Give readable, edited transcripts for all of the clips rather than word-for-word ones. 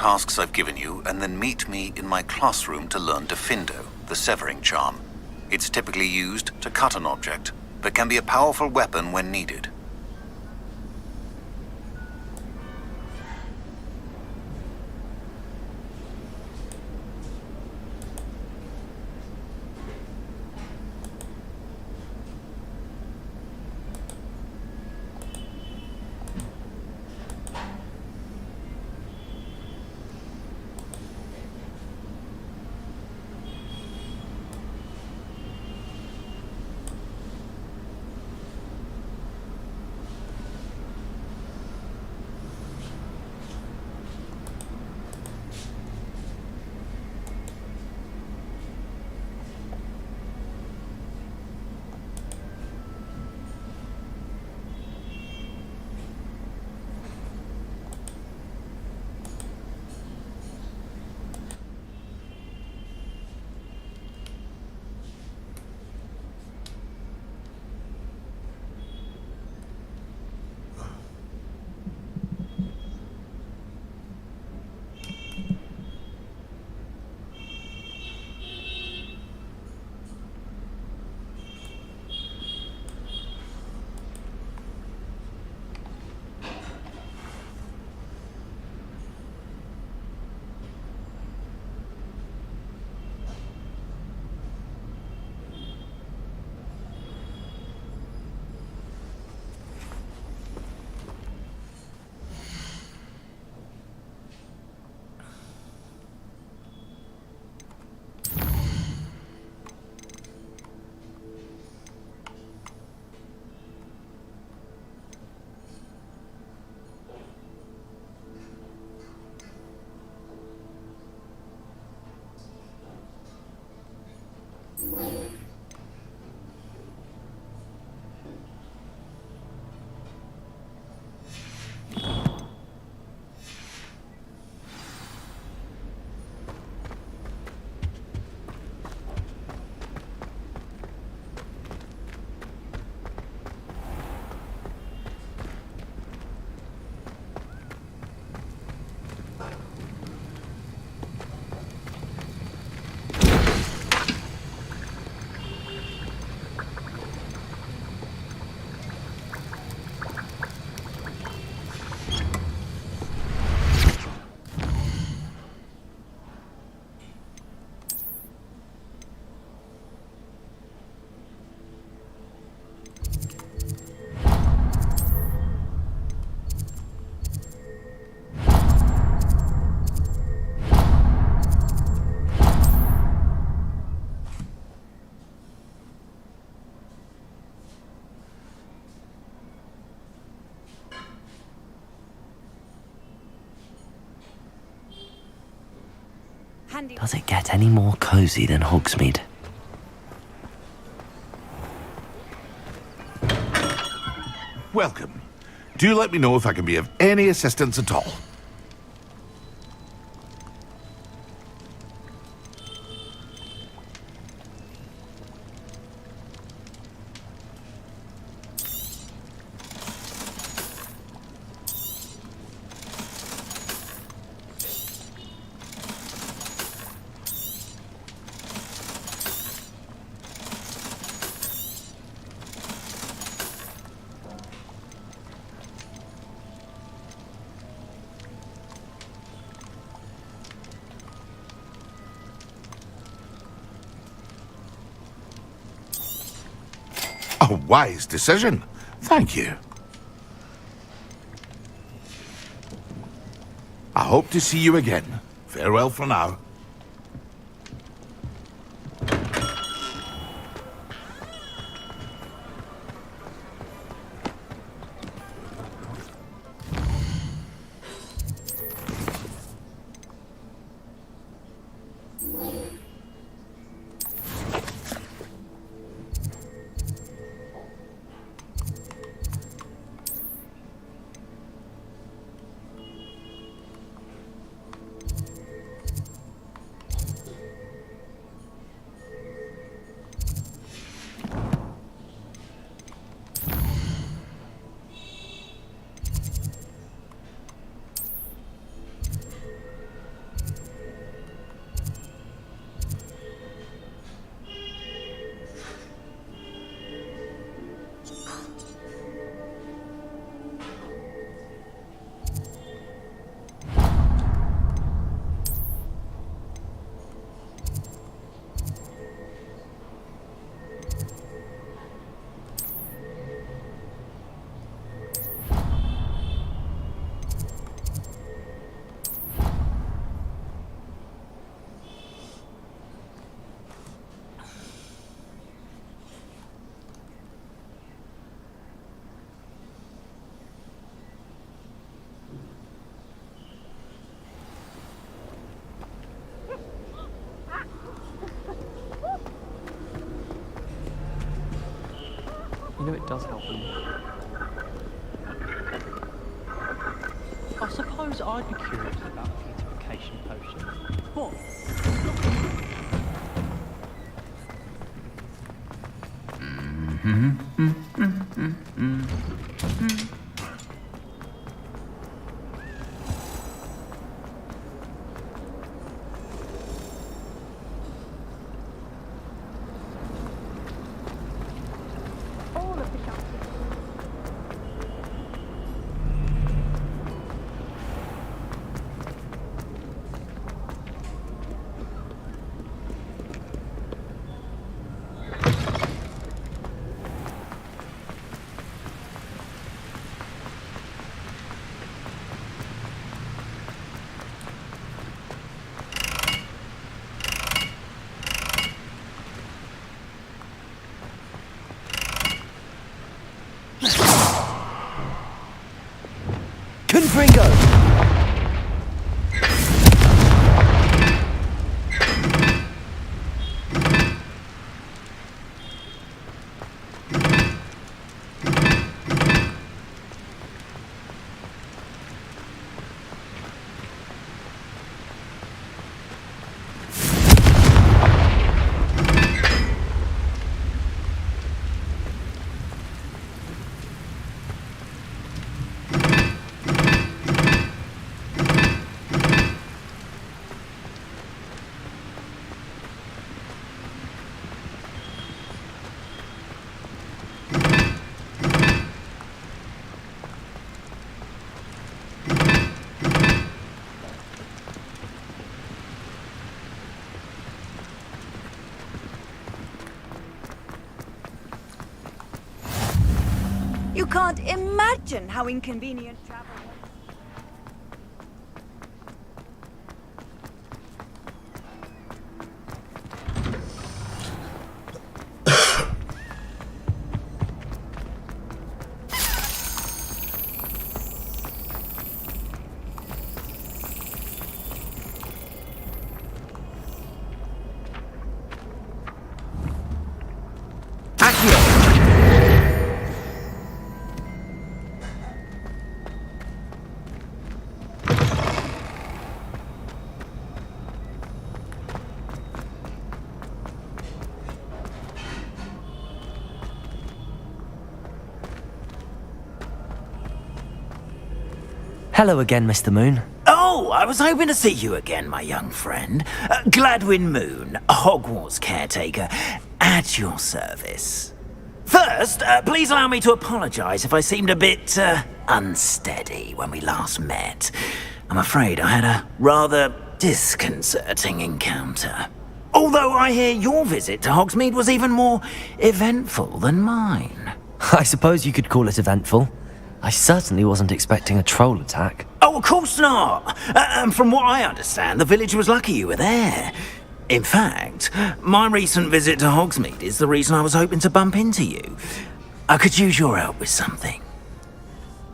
tasks I've given you, and then meet me in my classroom to learn Defindo, the severing charm. It's typically used to cut an object, but can be a powerful weapon when needed. Does it get any more cozy than Hogsmeade? Welcome. Do let me know if I can be of any assistance at all. A wise decision. Thank you. I hope to see you again. Farewell for now. You know it does help them. I suppose I'd be curious about a beautification potion. What? Confringo! You can't imagine how inconvenient travel was. Hello again, Mr. Moon. Oh, I was hoping to see you again, my young friend. Gladwin Moon, Hogwarts caretaker, at your service. First, please allow me to apologise if I seemed a bit, unsteady when we last met. I'm afraid I had a rather disconcerting encounter. Although I hear your visit to Hogsmeade was even more eventful than mine. I suppose you could call it eventful. I certainly wasn't expecting a troll attack. Oh, of course not. And from what I understand, the village was lucky you were there. In fact, my recent visit to Hogsmeade is the reason I was hoping to bump into you. I could use your help with something.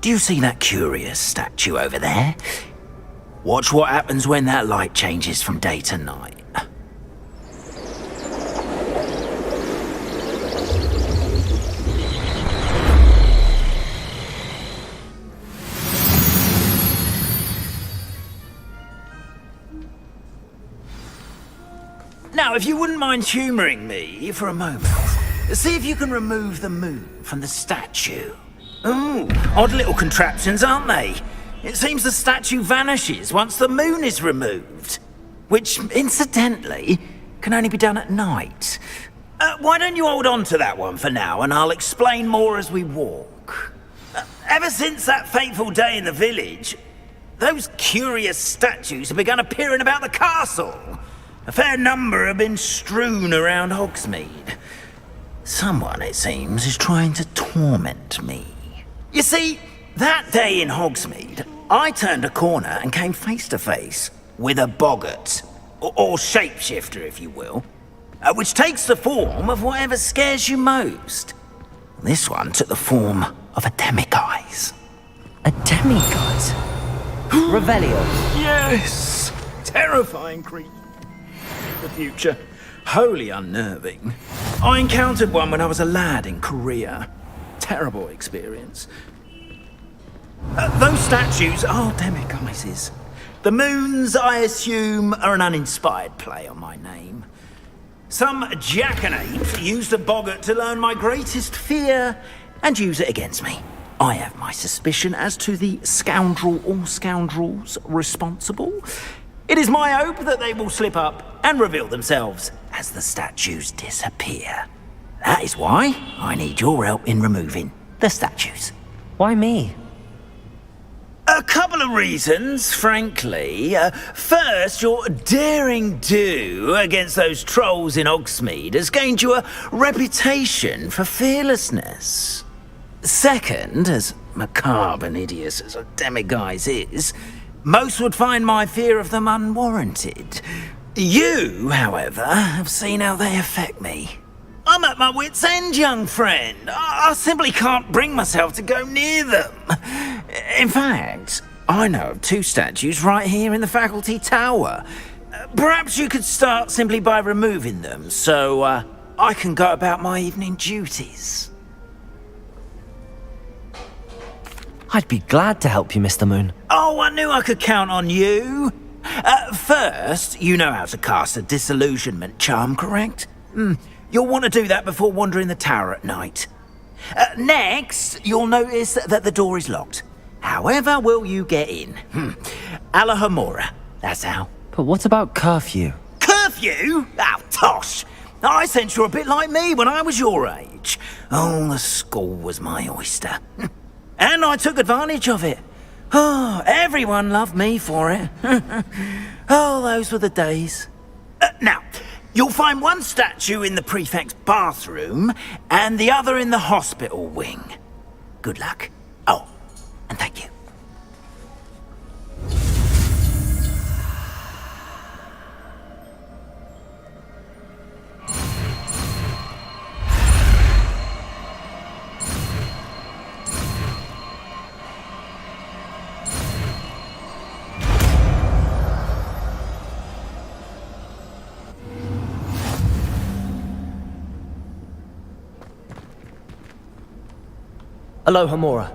Do you see that curious statue over there? Watch what happens when that light changes from day to night. Now, if you wouldn't mind humouring me for a moment, see if you can remove the moon from the statue. Ooh, odd little contraptions, aren't they? It seems the statue vanishes once the moon is removed. Which, incidentally, can only be done at night. Why don't you hold on to that one for now, and I'll explain more as we walk. Ever since that fateful day in the village, those curious statues have begun appearing about the castle. A fair number have been strewn around Hogsmeade. Someone, it seems, is trying to torment me. You see, that day in Hogsmeade, I turned a corner and came face to face with a boggart, or shapeshifter, if you will, which takes the form of whatever scares you most. This one took the form of a demiguise. A demiguise? Revelio. Yes! Terrifying creature. The future. Wholly unnerving. I encountered one when I was a lad in Korea. terrible experience. Those statues are demiguises. The moons, I assume, are an uninspired play on my name. Some jackanape used a boggart to learn my greatest fear and use it against me. I have my suspicion as to the scoundrel or scoundrels responsible. It is my hope that they will slip up and reveal themselves as the statues disappear. That is why I need your help in removing the statues. Why me? A couple of reasons, frankly. First, your daring do against those trolls in Hogsmeade has gained you a reputation for fearlessness. Second, as macabre and hideous as a demiguise is, most would find my fear of them unwarranted. You, however, have seen how they affect me. I'm at my wit's end, young friend. I simply can't bring myself to go near them. In fact, I know of 2 statues right here in the faculty tower. Perhaps you could start simply by removing them, so I can go about my evening duties. I'd be glad to help you, Mr. Moon. Oh, I knew I could count on you. First, you know how to cast a disillusionment charm, correct? You'll want to do that before wandering the tower at night. Next, you'll notice that the door is locked. However will you get in? Alahomora, that's how. But what about curfew? Curfew? Oh, tosh! I sense you're a bit like me when I was your age. Oh, the school was my oyster. And I took advantage of it. Oh, everyone loved me for it. Oh, those were the days. Now, you'll find one statue in the prefect's bathroom and the other in the hospital wing. Good luck. Oh, and thank you. Alohomora.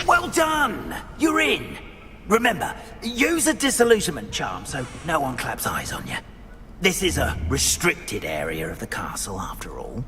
Well done! You're in. Remember, use a disillusionment charm so no one claps eyes on you. This is a restricted area of the castle, after all.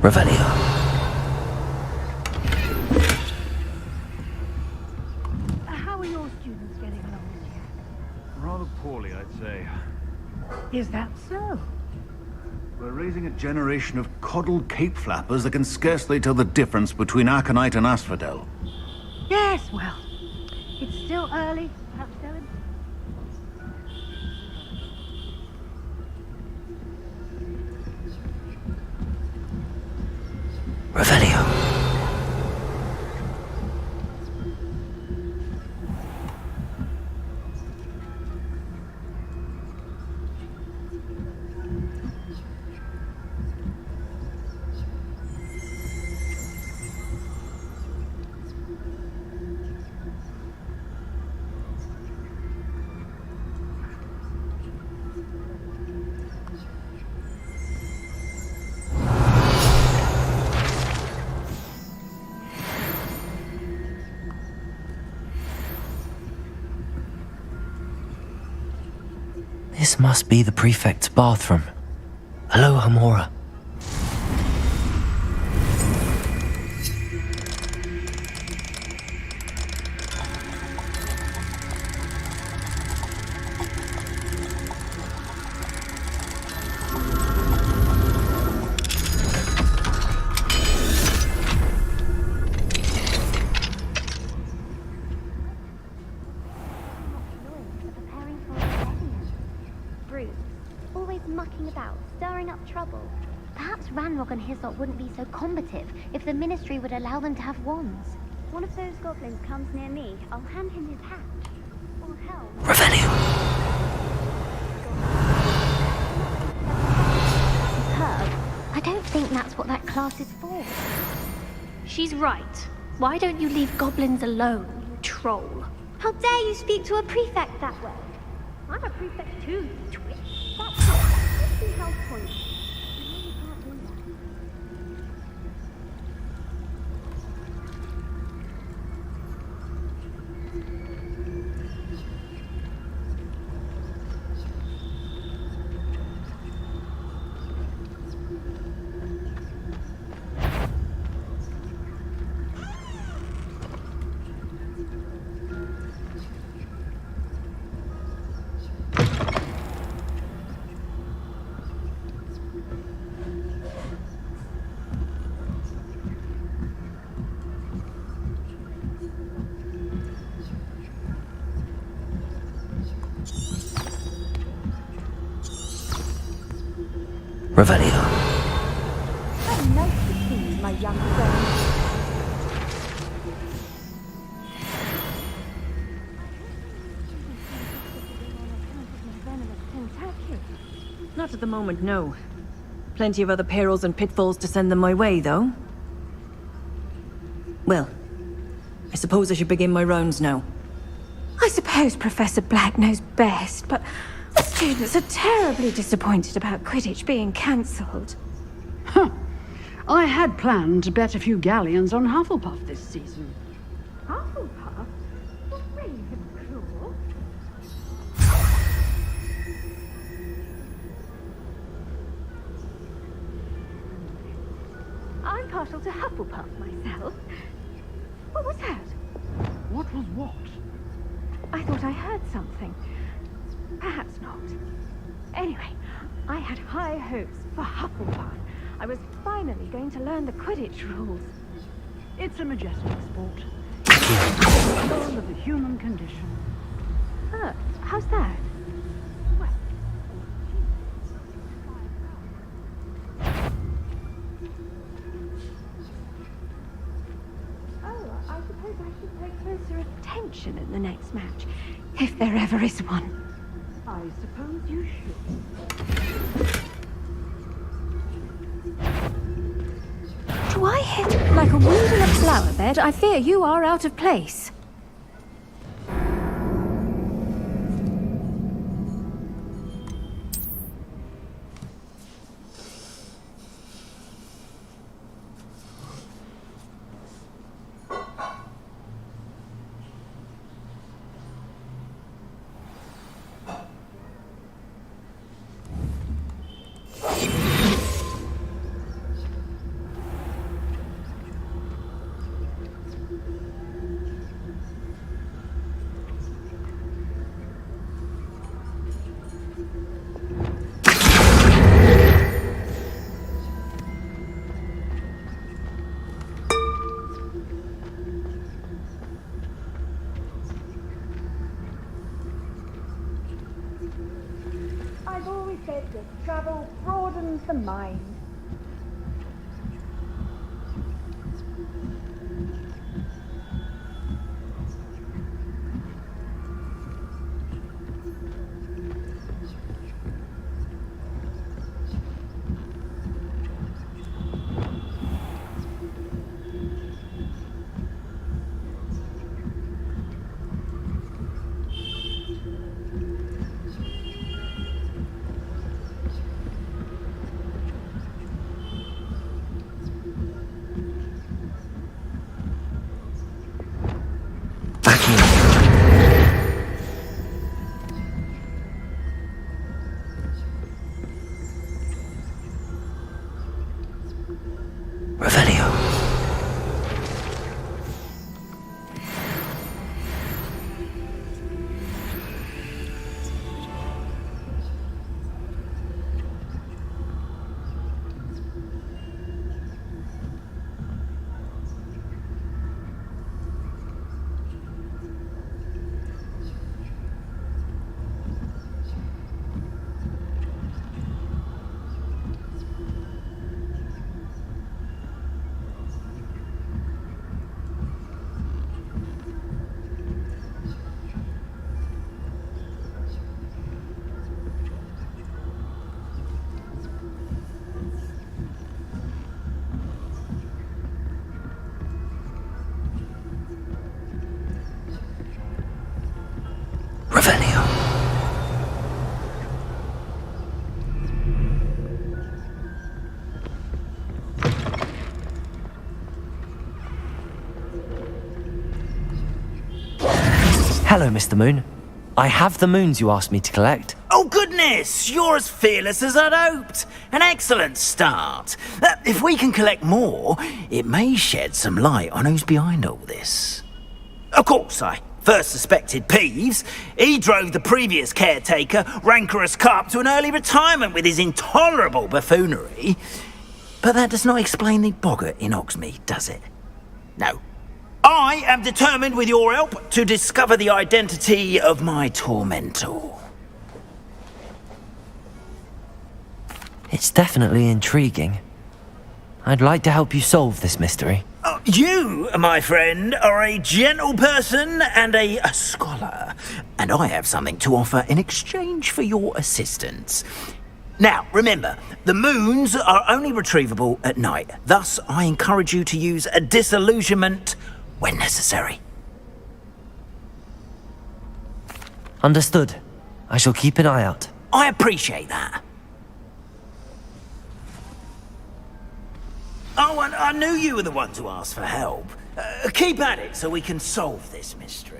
Revelio. How are your students getting along this year? Rather poorly, I'd say. Is that so? We're raising a generation of coddled cape flappers that can scarcely tell the difference between aconite and asphodel. Yes, well, it's still early. Perhaps go in. Revelio. This must be the prefect's bathroom. Hello, Hamora. Always mucking about, stirring up trouble. Perhaps Ranrock and Hislop wouldn't be so combative if the Ministry would allow them to have wands. One of those goblins comes near me, I'll hand him his hat. Or hell. Revelio. Superb. I don't think that's what that class is for. She's right. Why don't you leave goblins alone, you troll? How dare you speak to a prefect that way? I'm a prefect too, you twit. That's not. Let's see how point. You can't do that. Revelio. How nice to see you, my young friend. Not at the moment, no. Plenty of other perils and pitfalls to send them my way, though. Well, I suppose I should begin my rounds now. I suppose Professor Black knows best, but the students are terribly disappointed about Quidditch being cancelled. Huh. I had planned to bet a few galleons on Hufflepuff this season. Hufflepuff? What Ravenclaw? I'm partial to Hufflepuff myself. What was that? What was what? I thought I heard something. Perhaps not. Anyway, I had high hopes for Hufflepuff. I was finally going to learn the Quidditch rules. It's a majestic sport. It's all of the human condition. How's that? Well, oh, I suppose I should pay closer attention in the next match, if there ever is one. I suppose you should. Do I hit like a weed in a flower bed? I fear you are out of place. gift of travel broadens the mind. Revelio. Revelio. Hello, Mr. Moon. I have the moons you asked me to collect. Oh goodness, you're as fearless as I'd hoped. An excellent start. If we can collect more, it may shed some light on who's behind all this. Of course, I first suspected Peeves. He drove the previous caretaker, Rancorous Carp, to an early retirement with his intolerable buffoonery. But that does not explain the boggart in Hogsmeade, does it? No. I am determined, with your help, to discover the identity of my tormentor. It's definitely intriguing. I'd like to help you solve this mystery. You, my friend, are a gentle person and a scholar, and I have something to offer in exchange for your assistance. Now, remember, the moons are only retrievable at night. Thus, I encourage you to use a disillusionment when necessary. Understood. I shall keep an eye out. I appreciate that. Oh, and I knew you were the one to ask for help. Keep at it so we can solve this mystery.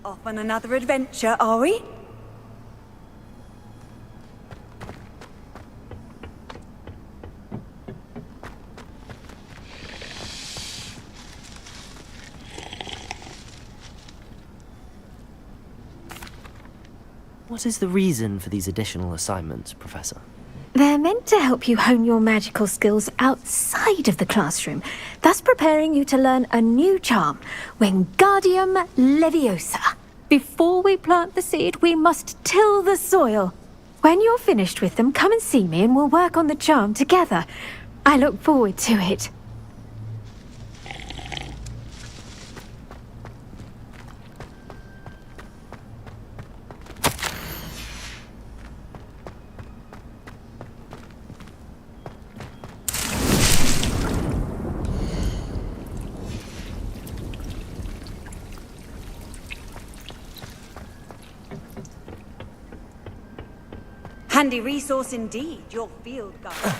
Off on another adventure, are we? What is the reason for these additional assignments, Professor? They're meant to help you hone your magical skills outside of the classroom, thus preparing you to learn a new charm, Wingardium Leviosa. Before we plant the seed, we must till the soil. When you're finished with them, come and see me and we'll work on the charm together. I look forward to it. Handy resource indeed, your field guide.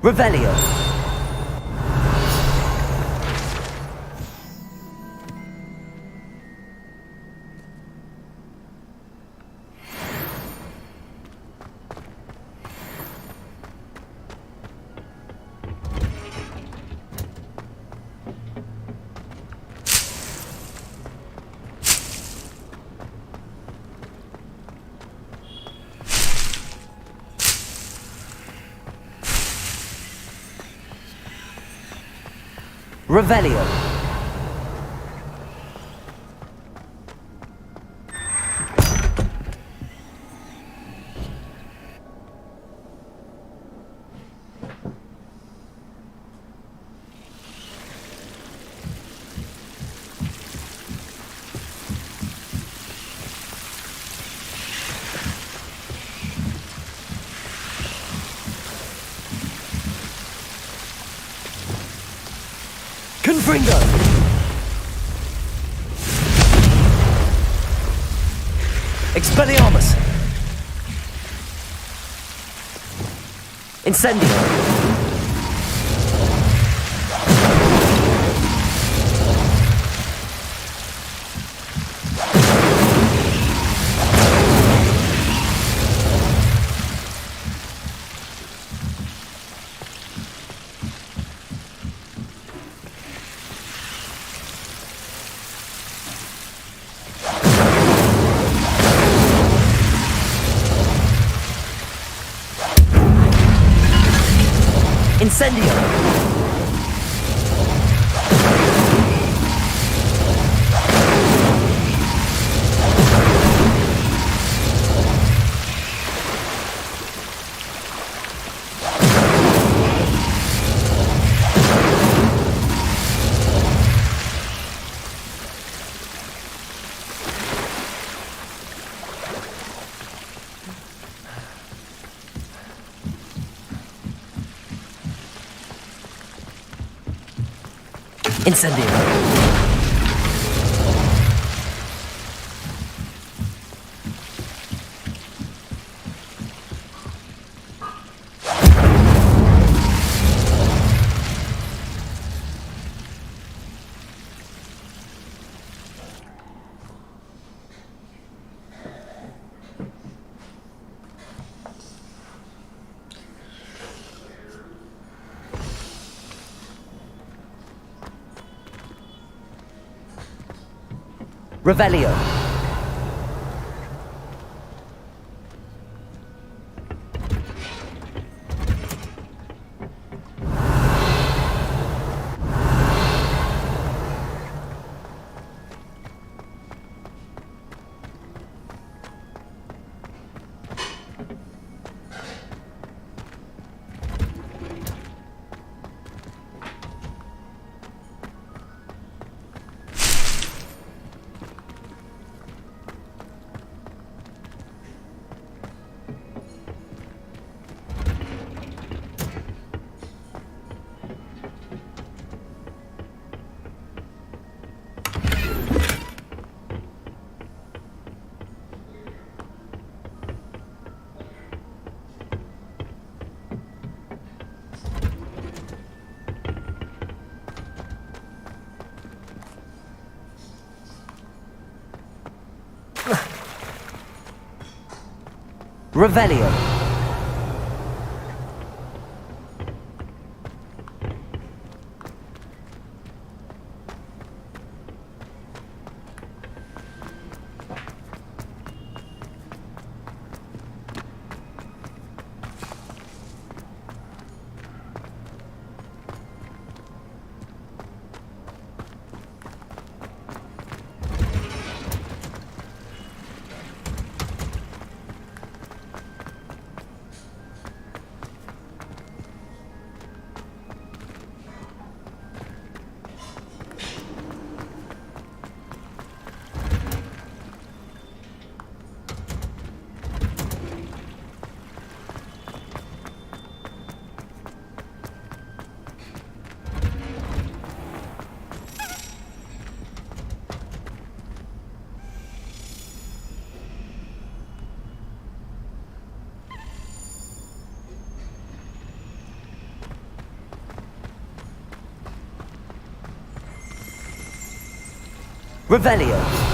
Revelio. Revelio. Confringo! Expelliarmus! Incendio! Incendio! Incendio! Revelio. Revelio. Revelio.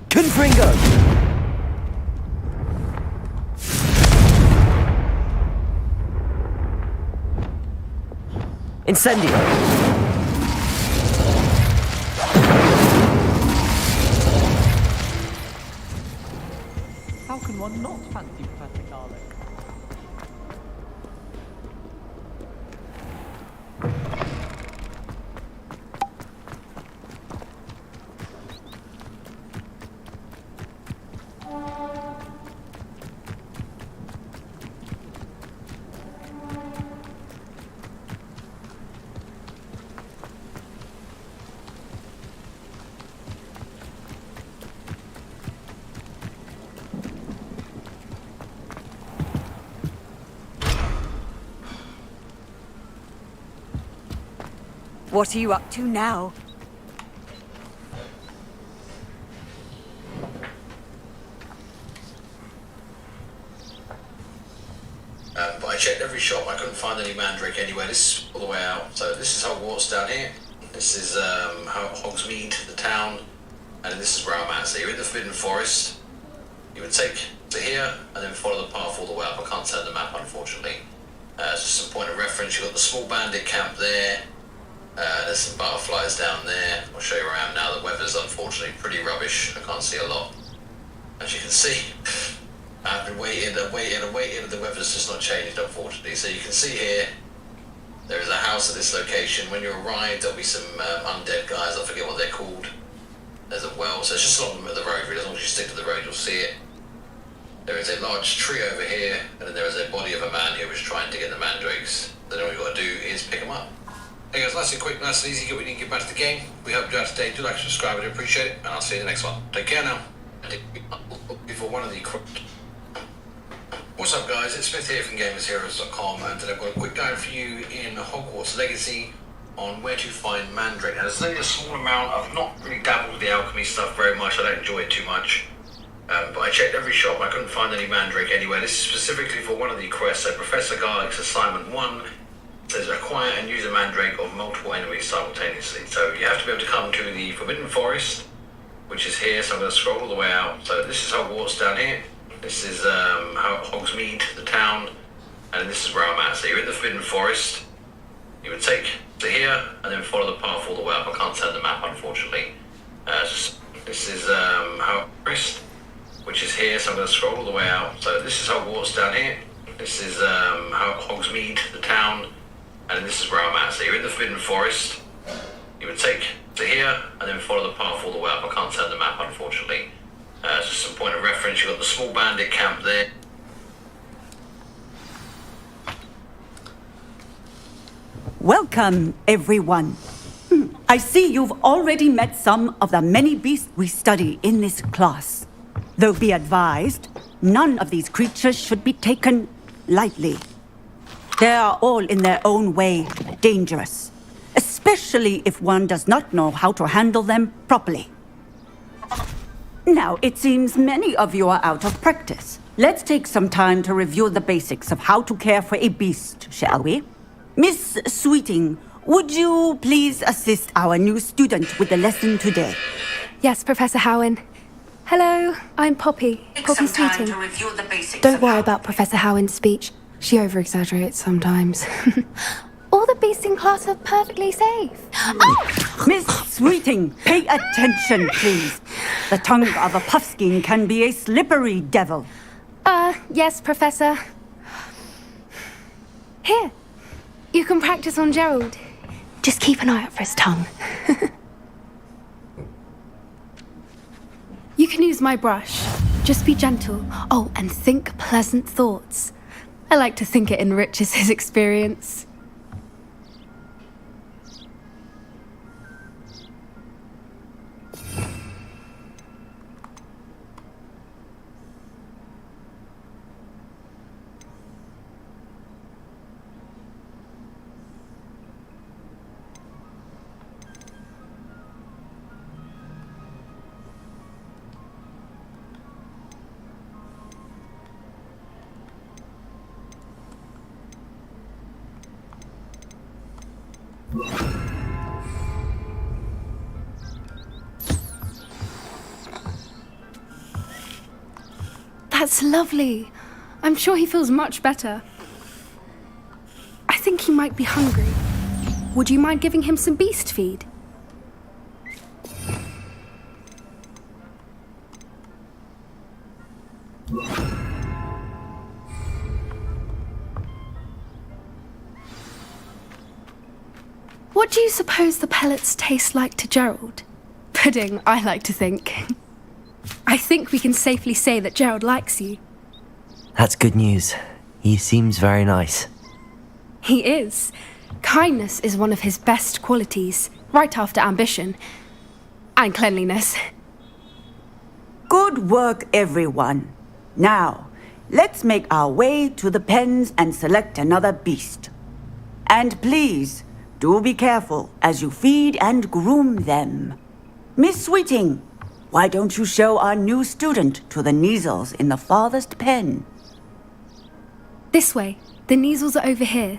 Confringo! Incendio! How can one not fancy Professor Garlic? What are you up to now? But I checked every shop, I couldn't find any mandrake anywhere. This is all the way out. So this is Hogwarts down here. This is Hogsmeade, the town. And this is where I'm at. So you're in the Forbidden Forest. You would take to here and then follow the path all the way up. I can't turn the map, unfortunately. Just some point of reference. You've got the small bandit camp there. There's some butterflies down there. I'll show you around now. The weather's unfortunately pretty rubbish. I can't see a lot. As you can see, I've been waiting and the weather's just not changed, unfortunately. So you can see here, there is a house at this location. When you arrive, there'll be some undead guys. I forget what they're called. There's a well, so it's just along the road, really. As long as you stick to the road, you'll see it. There is a large tree over here, and then there is a body of a man who was trying to get the mandrakes. Then all you've got to do is pick them up. Hey guys, nice and quick, nice and easy. Get what you need to get back to the game. We hope you enjoyed today. Do like and subscribe, I do appreciate it, and I'll see you in the next one. Take care now. Before one of the... What's up guys, it's Smith here from GamersHeroes.com, and today I've got a quick guide for you in Hogwarts Legacy on where to find mandrake. Now there's only a small amount. I've not really dabbled with the alchemy stuff very much. I don't enjoy it too much. But I checked every shop. I couldn't find any mandrake anywhere. This is specifically for one of the quests. So Professor Garlic's assignment 1 says acquire and use a mandrake of multiple enemies simultaneously. So you have to be able to come to the Forbidden Forest, which is here. So I'm going to scroll all the way out. So this is Hogwarts down here. This is Hogsmeade, the town, and this is where I'm at. So you're in the Forbidden Forest. You would take to here and then follow the path all the way up. I can't turn the map, unfortunately. This is Hogwarts, which is here. So I'm going to scroll all the way out. So this is Hogwarts down here. This is Hogsmeade, the town, and this is where I'm at. So you're in the Forbidden Forest. You would take to here and then follow the path all the way up. I can't turn the map, unfortunately. Just some point of reference. You've got the small bandit camp there. Welcome, everyone. I see you've already met some of the many beasts we study in this class. Though be advised, none of these creatures should be taken lightly. They are all in their own way dangerous, especially if one does not know how to handle them properly. Now, it seems many of you are out of practice. Let's take some time to review the basics of how to care for a beast, shall we? Miss Sweeting, would you please assist our new student with the lesson today? Yes, Professor Howen. Hello, I'm Poppy. Poppy Sweeting. Don't worry about Professor Howen's speech. She over-exaggerates sometimes. All the beasts in class are perfectly safe. Oh! Miss Sweeting, pay attention, please. The tongue of a puffskein can be a slippery devil. Yes, Professor. Here, you can practice on Gerald. Just keep an eye out for his tongue. You can use my brush. Just be gentle. Oh, and think pleasant thoughts. I like to think it enriches his experience. That's lovely. I'm sure he feels much better. I think he might be hungry. Would you mind giving him some beast feed? What do you suppose the pellets taste like to Gerald? Pudding, I like to think. I think we can safely say that Gerald likes you. That's good news. He seems very nice. He is. Kindness is one of his best qualities, right after ambition. And cleanliness. Good work, everyone. Now, let's make our way to the pens and select another beast. And please, do be careful as you feed and groom them. Miss Sweeting, why don't you show our new student to the Neasels in the farthest pen? This way. The Neasels are over here.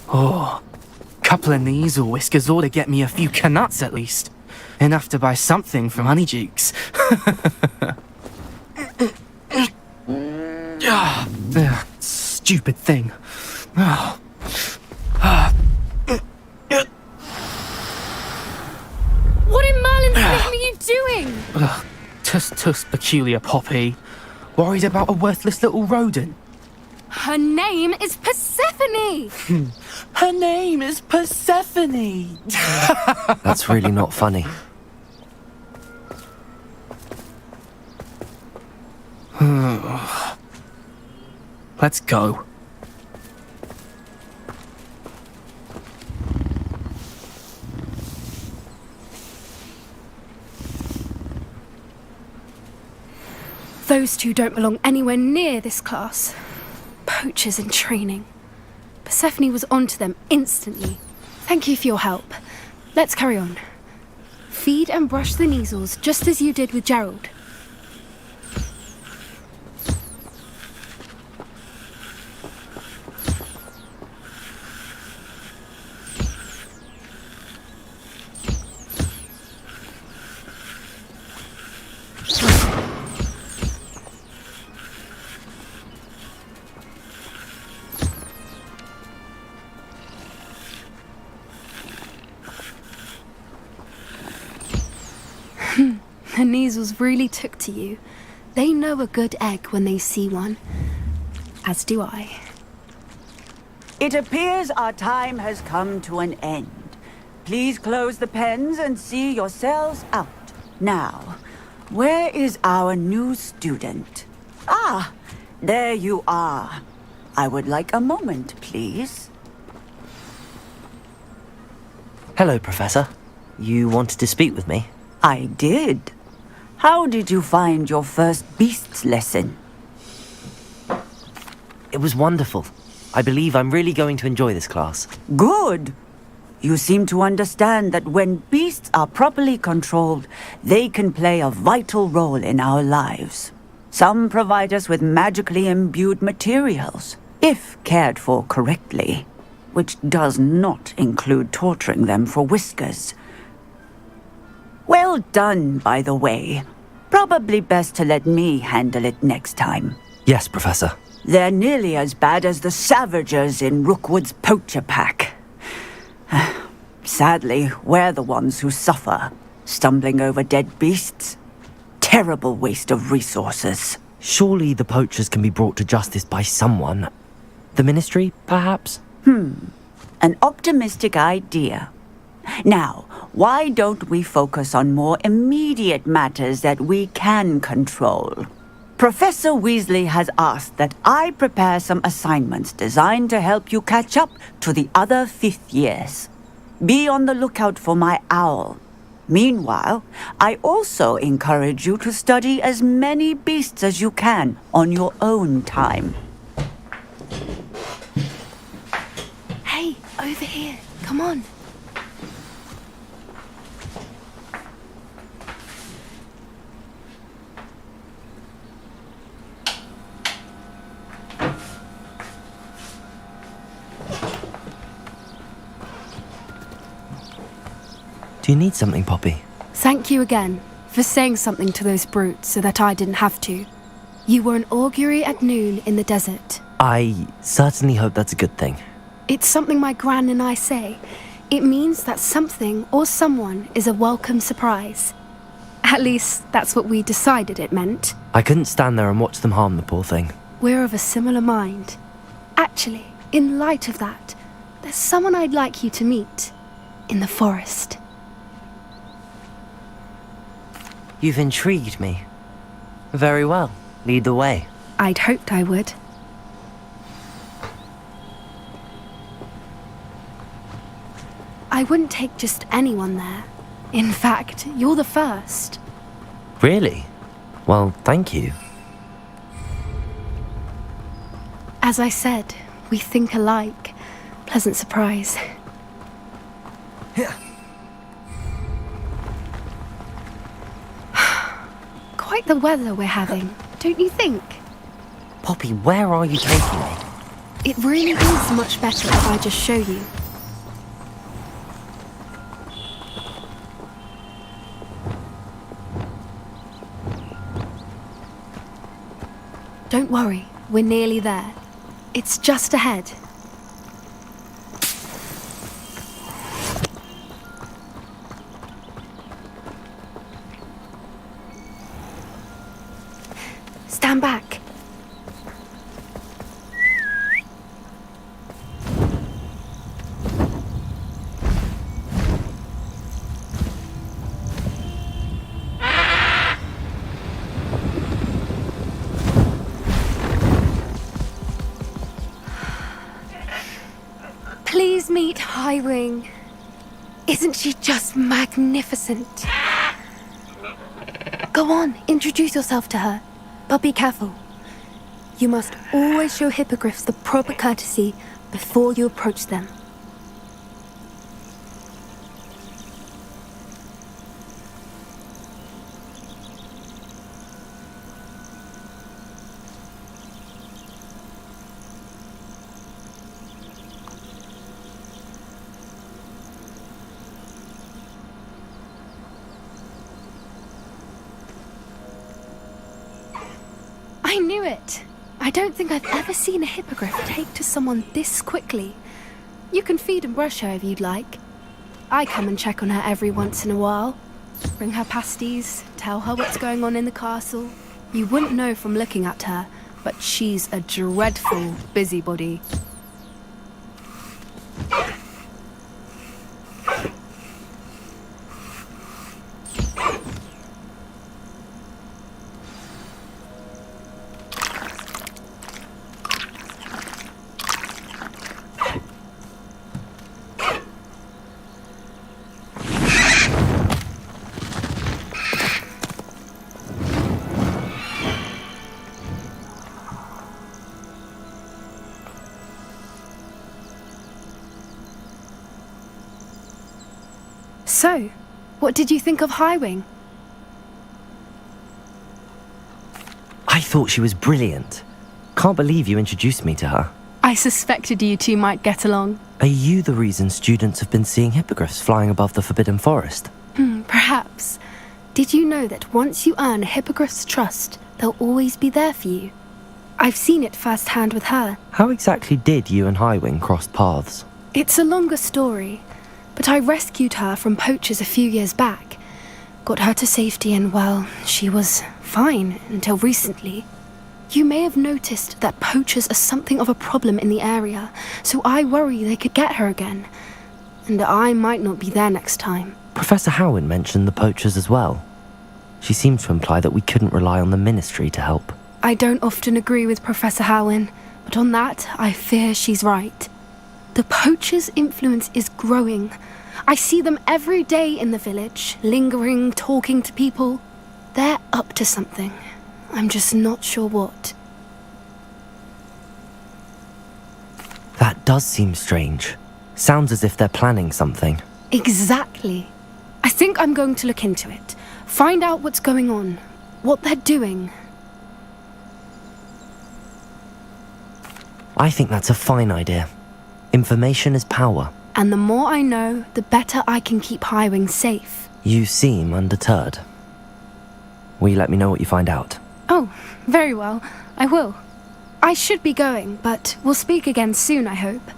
Oh, couple of Neasel whiskers ought to get me a few canuts at least. Enough to buy something from Honeydukes. Stupid thing. What in Merlin's name are you doing? Tuss, peculiar Poppy. Worried about a worthless little rodent. Her name is Persephone! Her name is Persephone! That's really not funny. Let's go. Those two don't belong anywhere near this class. Poachers in training. Persephone was onto them instantly. Thank you for your help. Let's carry on. Feed and brush the Neasels just as you did with Gerald. The Neasels really took to you. They know a good egg when they see one. As do I. It appears our time has come to an end. Please close the pens and see yourselves out. Now, where is our new student? Ah, there you are. I would like a moment, please. Hello, Professor. You wanted to speak with me? I did. How did you find your first beasts lesson? It was wonderful. I believe I'm really going to enjoy this class. Good. You seem to understand that when beasts are properly controlled, they can play a vital role in our lives. Some provide us with magically imbued materials, if cared for correctly, which does not include torturing them for whiskers. Well done, by the way. Probably best to let me handle it next time. Yes, Professor. They're nearly as bad as the Savagers in Rookwood's poacher pack. Sadly, we're the ones who suffer, stumbling over dead beasts. Terrible waste of resources. Surely the poachers can be brought to justice by someone. The Ministry, perhaps? An optimistic idea. Now, why don't we focus on more immediate matters that we can control? Professor Weasley has asked that I prepare some assignments designed to help you catch up to the other fifth years. Be on the lookout for my owl. Meanwhile, I also encourage you to study as many beasts as you can on your own time. Hey, over here. Come on. Do you need something, Poppy? Thank you again for saying something to those brutes so that I didn't have to. You were an augury at noon in the desert. I certainly hope that's a good thing. It's something my gran and I say. It means that something or someone is a welcome surprise. At least, that's what we decided it meant. I couldn't stand there and watch them harm the poor thing. We're of a similar mind. Actually, in light of that, there's someone I'd like you to meet. In the forest. You've intrigued me. Very well. Lead the way. I'd hoped I would. I wouldn't take just anyone there. In fact, you're the first. Really? Well, thank you. As I said, we think alike. Pleasant surprise. Quite the weather we're having, don't you think? Poppy, where are you taking me? It really is much better if I just show you. Don't worry, we're nearly there. It's just ahead. Stand back. Please meet Highwing. Isn't she just magnificent? Go on, introduce yourself to her. But be careful. You must always show hippogriffs the proper courtesy before you approach them. I knew it! I don't think I've ever seen a hippogriff take to someone this quickly. You can feed and brush her if you'd like. I come and check on her every once in a while. Bring her pasties, tell her what's going on in the castle. You wouldn't know from looking at her, but she's a dreadful busybody. So, what did you think of Highwing? I thought she was brilliant. Can't believe you introduced me to her. I suspected you two might get along. Are you the reason students have been seeing hippogriffs flying above the Forbidden Forest? Perhaps. Did you know that once you earn a hippogriff's trust, they'll always be there for you? I've seen it firsthand with her. How exactly did you and Highwing cross paths? It's a longer story, but I rescued her from poachers a few years back. Got her to safety and, well, she was fine until recently. You may have noticed that poachers are something of a problem in the area, so I worry they could get her again. And I might not be there next time. Professor Howin mentioned the poachers as well. She seemed to imply that we couldn't rely on the Ministry to help. I don't often agree with Professor Howin, but on that, I fear she's right. The poachers' influence is growing. I see them every day in the village, lingering, talking to people. They're up to something. I'm just not sure what. That does seem strange. Sounds as if they're planning something. Exactly. I think I'm going to look into it. Find out what's going on, what they're doing. I think that's a fine idea. Information is power. And the more I know, the better I can keep Highwing safe. You seem undeterred. Will you let me know what you find out? Oh, very well. I will. I should be going, but we'll speak again soon, I hope.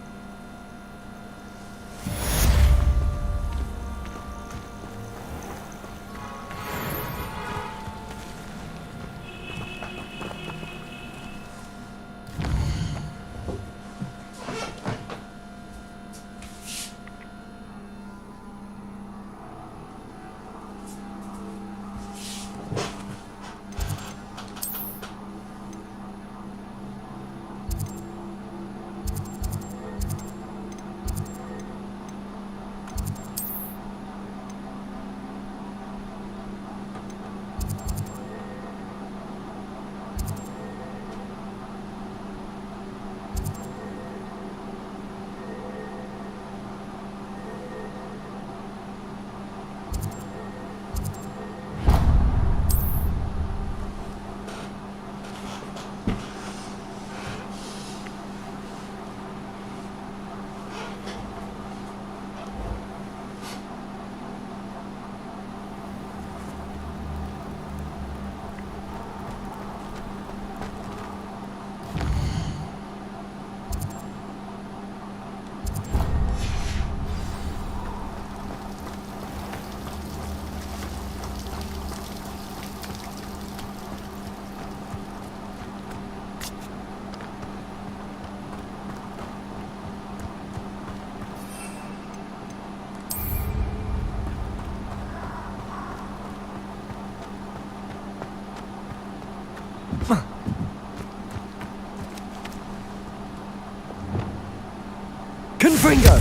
Confringo!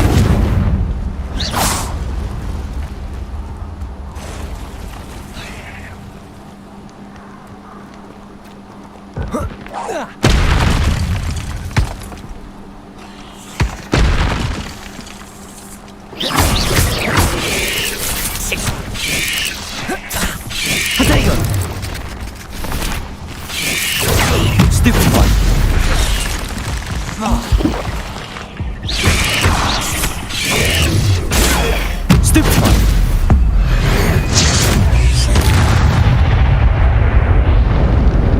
Stupid one! Stupid one!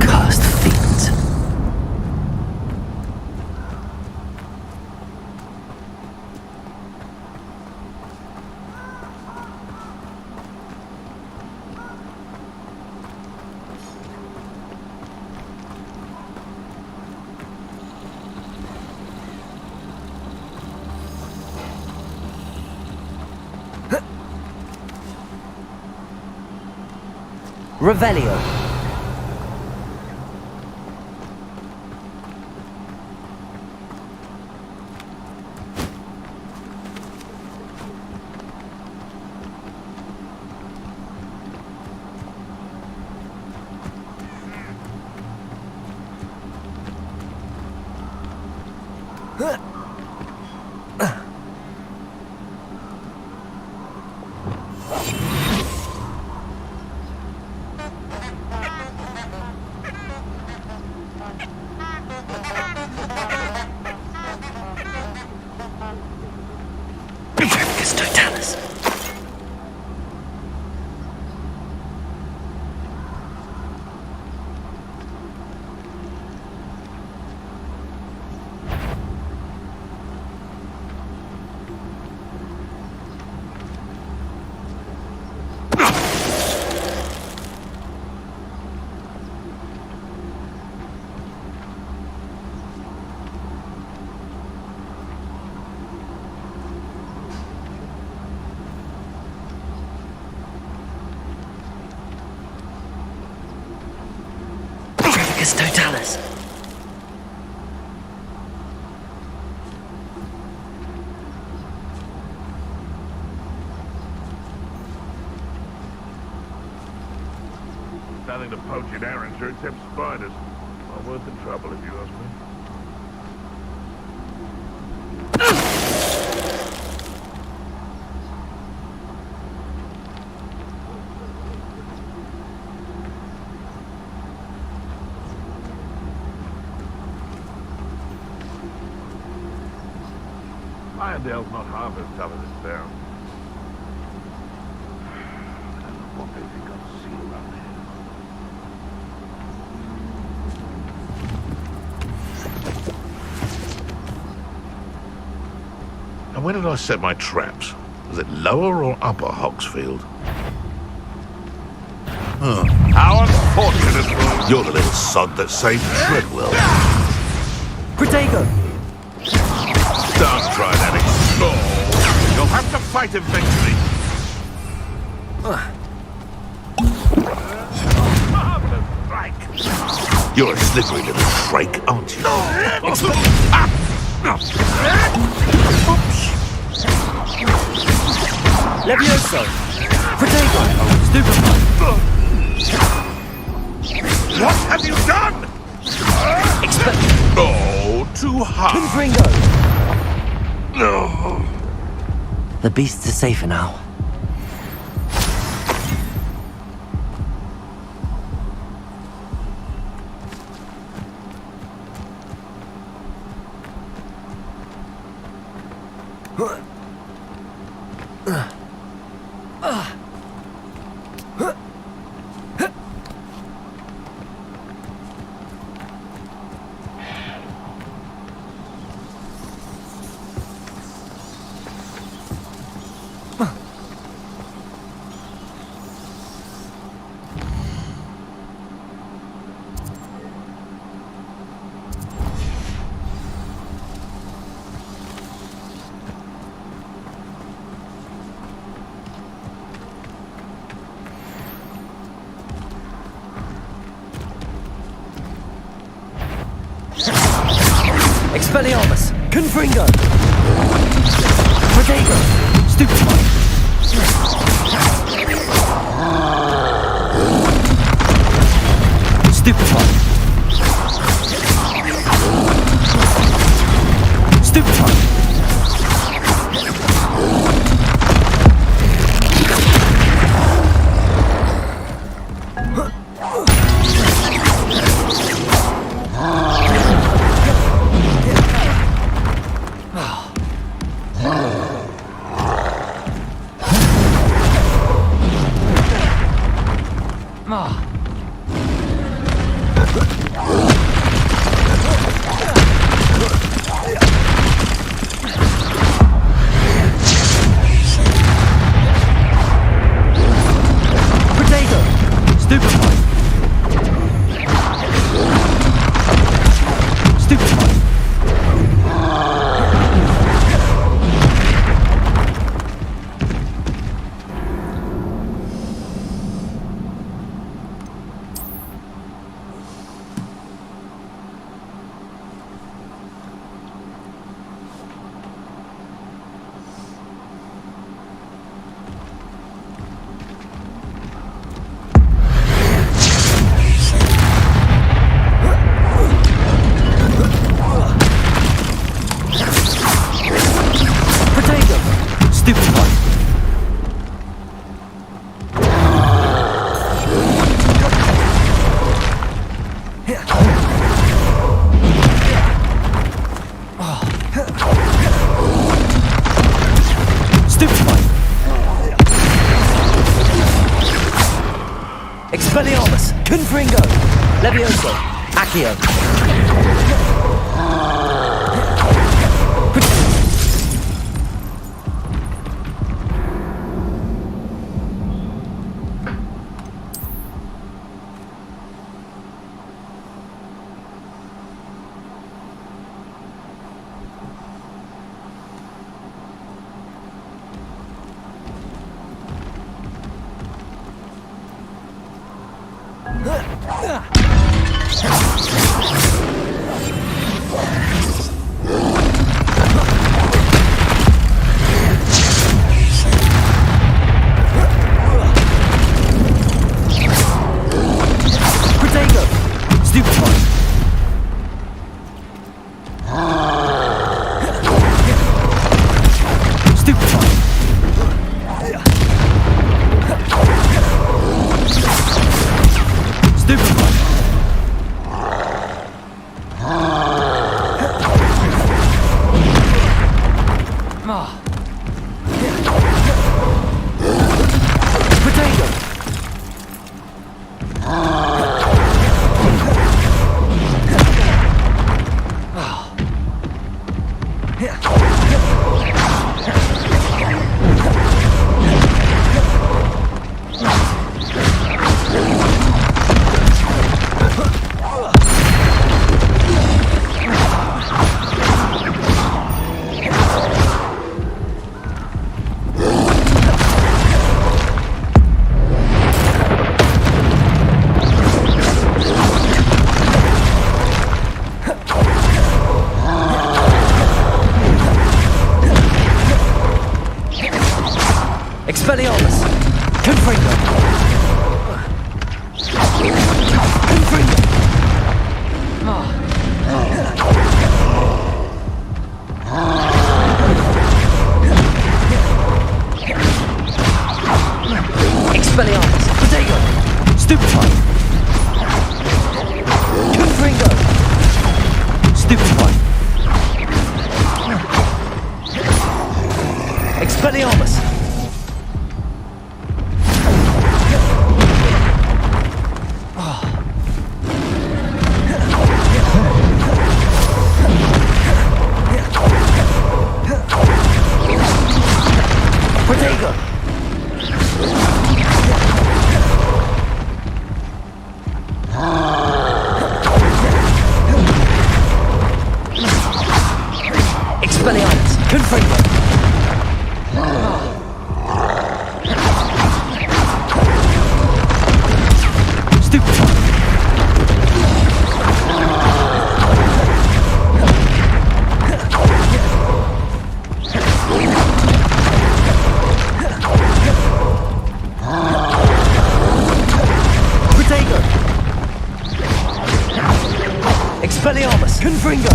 Cursed fiends. Revelio. Totalis. Nothing to poach in errands or except spiders. Not worth the trouble if you ask me. Iredale's not half as tough as it sounds. I don't know what they think I'll see around here. And where did I set my traps? Was it lower or upper Hogsfield? Oh, how unfortunate! You're the little sod that saved Treadwell. Protego! Don't try that again. No! You'll have to fight eventually. You're a slippery little shrike, aren't you? Levioso! Protego! Stupefy! What have you done? Oh, too hard. Confringo! No. The beasts are safer now. Expelliarmus! Confringo! Protego! Stupefy! Stupefy! Stupefy! Expelliarmus! Confringo! Levioso! Accio! Expelliarmus! Confringo! Confringo! Expelliarmus! Protego! Stupefy! Confringo! Stupefy! Expelliarmus! Protego! Expelliarmus! Confringo! Stupefy! Protego! Expelliarmus! Confringo!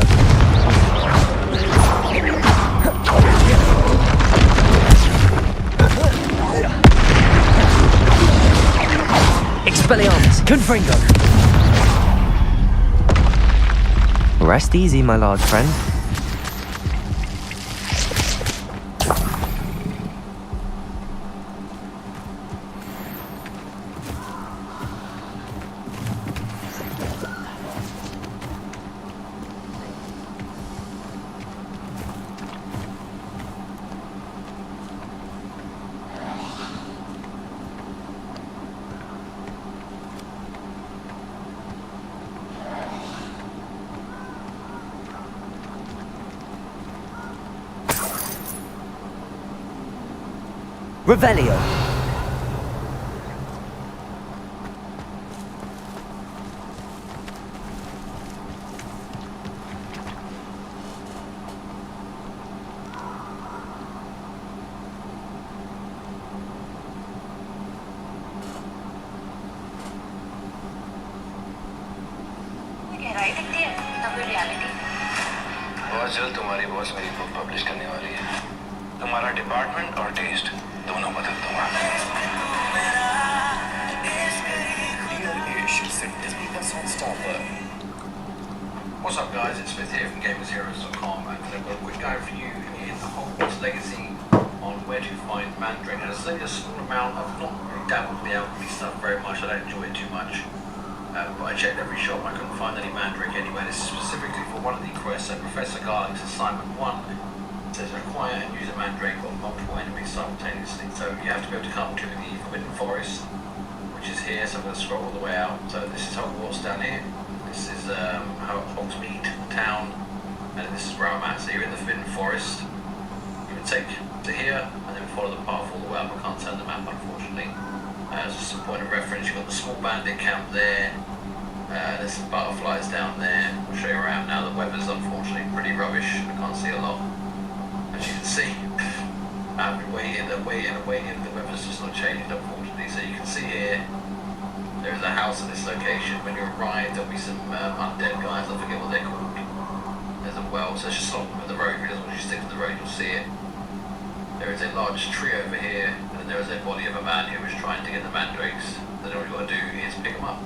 Expelliarmus! Confringo! Rest easy, my large friend. Revelio! बहुत जल्द तुम्हारी boss मेरी book publish करने वाली है। तुम्हारा department और test दोनों बदल दूंगा। What's up guys, it's Smith here from GamersHeroes.com and I've got a quick guide for you in Hogwarts Legacy on where to find Mandrake. Now there's only a small amount, I've not really dabbled with the alchemy stuff very much, I don't enjoy it too much. But I checked every shop, I couldn't find any Mandrake anywhere. This is specifically for one of the quests, so Professor Garlick's assignment 1 says acquire and use a Mandrake on multiple enemies simultaneously. So you have to be able to come to the Forbidden Forest, which is here, so I'm going to scroll all the way out. So this is Hogwarts down here. This is Hogsmeade town, and this is where I'm at. So you're in the Forbidden Forest. You can take to here, and then follow the path all the way up. I can't turn the map, unfortunately. As just a point of reference, you've got the small bandit camp there. There's some butterflies down there. I'll show you around now. The weather's unfortunately pretty rubbish. I can't see a lot. As you can see, I've been waiting. The weather's just not changed, unfortunately. So you can see here, there is a house at this location. When you arrive, there'll be some undead guys. I forget what they're called. There's a well, so it's just along the road. If you stick to the road, you'll see it. There is a large tree over here, and there is a body of a man who is trying to get the mandrakes. Then all you've got to do is pick them up.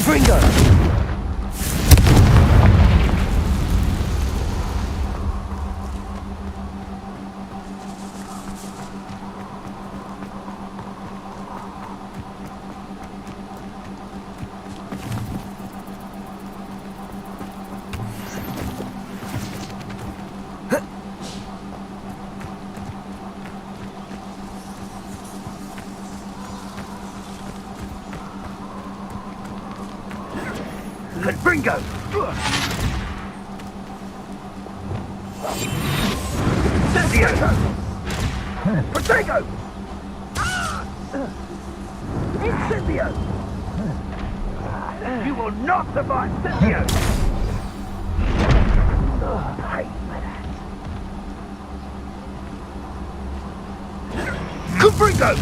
Confringo! Confringo! Incendio! Protego! Incendio! You will not survive, Incendio! Pay for that.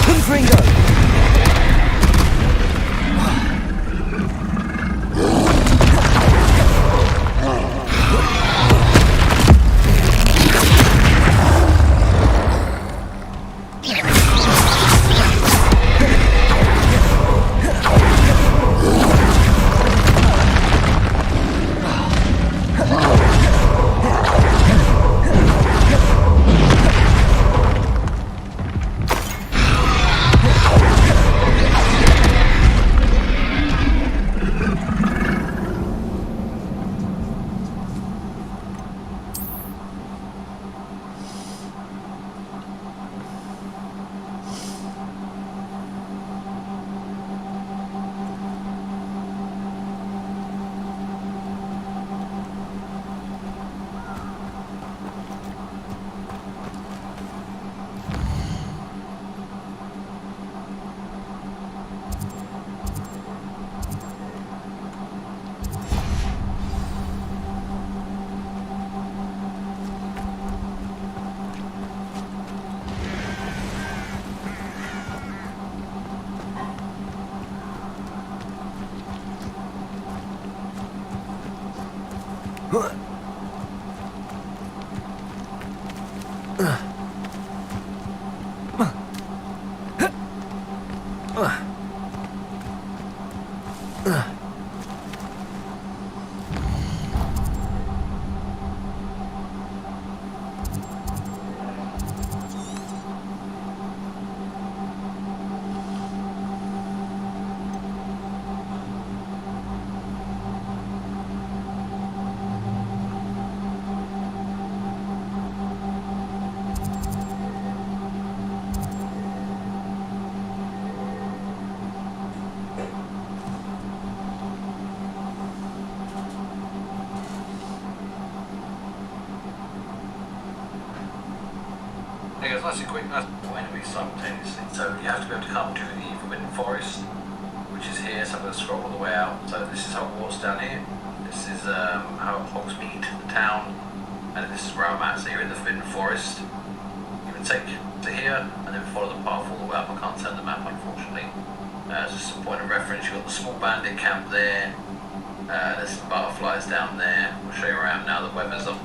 Confringo! Hey guys, nice and quick, nice enemies simultaneously. So you have to be able to come to the Forbidden Forest, which is here, so I'm going to scroll all the way out. So this is Hogwarts down here. This is how Hogsmeade, the town, and this is where I'm at. So you're in the Forbidden Forest. You can take to here, and then follow the path all the way up. I can't turn the map, unfortunately. Just a point of reference, you've got the small bandit camp there. There's some butterflies down there. I'll show you around now, the weather's up.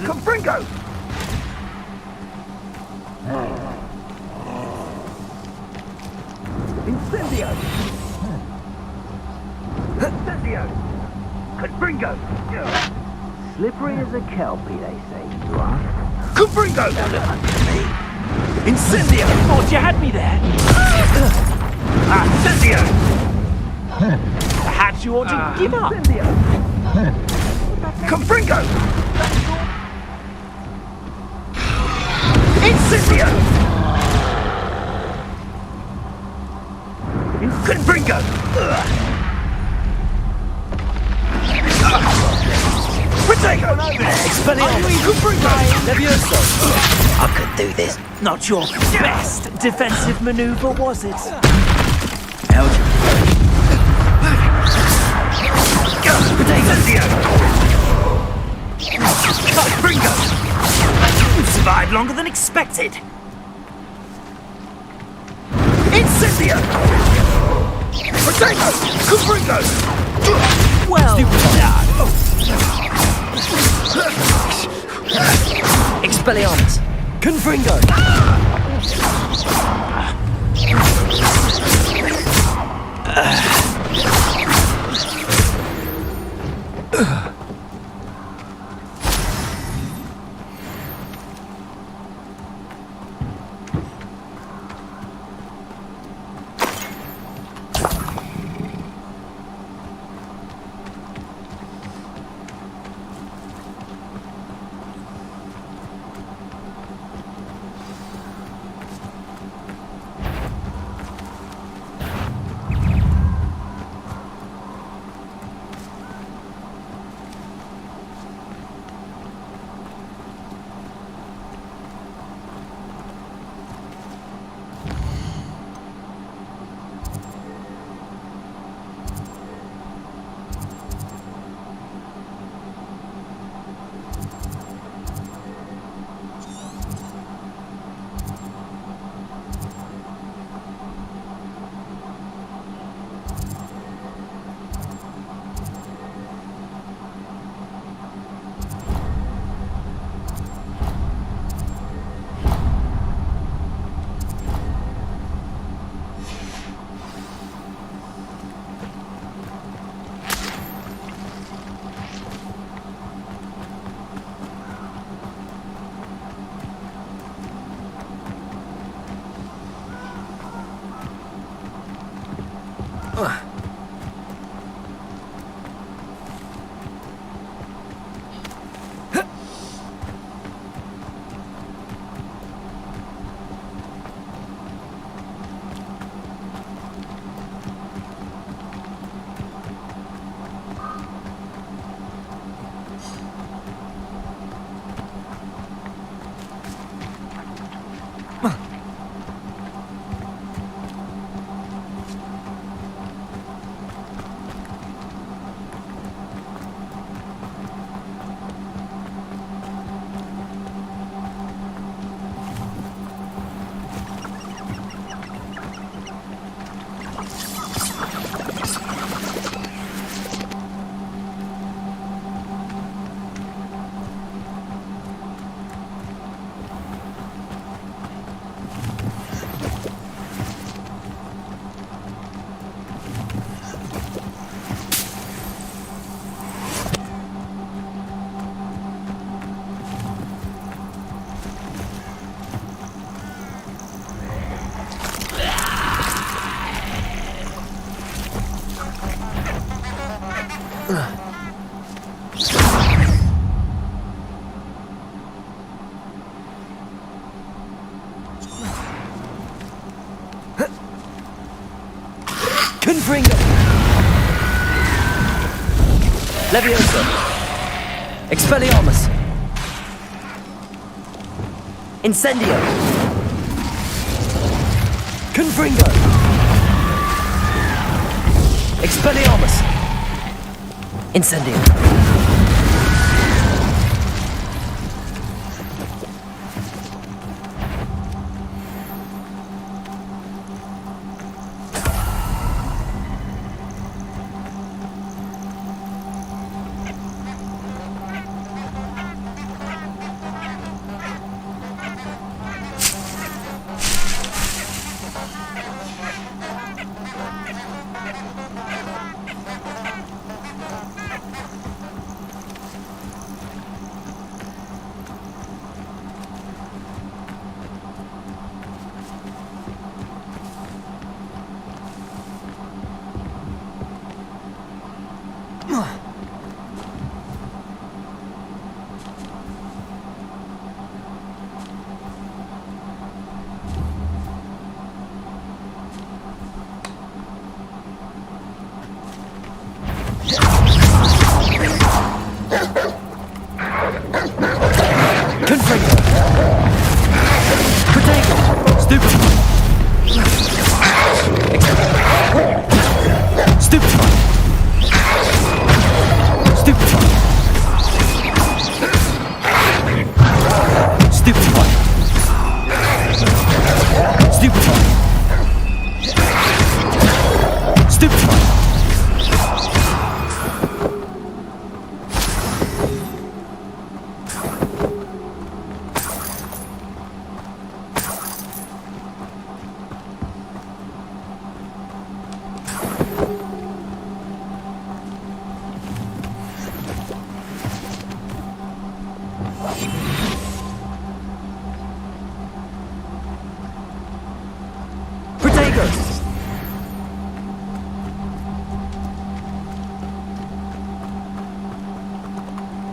Confringo! Incendio! Incendio! Confringo! Slippery as a kelpie, they say you are. Confringo! Incendio! Thought you had me there. Incendio! Perhaps you ought to give up. Incendio! Confringo! Incendio! Confringo! Protego! Levioso. I could do this. Not your best defensive maneuver, was it? Elgin. Incendio! Confringo! You've survived longer than expected. Incendio! Protego! Confringo! Well done. Expelliarmus! Confringo! Confringo! Leviosa! Expelliarmus! Incendio! Confringo! Expelliarmus! Incendio! Confringo! Potato! Stupefy! Stupefy! Stupefy! Stupefy! Stupefy! Stupefy!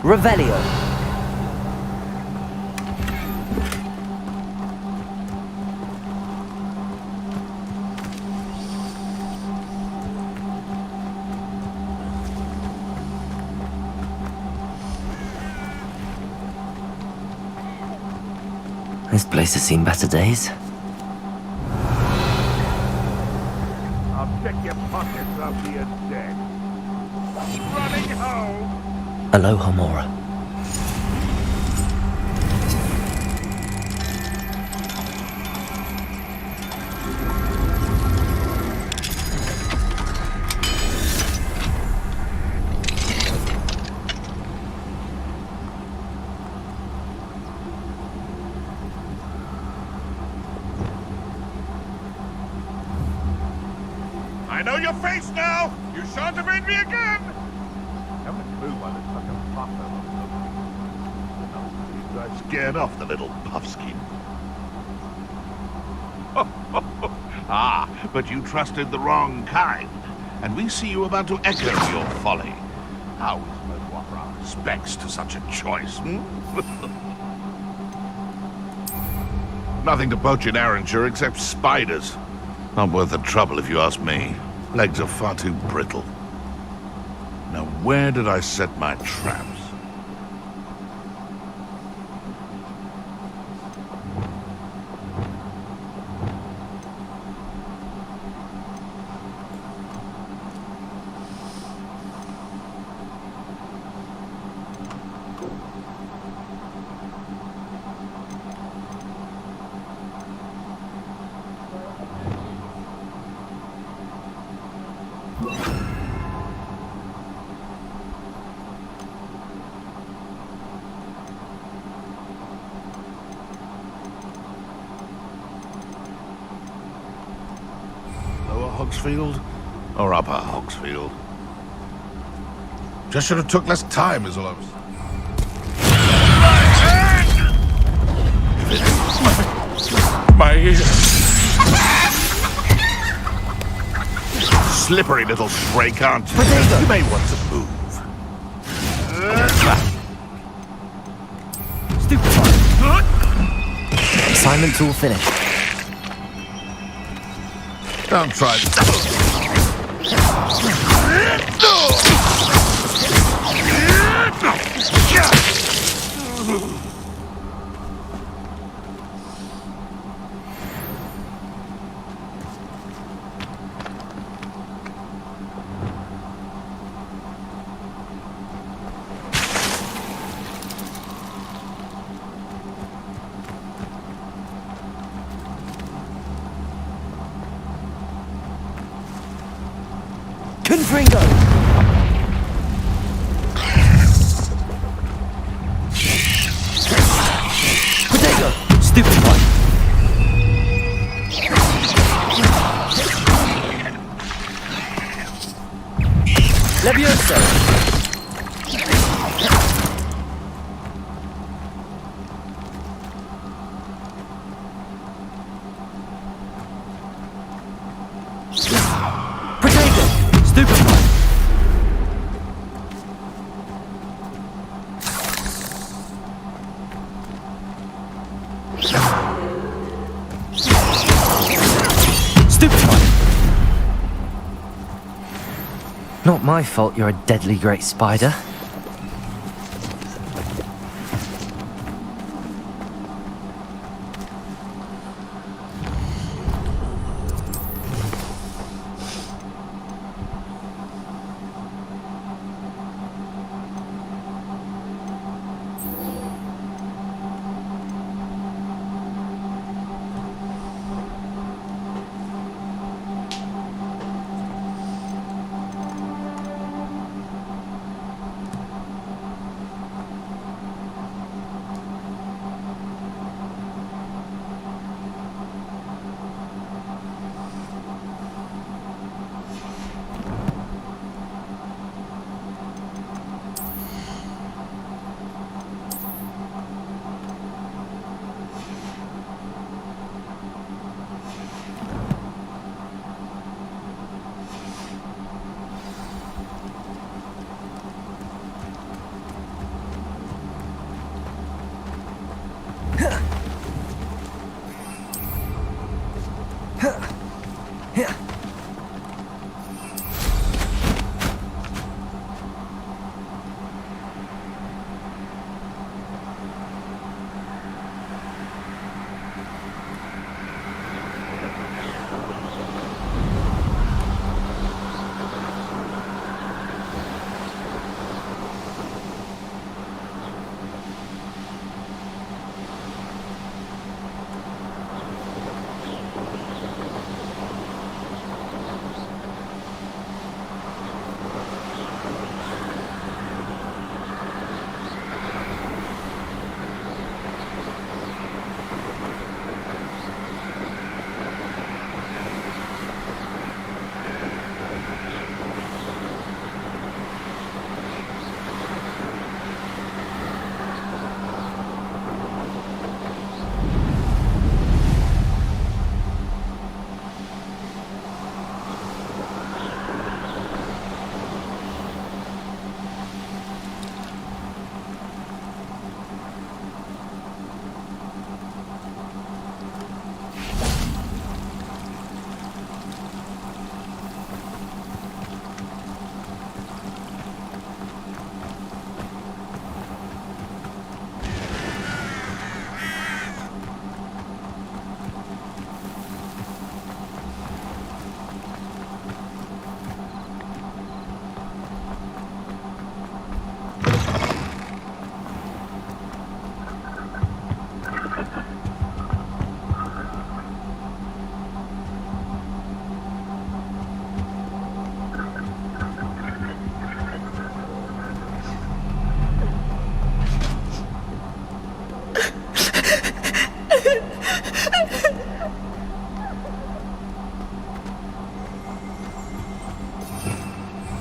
Revelio. This place has seen better days. I'll check your pockets after you're dead. Running home! Aloha Mora. I know your face now! You shan't evade me again! Haven't a clue why there's such a fuss over I've scared off the little puffskin. Ah, but you trusted the wrong kind. And we see you about to echo your folly. How are we supposed to offer our respects to such a choice, Nothing to poach in Arranshire except spiders. Not worth the trouble if you ask me. Legs are far too brittle. Now where did I set my traps? Hogsfield or Upper Hogsfield? Just should have took less time is all I was... My ears. Slippery little stray can't. You may want to move. Stupefy. Assignment's all finished. Don't try. Confringo! Potato! Stupefy! Levioso! Not my fault you're a deadly great spider.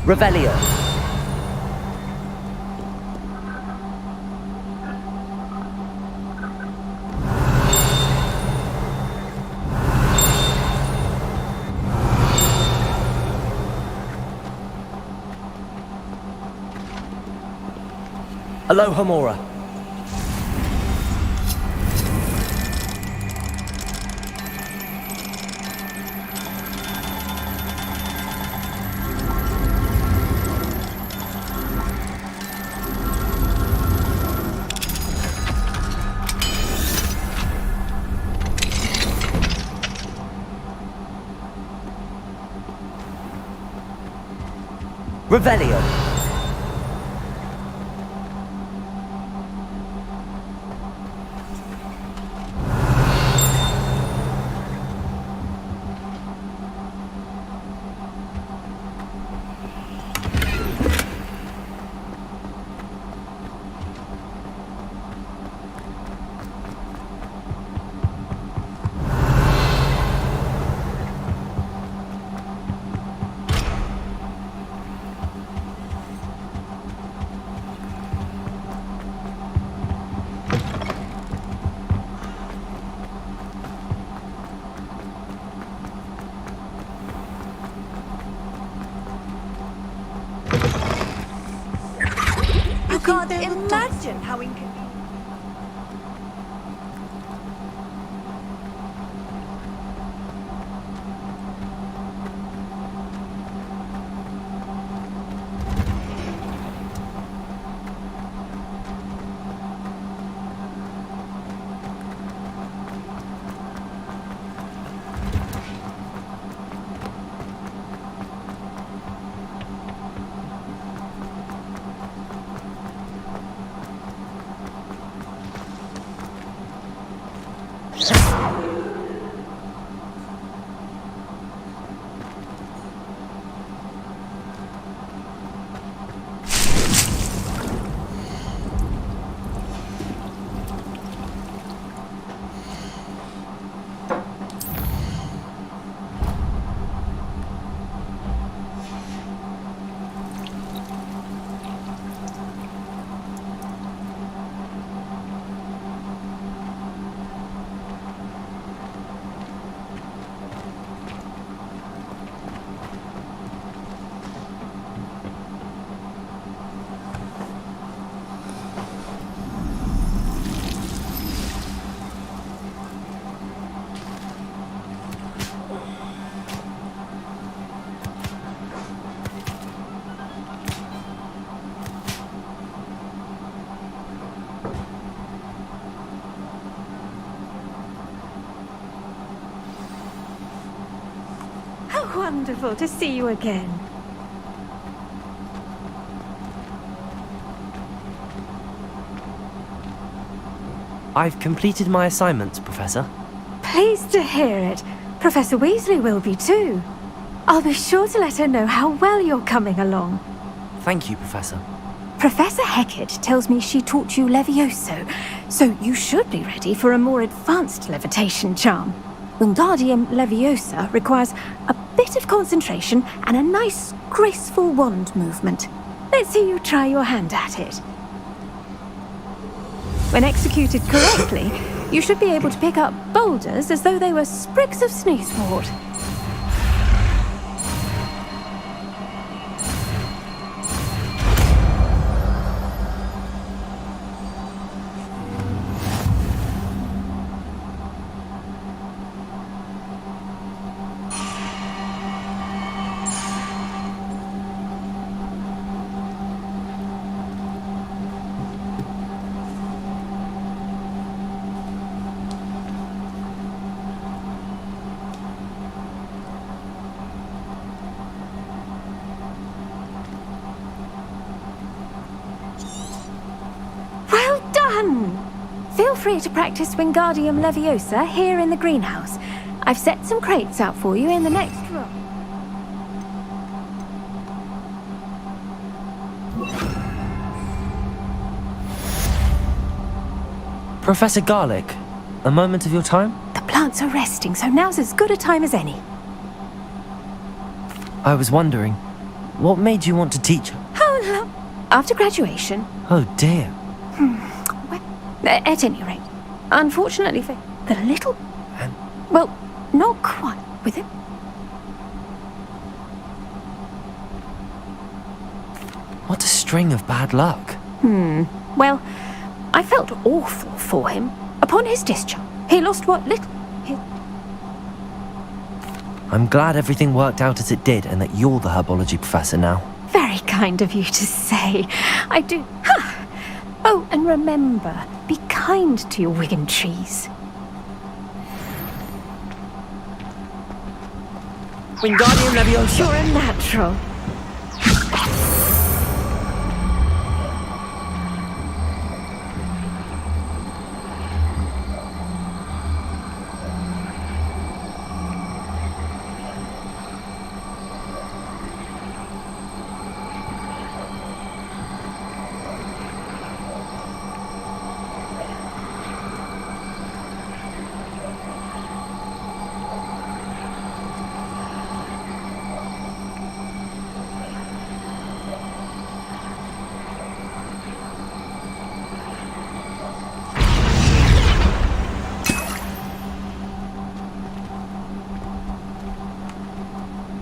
Revelio. Aloha Mora. Revelio. You can't imagine how inconvenient. Wonderful to see you again. I've completed my assignments, Professor. Pleased to hear it. Professor Weasley will be too. I'll be sure to let her know how well you're coming along. Thank you, Professor. Professor Hecat tells me she taught you Levioso, so you should be ready for a more advanced levitation charm. Wingardium Leviosa requires a bit of concentration and a nice, graceful wand movement. Let's see you try your hand at it. When executed correctly, you should be able to pick up boulders as though they were sprigs of sneezewort. Feel free to practice Wingardium Leviosa here in the greenhouse. I've set some crates out for you in the next room. Professor Garlick, a moment of your time? The plants are resting, so now's as good a time as any. I was wondering, What made you want to teach her? Oh, no. After graduation. Oh, dear. Well, at any rate, unfortunately for the little... Well, not quite with him. What a string of bad luck. Well, I felt awful for him. Upon his discharge, he lost what little... I'm glad everything worked out as it did and that you're the herbology professor now. Very kind of you to say. I do... Oh, and remember, be kind to your Wigan trees. Wingardium Leviosa! You're a natural.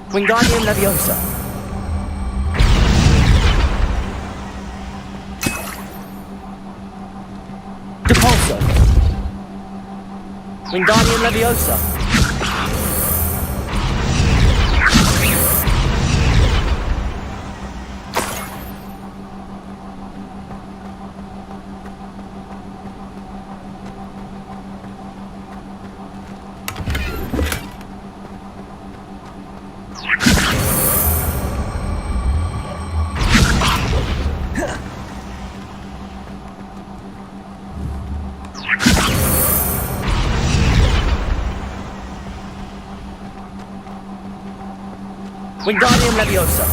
Wingardium Leviosa! Depulso! Wingardium Leviosa! Wingardium Leviosa!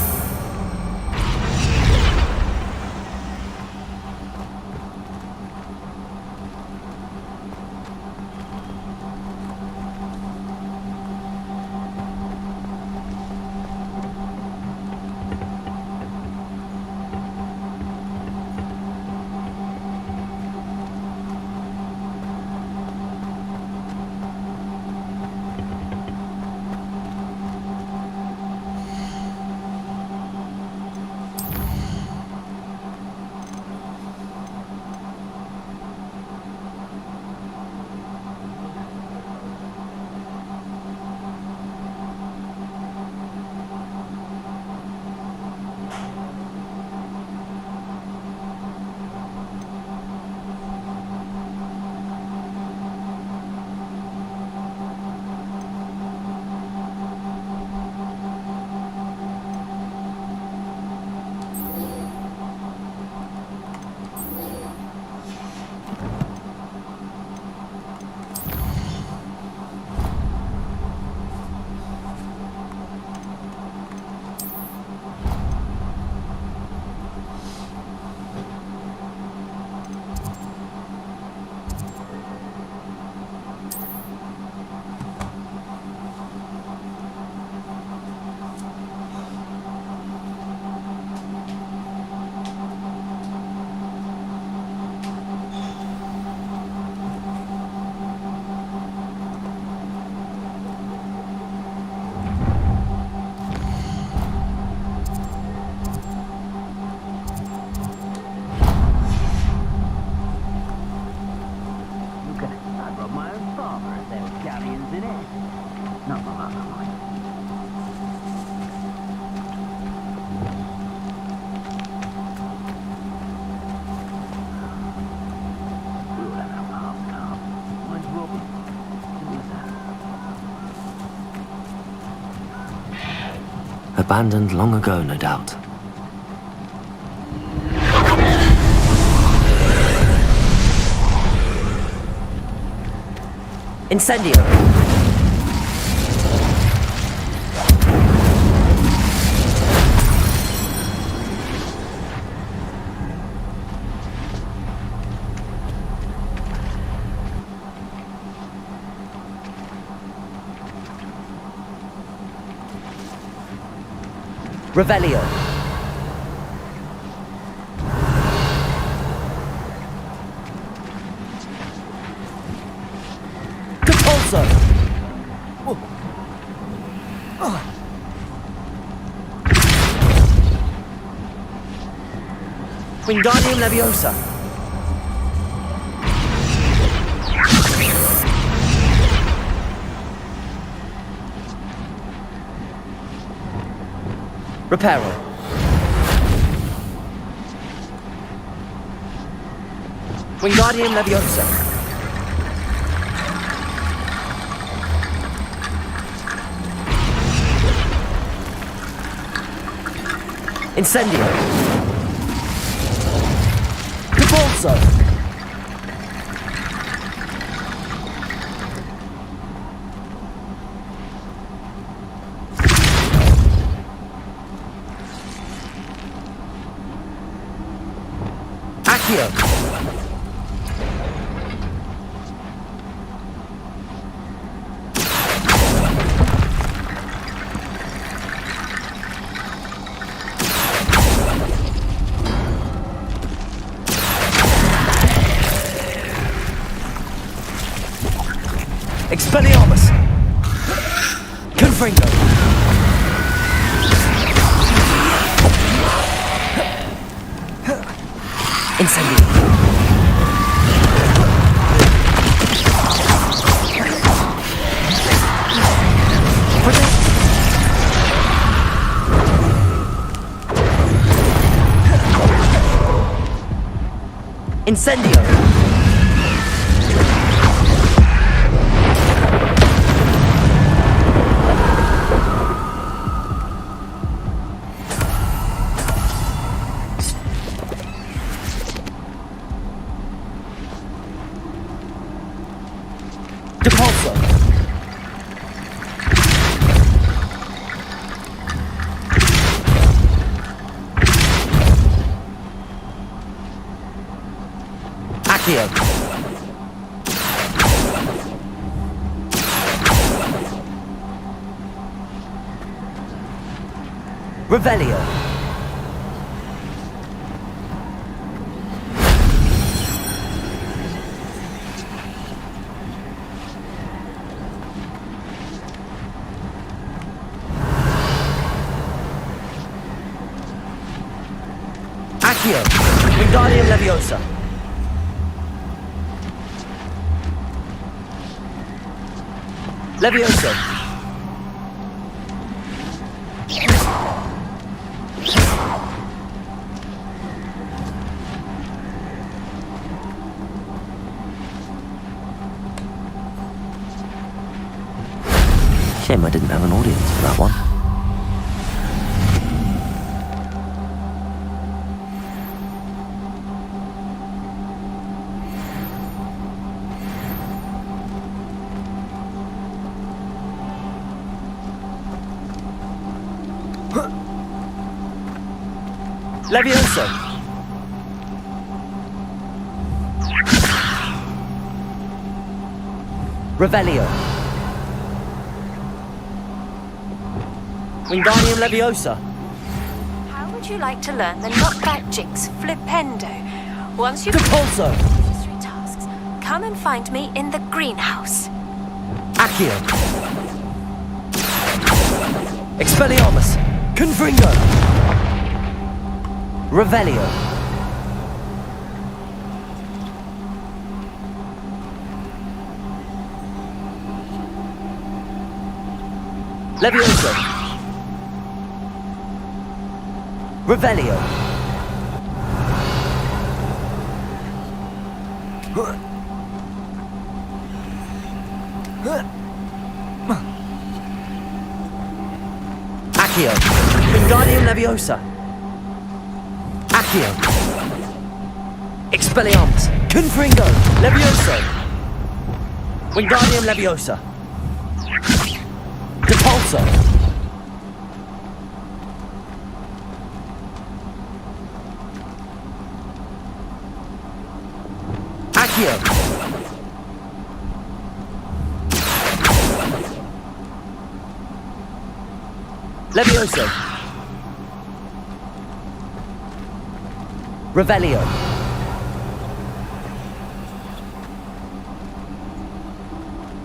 Abandoned long ago, no doubt. Incendio! Revelio. Depulso. Wingardium Leviosa. Reparo. Wingardium Leviosa. Incendio. Depulso. Accio. Expelliarmus! Confringo! Incendio! Incendio! Depulso. Accio. Revelio. Accio. Wingardium Leviosa. Leviosa. Shame I didn't have an audience for that one. Leviosa. Revelio. Wingardium Leviosa. How would you like to learn the knockback jinx Flipendo? Once you've Depulso. necessary tasks, come and find me in the greenhouse. Accio. Expelliarmus. Confringo. Revelio. Leviosa. Revelio. Accio. Wingardium Leviosa. Accio. Expelliarmus. Confringo. Leviosa. Wingardium Leviosa. Depulso. Accio. Leviosa. Revelio.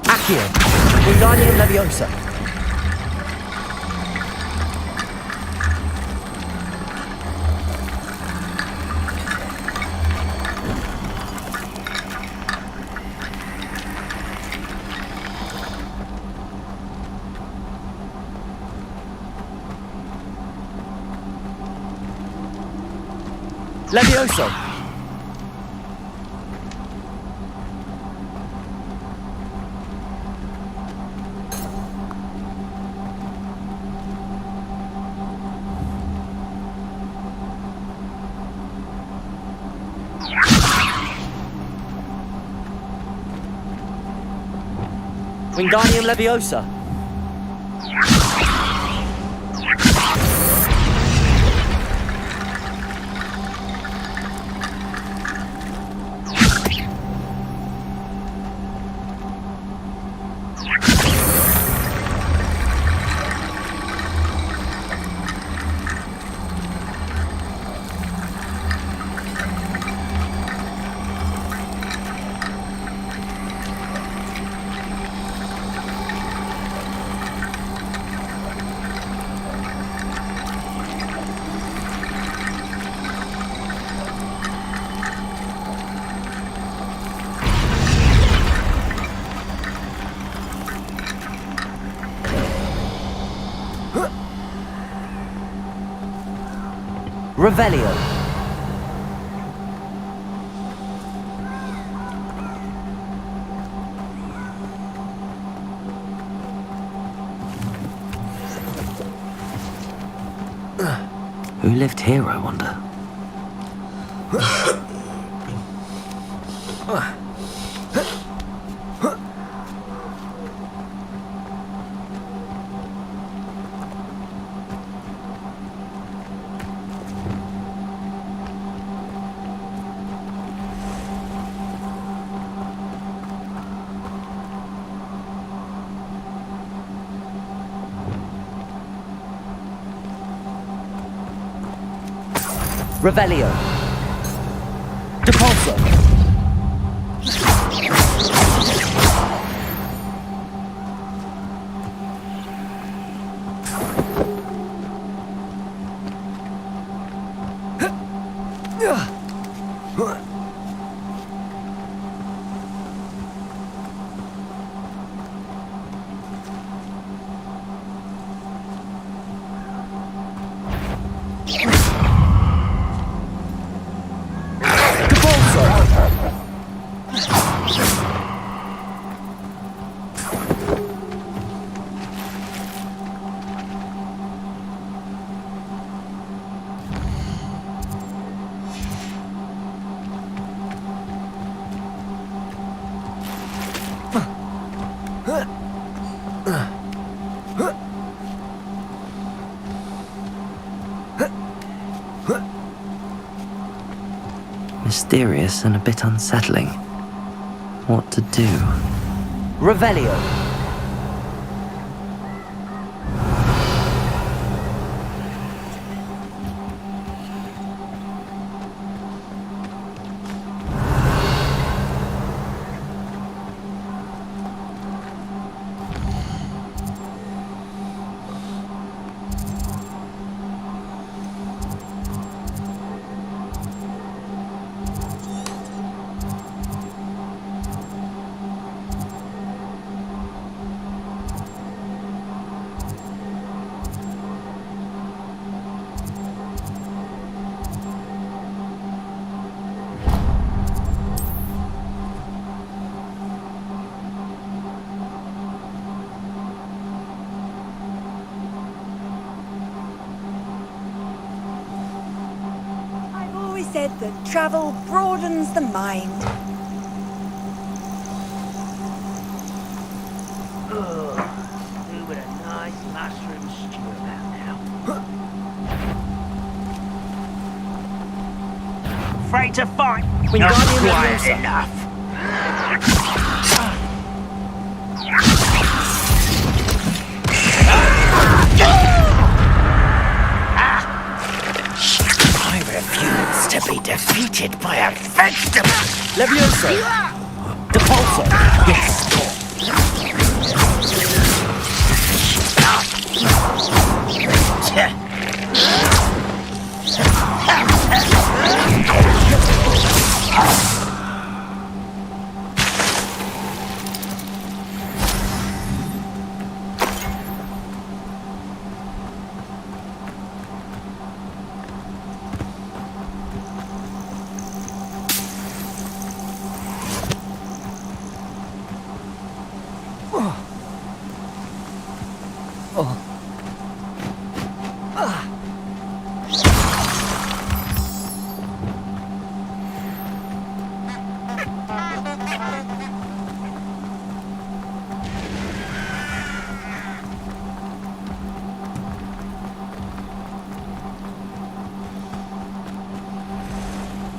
Accio. Wingardium Leviosa. Levioso! Wingardium Leviosa! Revelio. Who lived here, I wonder? Revelio. Depulso. Mysterious and a bit unsettling. What to do? Revelio. Said that travel broadens the mind. Who with a nice mushroom stew about now? Afraid to fight? Not quite enough. I refuse to to be defeated by a vegetable. Levioso! Depulso! Yes!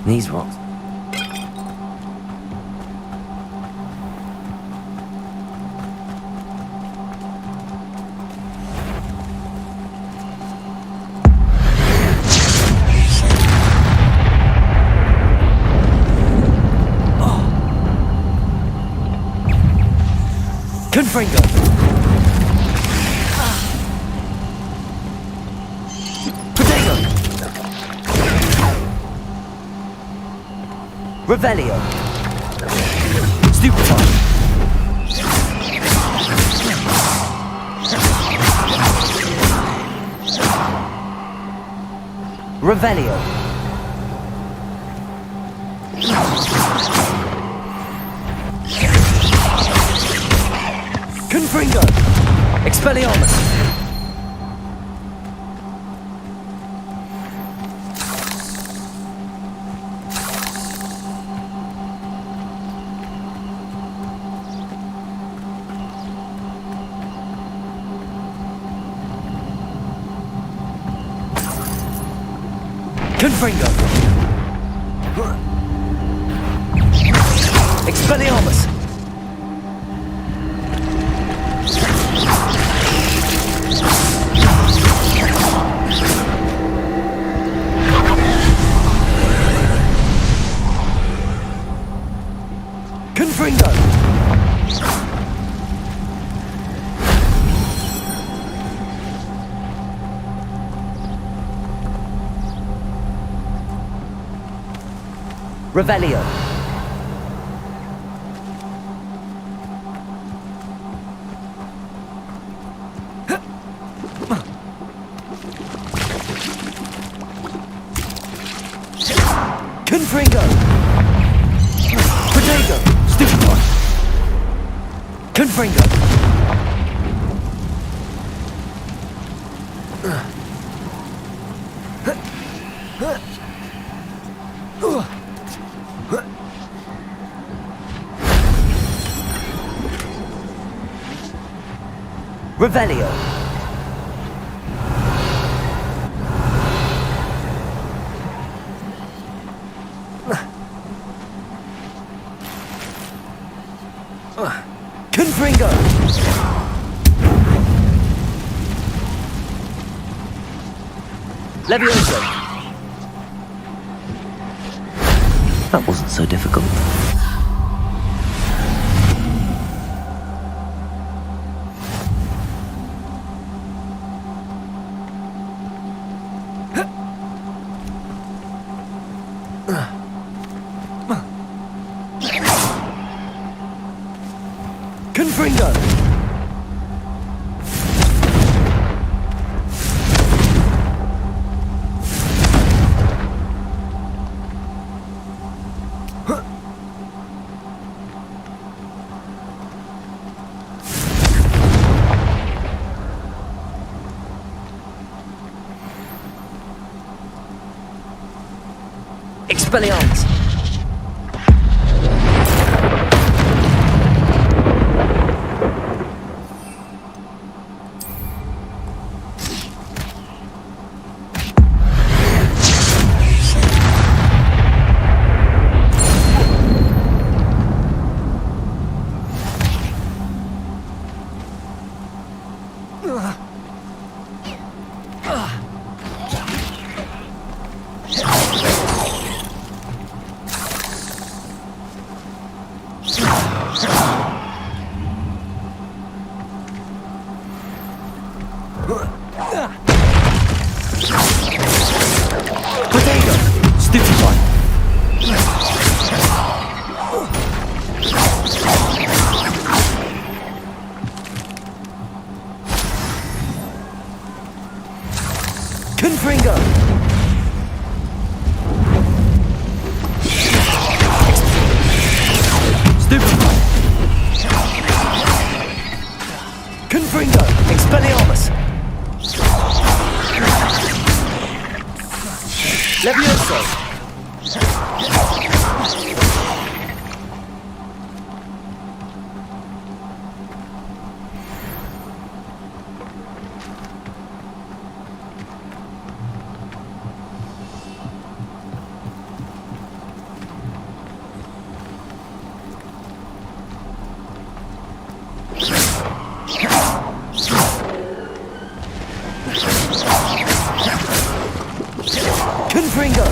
These rocks. Confringo! Potato! Revelio! Stupefy! Revelio! Confringo! Expelliarmus! Confringo! Expelliarmus! Confringo! Revelio! Confringo! Potato! Stupefy! Confringo! Revelio! Confringo! Levioso! That wasn't so difficult. Confringo! Expelliarmus! Potato! Stupefy! Confringo! Stupefy! Confringo! Expelliarmus! Levioso! Confringo!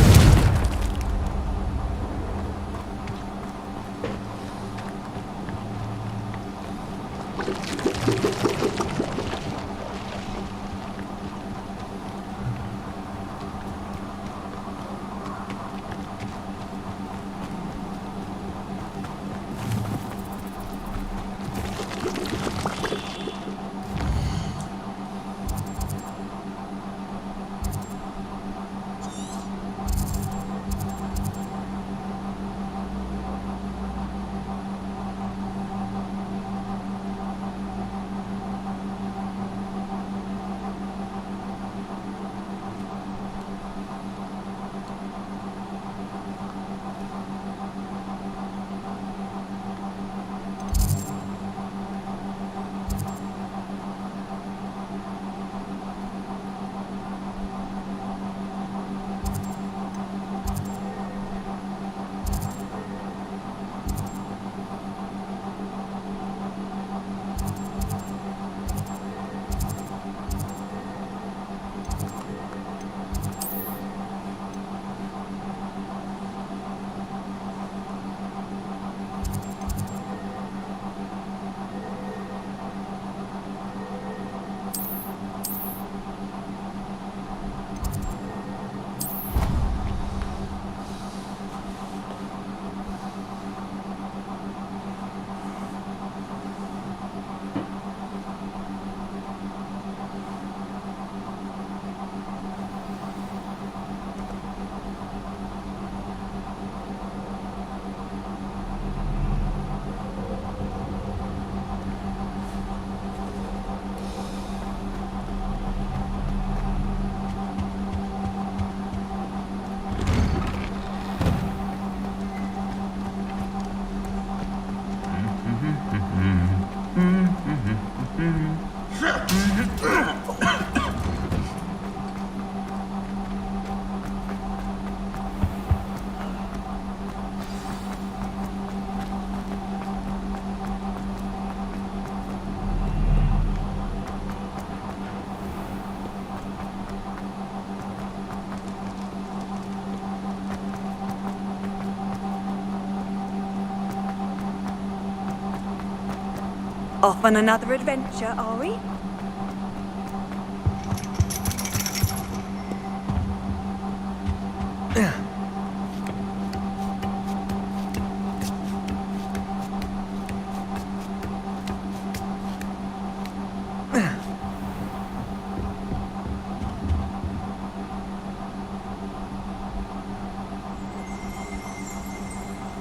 Off on another adventure, are we?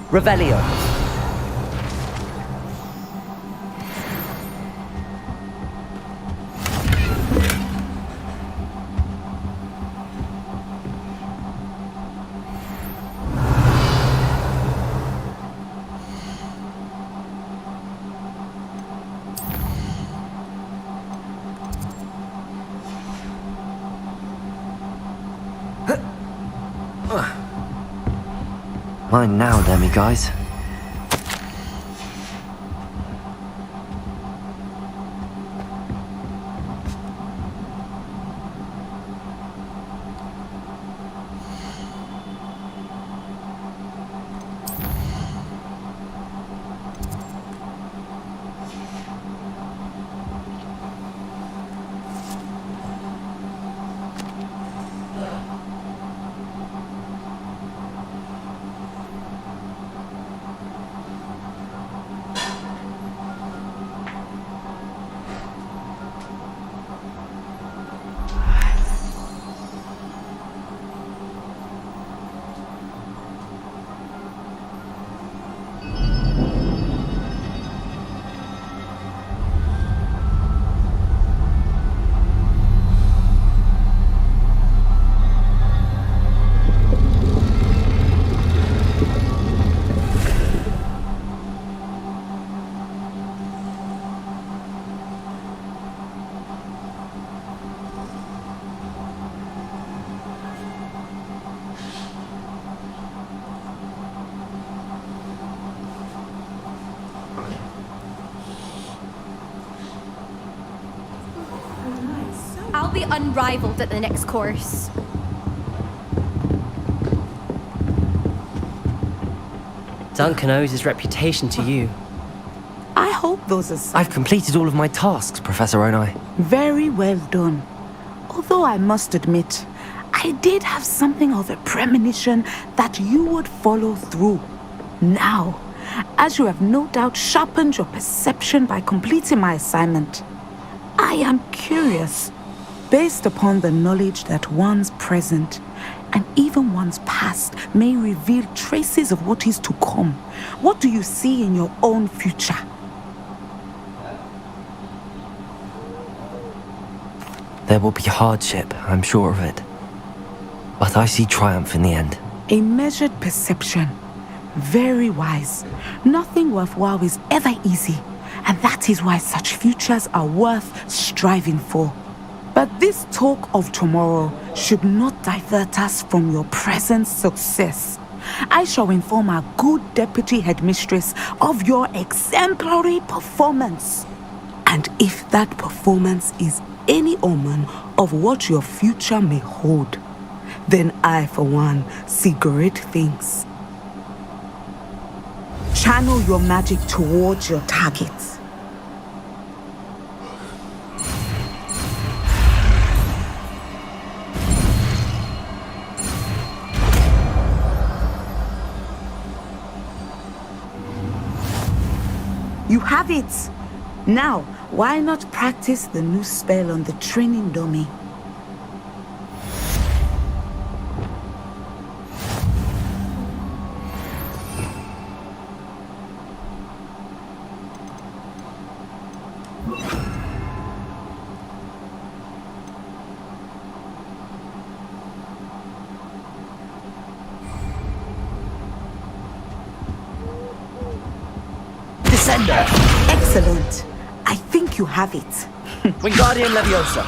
Revelio. Mine now, demi guys. be unrivaled at the next course. Duncan owes his reputation to you. I hope those are... I've completed all of my tasks, Professor Onai. Very well done. Although I must admit, I did have something of a premonition that you would follow through. Now, as you have no doubt sharpened your perception by completing my assignment, I am curious, based upon the knowledge that one's present and even one's past may reveal traces of what is to come. What do you see in your own future? There will be hardship, I'm sure of it. But I see triumph in the end. A measured perception. Very wise. Nothing worthwhile is ever easy, and that is why such futures are worth striving for. But this talk of tomorrow should not divert us from your present success. I shall inform our good deputy headmistress of your exemplary performance. And if that performance is any omen of what your future may hold, then I, for one, see great things. Channel your magic towards your targets. You have it! Now, why not practice the new spell on the training dummy? Descender! Excellent. I think you have it. Wingardium Leviosa.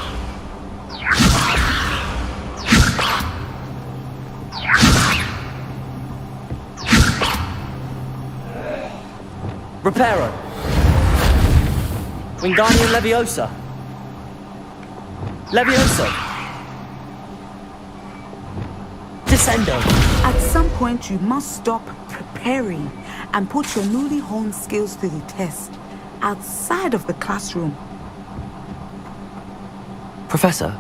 Reparo. Wingardium Leviosa. Leviosa. Descendo. At some point, you must stop preparing and put your newly honed skills to the test outside of the classroom. Professor,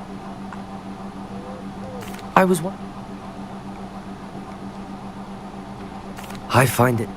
I find it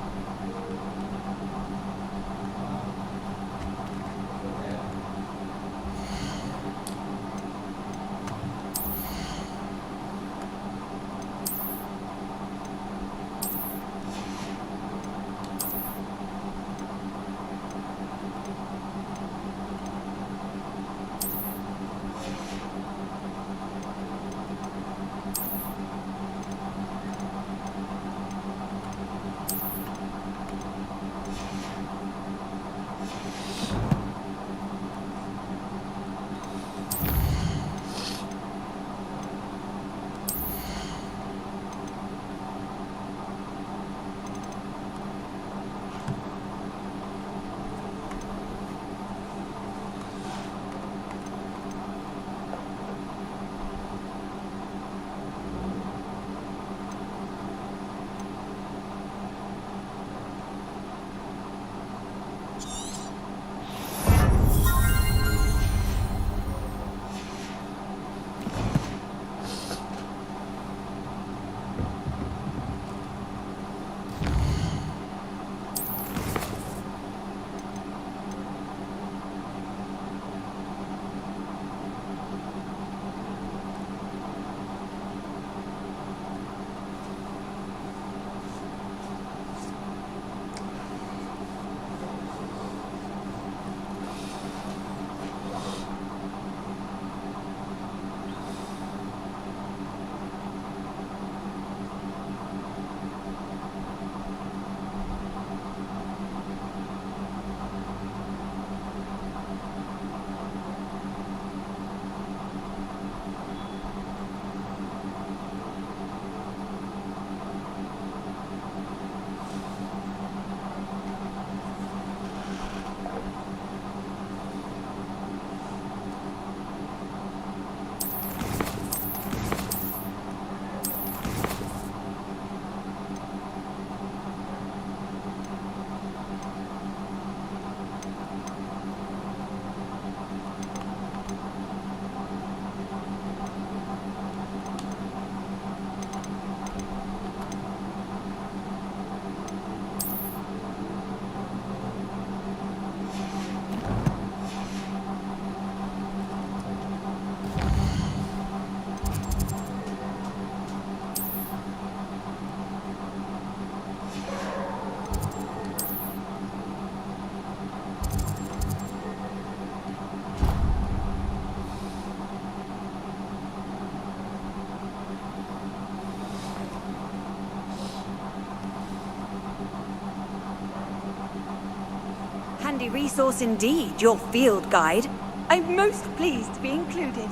handy resource indeed, your field guide. I'm most pleased to be included.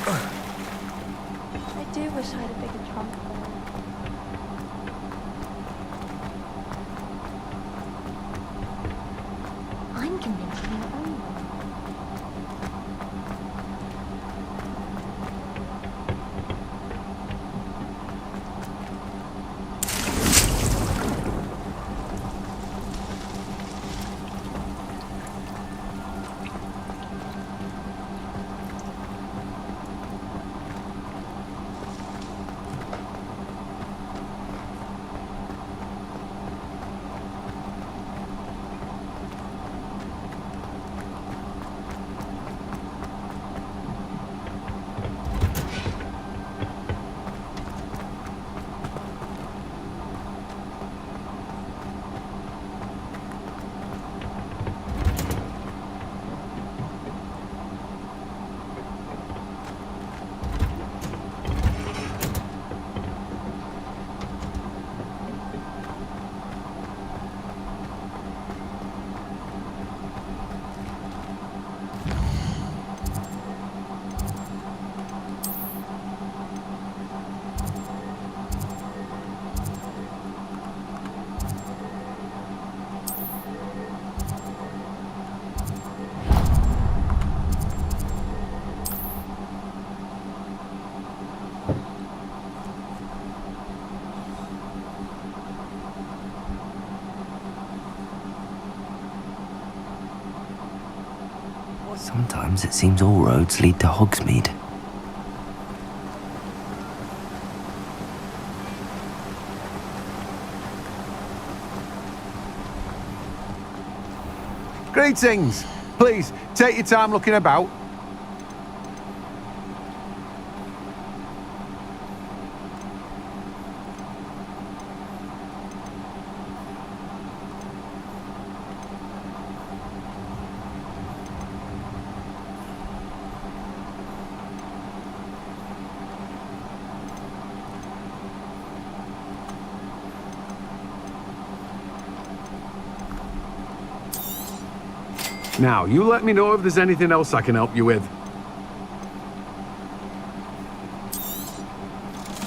I do wish I had a bigger trunk. I'm convinced you own one. Sometimes it seems all roads lead to Hogsmeade. Greetings! Please, take your time looking about. Now, you let me know if there's anything else I can help you with.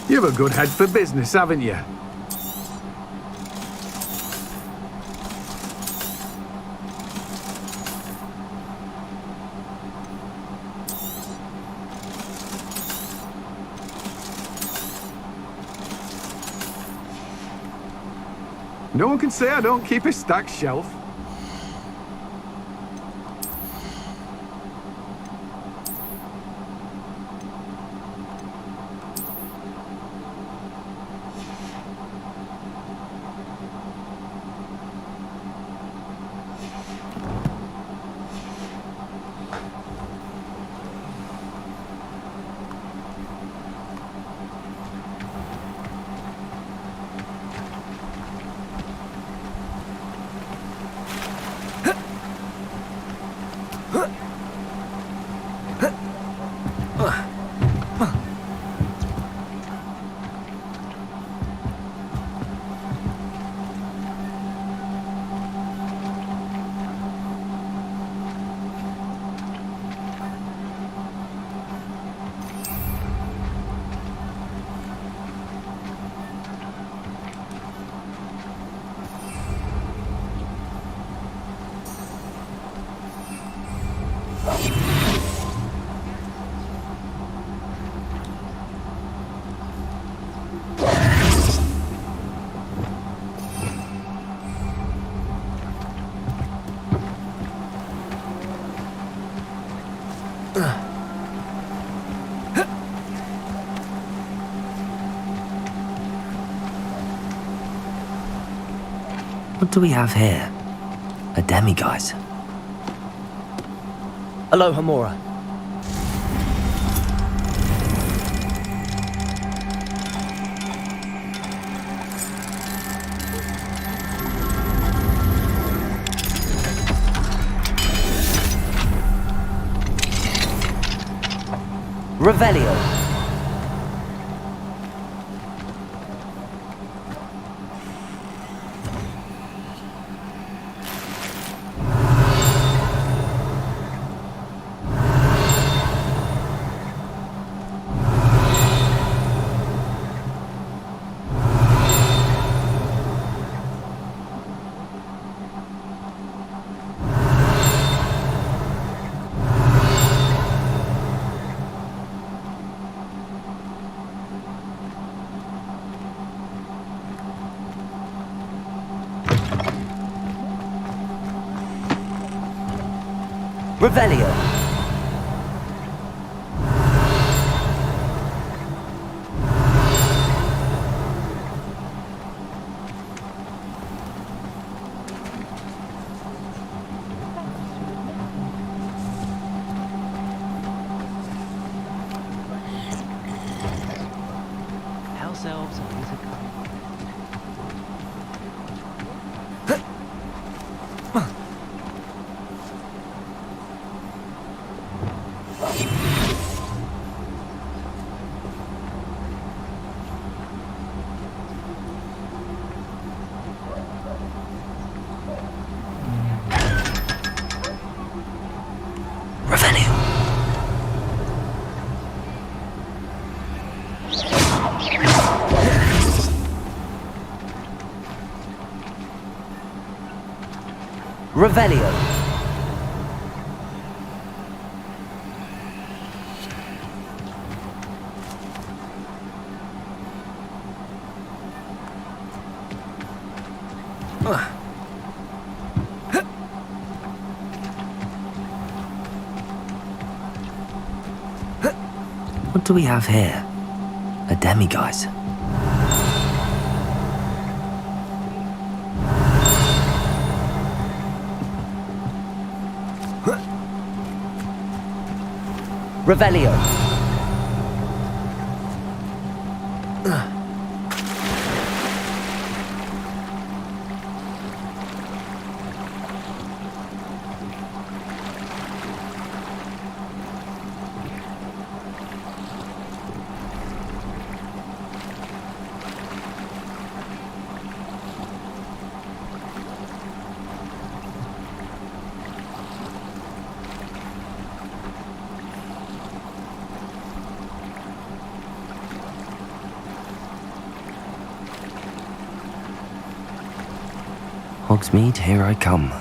You have a good head for business, haven't you? No one can say I don't keep a stacked shelf. What do we have here? A demiguise. Hello, Hamura. Revelio. Revelio. House elves and music. Revelio. What do we have here? A demiguise. Revelio. Hogsmeade, here I come.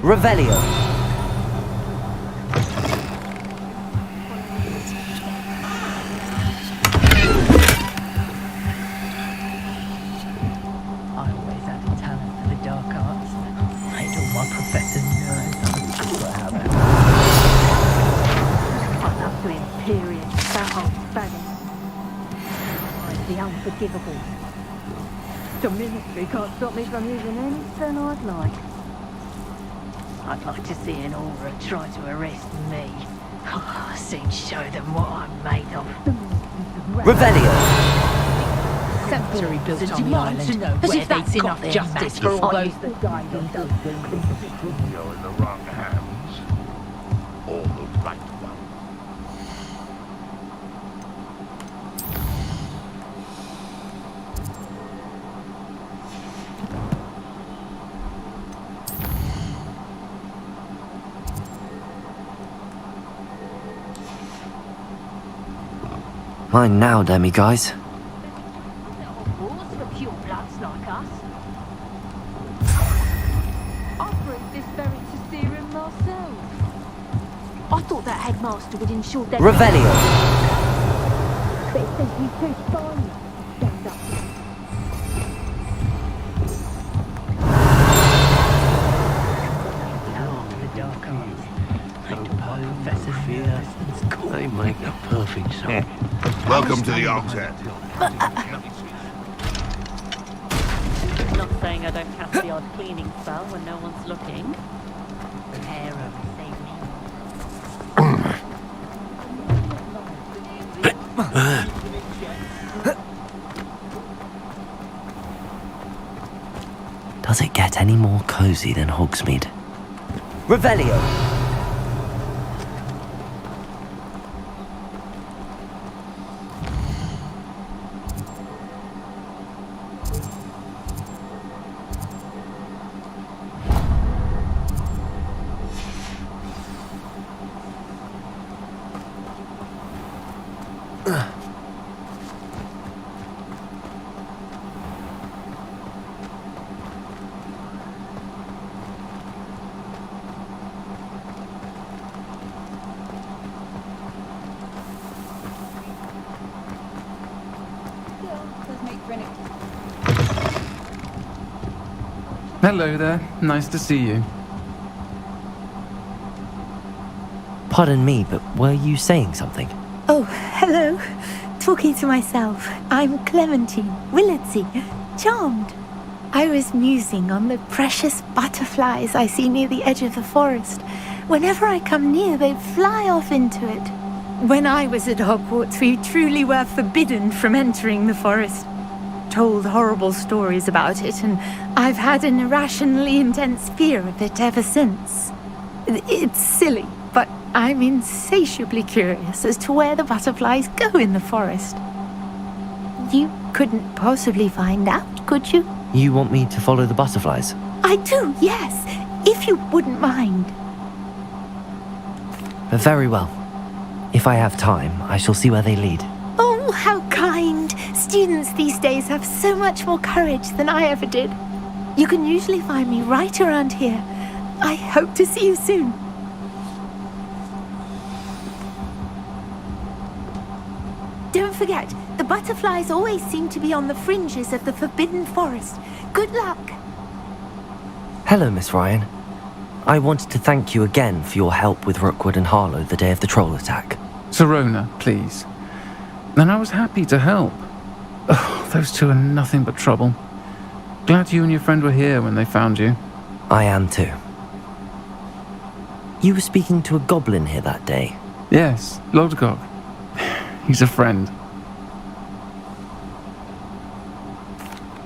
Revelio. Unforgivable. The ministry can't stop me from using any pen I'd like. I'd like to see an Aura try to arrest me. I'll soon show them what I'm made of. Revelio. Sanctuary built on the island. As if that's enough justice for all those that died on You're in the wrong hands. Or the right one. Mine now, demiguise. For pure bloods like us. I've brought this ferret to Serum myself. I thought that headmaster would ensure that. Revelio. But it says he's too spiny. Stand up. They make a perfect song. Welcome to the Octet. Not saying I don't cast the odd cleaning spell when no one's looking. Prepare them, save me. Does it get any more cozy than Hogsmeade? Revelio. Hello there. Nice to see you. Pardon me, but were you saying something? Oh, hello. Talking to myself. I'm Clementine, Willardsey, charmed. I was musing on the precious butterflies I see near the edge of the forest. Whenever I come near, they fly off into it. When I was at Hogwarts, we truly were forbidden from entering the forest. Told horrible stories about it, and I've had an irrationally intense fear of it ever since. It's silly, but I'm insatiably curious as to where the butterflies go in the forest. You couldn't possibly find out, could you? You want me to follow the butterflies? I do, yes, if you wouldn't mind. Very well. If I have time, I shall see where they lead. Oh, how kind! Students these days have so much more courage than I ever did. You can usually find me right around here. I hope to see you soon. Don't forget, the butterflies always seem to be on the fringes of the Forbidden Forest. Good luck! Hello, Miss Ryan. I wanted to thank you again for your help with Rookwood and Harlow the day of the troll attack. Sirona, please. And I was happy to help. Oh, those two are nothing but trouble. Glad you and your friend were here when they found you. I am too. You were speaking to a goblin here that day? Yes, Lodgok. He's a friend.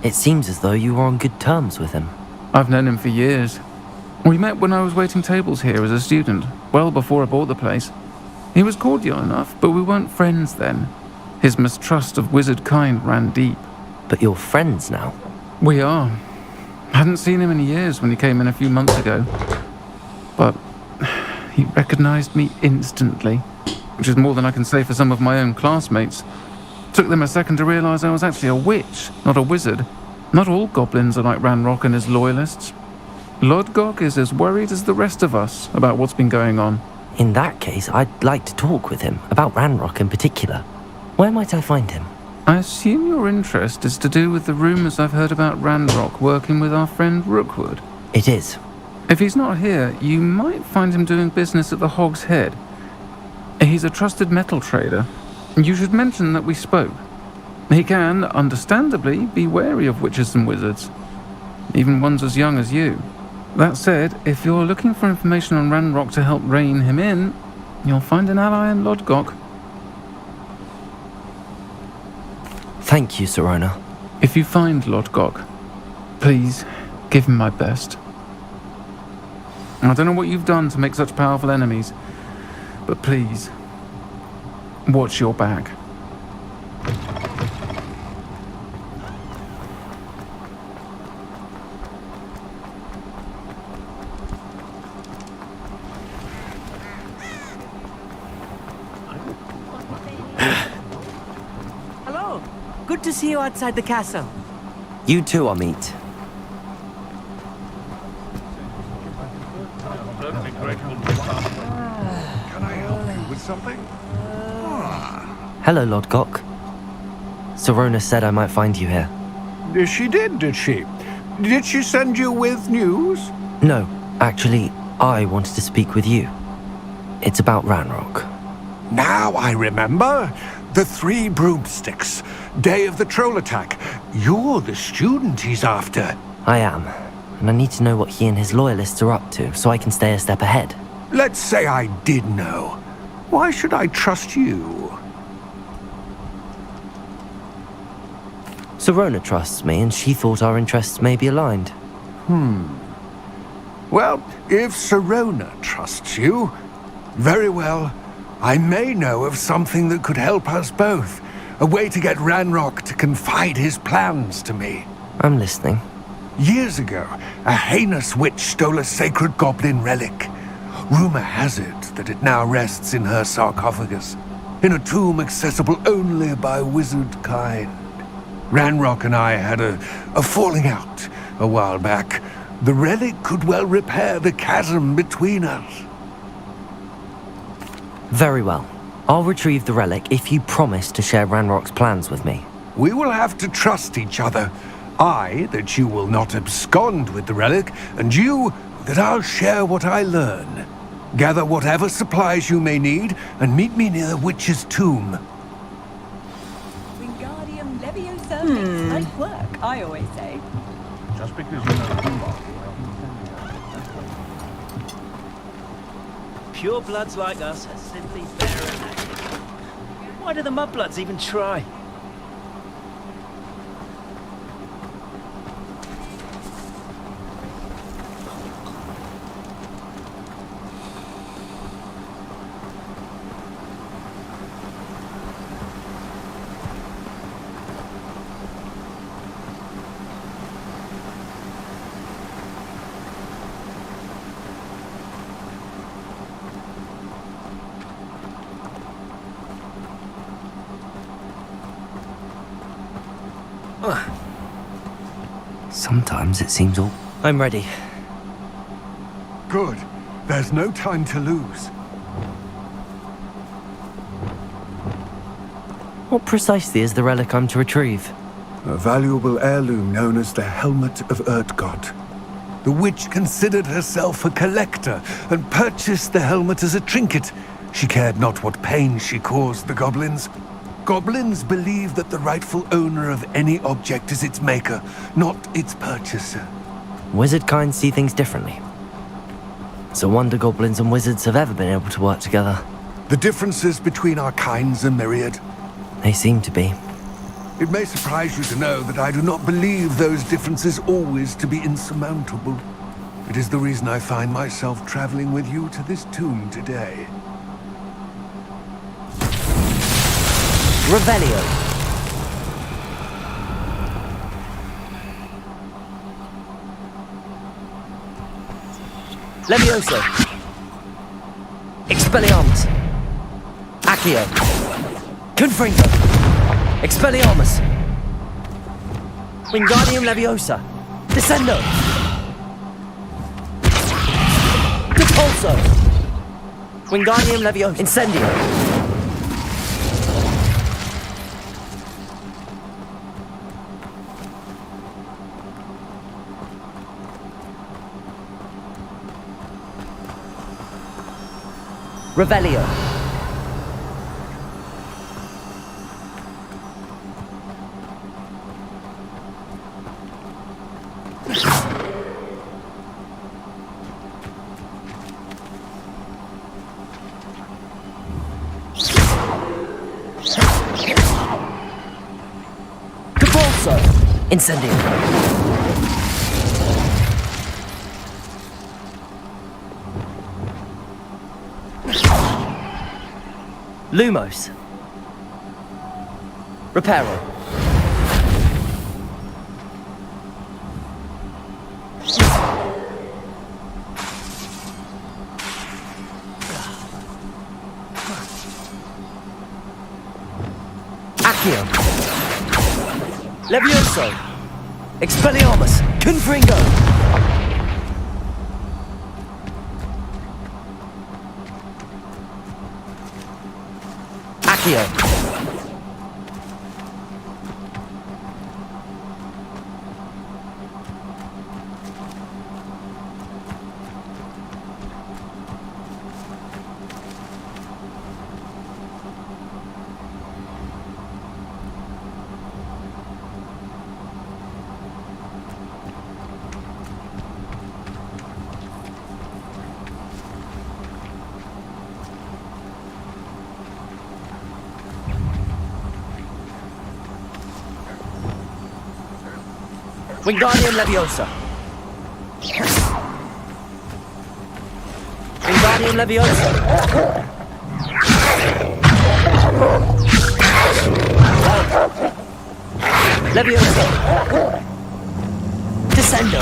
It seems as though you were on good terms with him. I've known him for years. We met when I was waiting tables here as a student, well before I bought the place. He was cordial enough, but we weren't friends then. His mistrust of wizard kind ran deep. But you're friends now? We are. Hadn't seen him in years when he came in a few months ago. But he recognized me instantly, which is more than I can say for some of my own classmates. Took them a second to realize I was actually a witch, not a wizard. Not all goblins are like Ranrock and his loyalists. Lodgok is as worried as the rest of us about what's been going on. In that case, I'd like to talk with him, about Ranrock in particular. Where might I find him? I assume your interest is to do with the rumors I've heard about Ranrock working with our friend Rookwood. It is. If he's not here, you might find him doing business at the Hog's Head. He's a trusted metal trader. You should mention that we spoke. He can, understandably, be wary of witches and wizards, even ones as young as you. That said, if you're looking for information on Ranrock to help rein him in, you'll find an ally in Lodgok. Thank you, Sirona. If you find Lodgok, please give him my best. I don't know what you've done to make such powerful enemies, but please, watch your back. Hello. Good to see you outside the castle. You too, Amit. Can I help you with something? Hello, Lodgok. Sirona said I might find you here. She did she? Did she send you with news? No, actually, I wanted to speak with you. It's about Ranrock. Now I remember. The 3 broomsticks. Day of the troll attack. You're the student he's after. I am, and I need to know what he and his loyalists are up to so I can stay a step ahead. Let's say I did know. Why should I trust you? Sirona trusts me, and she thought our interests may be aligned. Well, if Sirona trusts you, very well. I may know of something that could help us both. A way to get Ranrock to confide his plans to me. I'm listening. Years ago, a heinous witch stole a sacred goblin relic. Rumor has it that it now rests in her sarcophagus, in a tomb accessible only by wizard kind. Ranrock and I had a falling out a while back. The relic could well repair the chasm between us. Very well. I'll retrieve the relic if you promise to share Ranrock's plans with me. We will have to trust each other. I, that you will not abscond with the relic, and you, that I'll share what I learn. Gather whatever supplies you may need, and meet me near the witch's tomb. Wingardium Leviosa makes light work, I always say. Just because you know Dumbledore. Pure bloods like us are simply better at acting. Why do the mudbloods even try? Sometimes it seems all... I'm ready. Good. There's no time to lose. What precisely is the relic I'm to retrieve? A valuable heirloom known as the Helmet of Urtgott. The witch considered herself a collector and purchased the helmet as a trinket. She cared not what pain she caused the goblins. Goblins believe that the rightful owner of any object is its maker, not its purchaser. Wizard kind see things differently. It's a wonder goblins and wizards have ever been able to work together. The differences between our kinds are myriad. They seem to be. It may surprise you to know that I do not believe those differences always to be insurmountable. It is the reason I find myself traveling with you to this tomb today. Revelio. Levioso. Expelliarmus. Accio. Confringo. Expelliarmus. Wingardium Leviosa. Descendo. Depulso. Wingardium Leviosa. Incendio. Revelio. Depulso. Incendio. Lumos. Reparo. Accio. Levioso. Expelliarmus. Confringo. Accio. Wingardium Leviosa. Wingardium Leviosa. Leviosa. Descendo.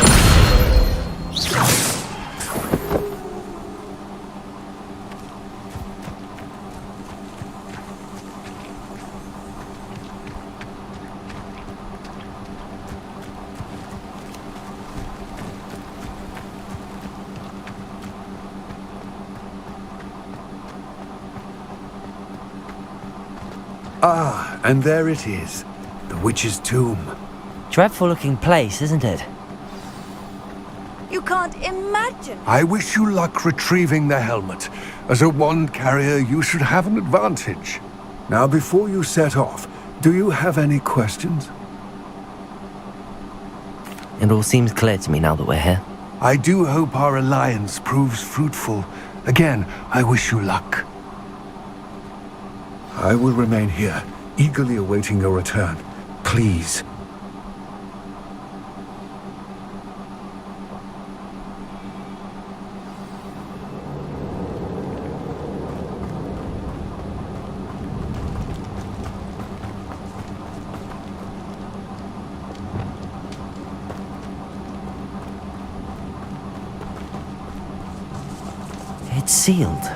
Ah, and there it is, the witch's tomb. Dreadful looking place, isn't it? You can't imagine. I wish you luck retrieving the helmet. As a wand carrier, you should have an advantage. Now, before you set off, do you have any questions? It all seems clear to me now that we're here. I do hope our alliance proves fruitful. Again, I wish you luck. I will remain here, eagerly awaiting your return. Please. It's sealed.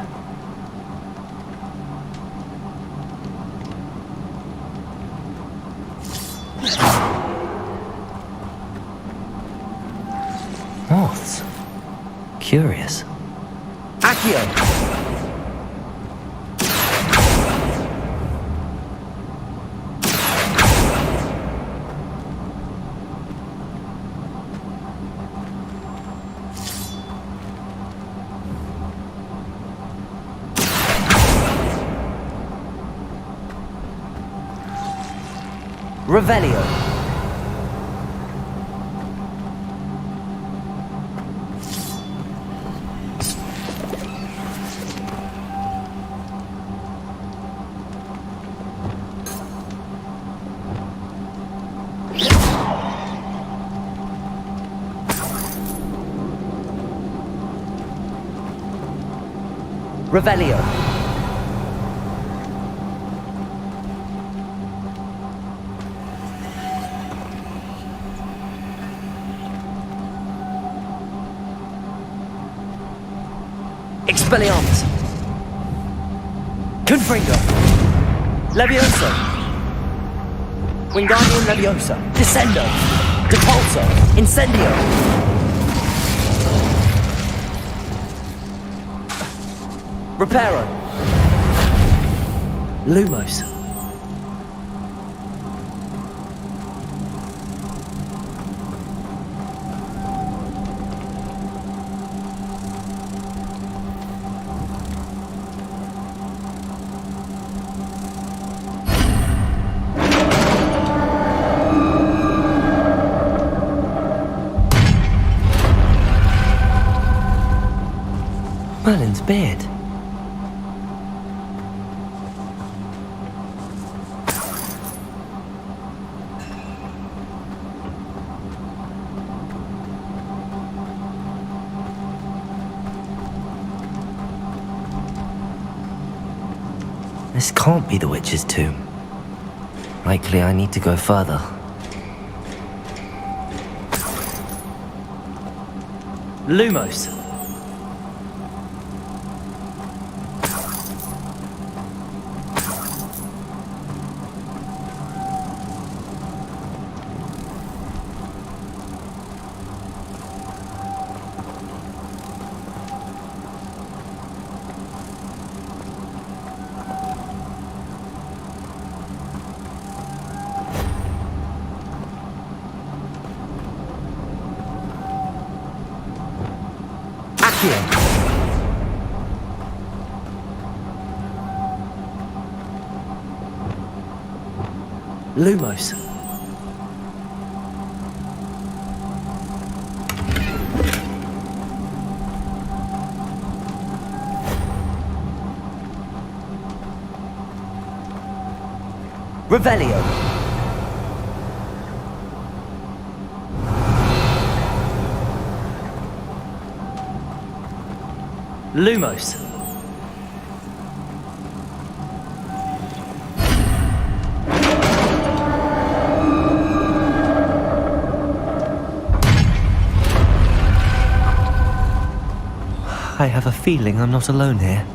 Moths. Curious. Accio! Revelio. Revelio. Expelliarmus. Confringo. Leviosa. Wingardium Leviosa. Descendo. Depulso. Incendio. Reparo. Lumos. Merlin's beard. This can't be the witch's tomb. Likely I need to go further. Lumos. Lumos. Revelio. Lumos. I have a feeling I'm not alone here.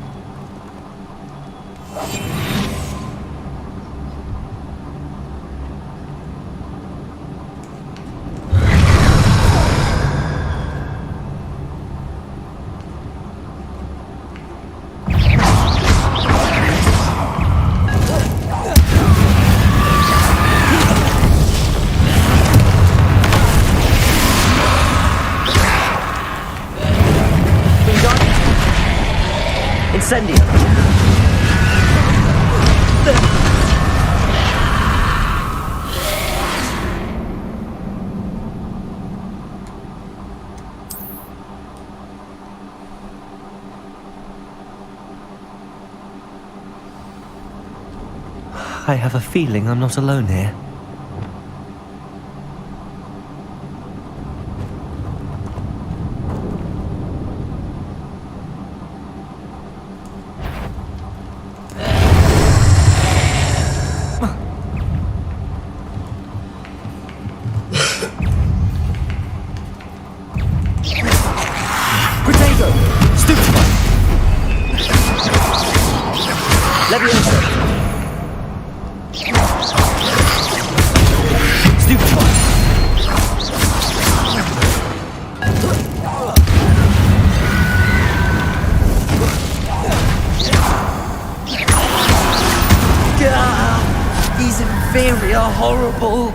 Incendio! I have a feeling I'm not alone here. Potato! Stupefy! Leviosa! Stupefy! Gah! These inferior horrible!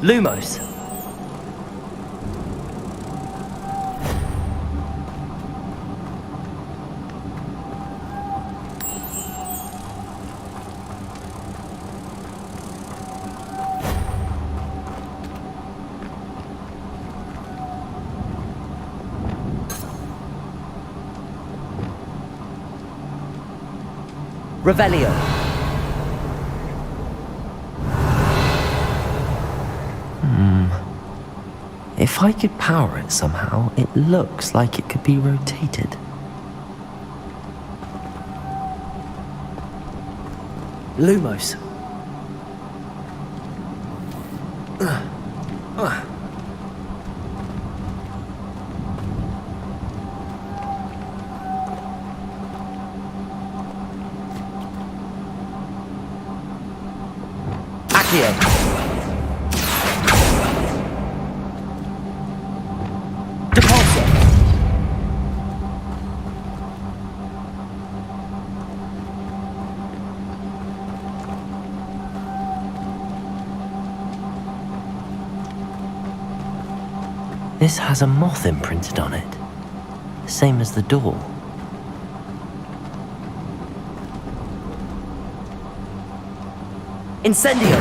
Lumos. Revelio. If I could power it somehow, it looks like it could be rotated. Lumos. Accio. This has a moth imprinted on it, same as the door. Incendio!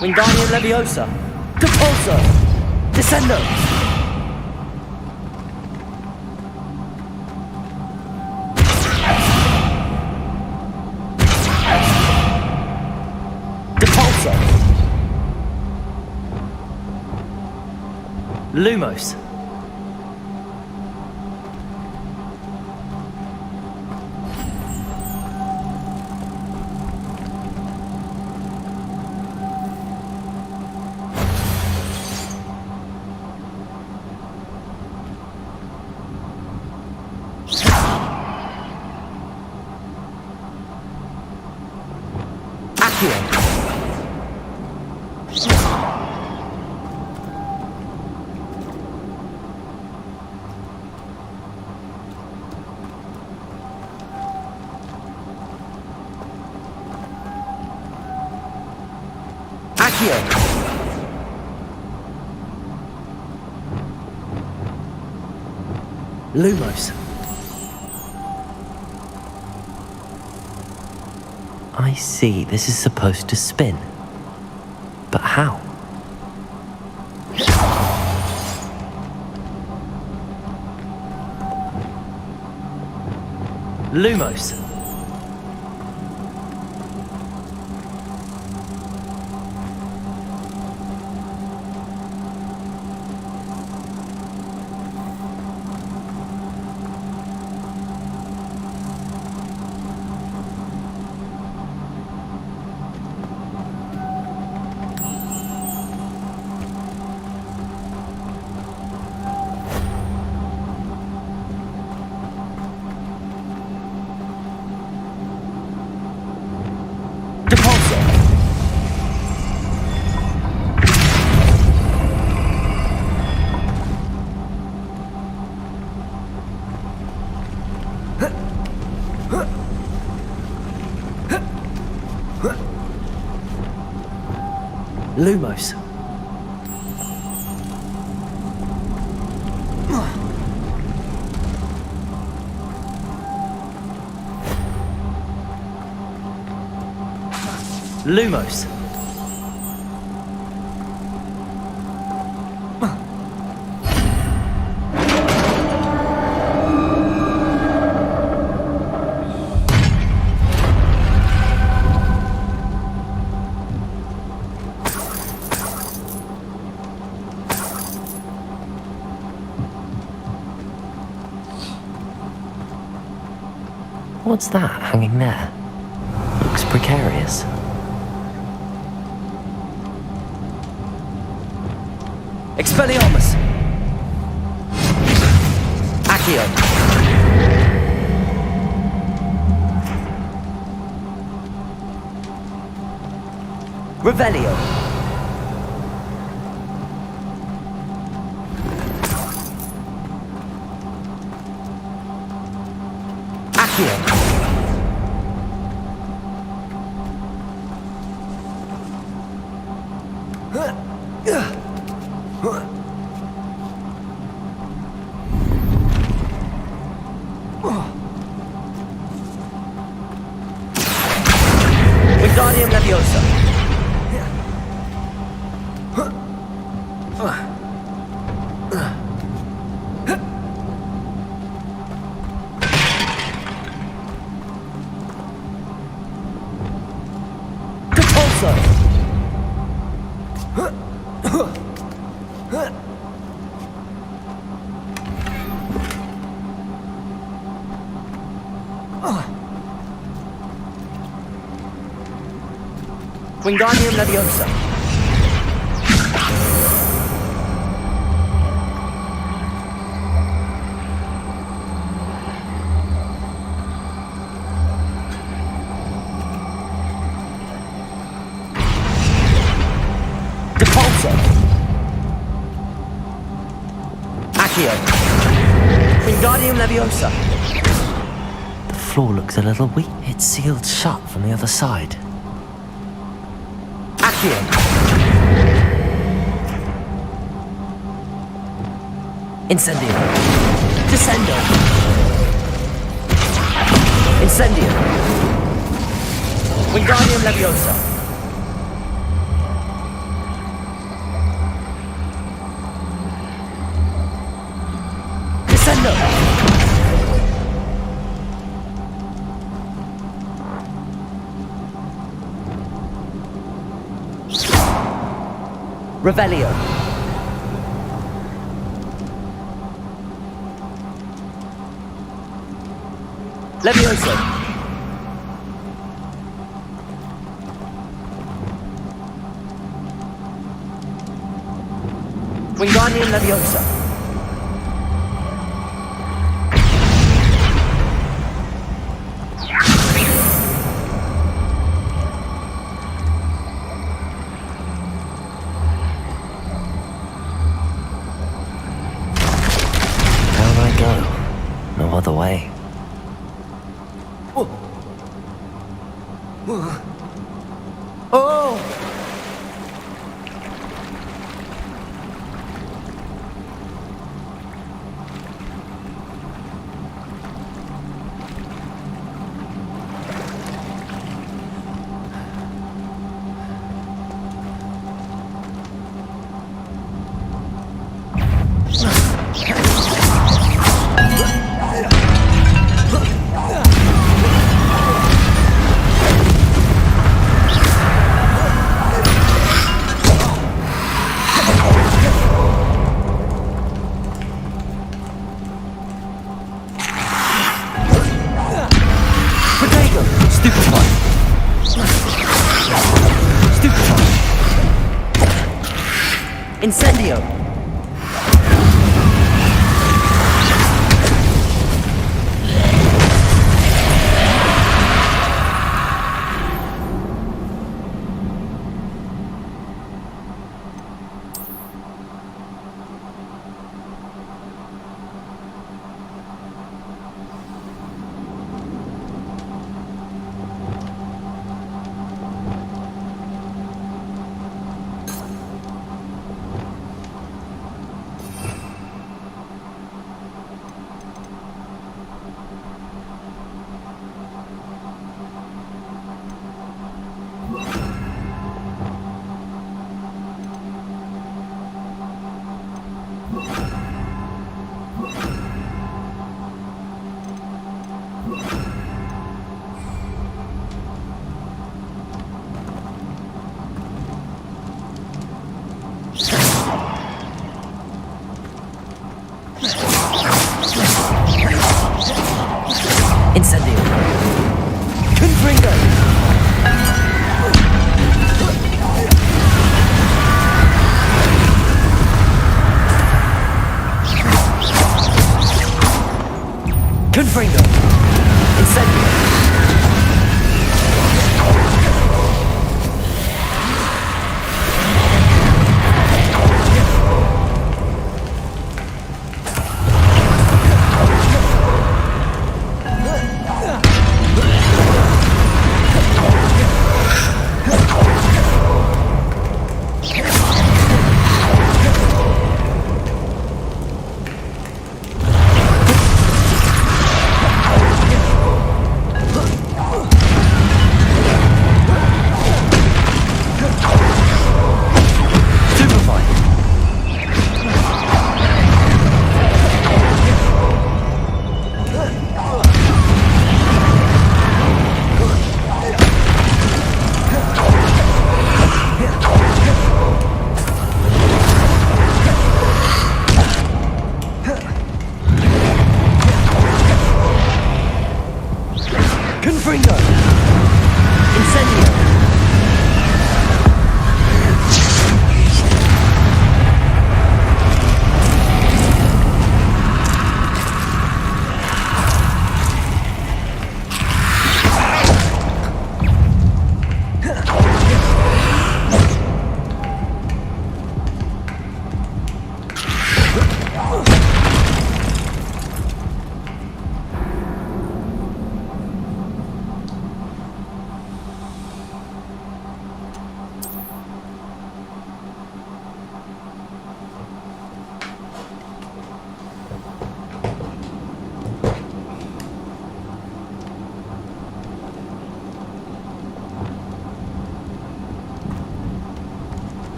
Wingardium Leviosa! Depulso! Descendo! Lumos. Accio. Lumos. I see, this is supposed to spin. But how? Lumos. Lumos. Lumos. What's that hanging there? Looks precarious. Expelliarmus! Accio! Revelio! Accio! Wingardium Leviosa. Wingardium Leviosa. Depulso. Accio. Wingardium Leviosa. The floor looks a little weak. It's sealed shut from the other side. Accio. Incendio. Descendo. Incendio. Wingardium Leviosa. Descendo. Revelio. Levioso. Wingardium Leviosa. No other way. Oh! Incendio! Incendio! Confringo! Confringo! Incendio! Confringo!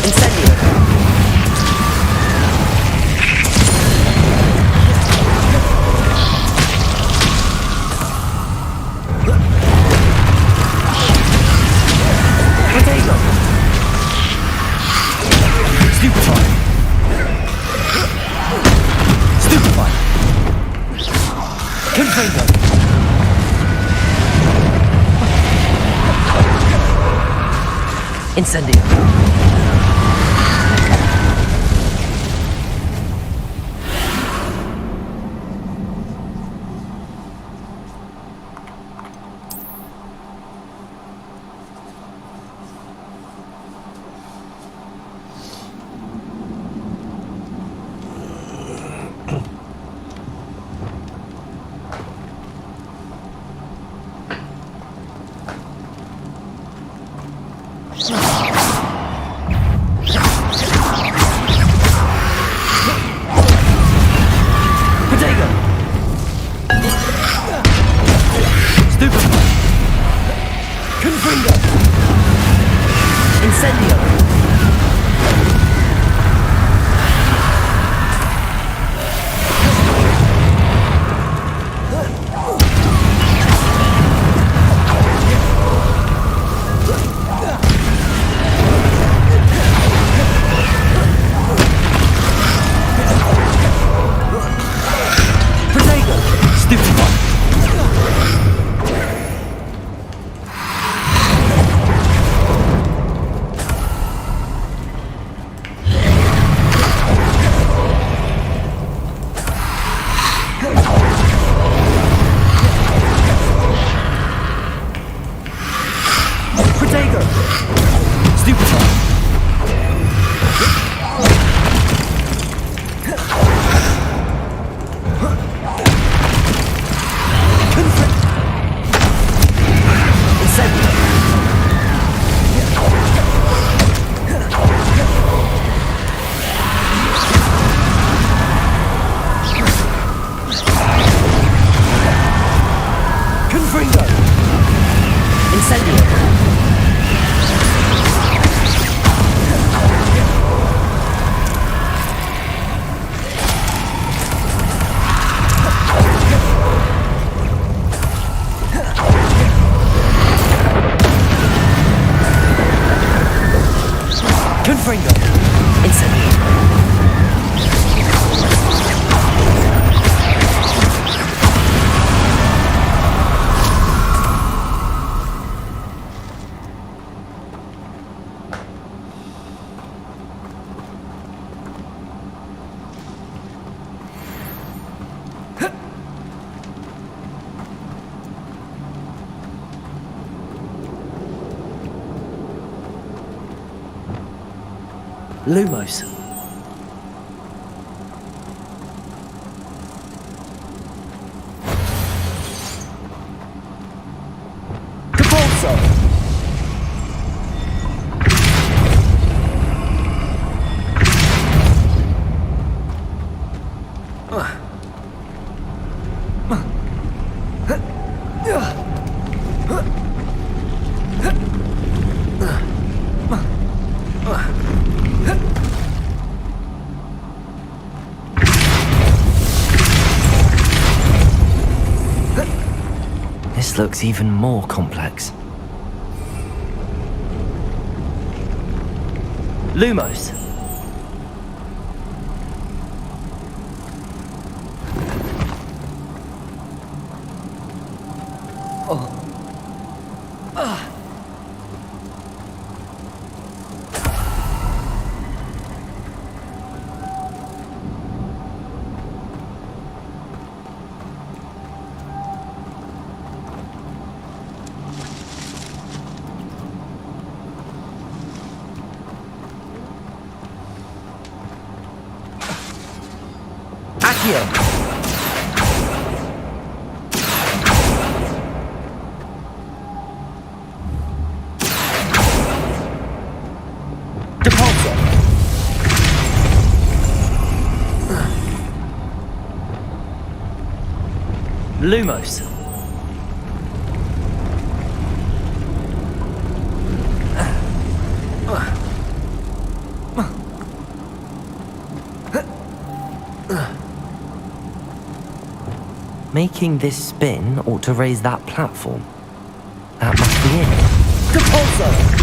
Incendio! Incendio! Lumos. This looks even more complex. Lumos. Lumos. Making this spin ought to raise that platform. That must be it. Depulso!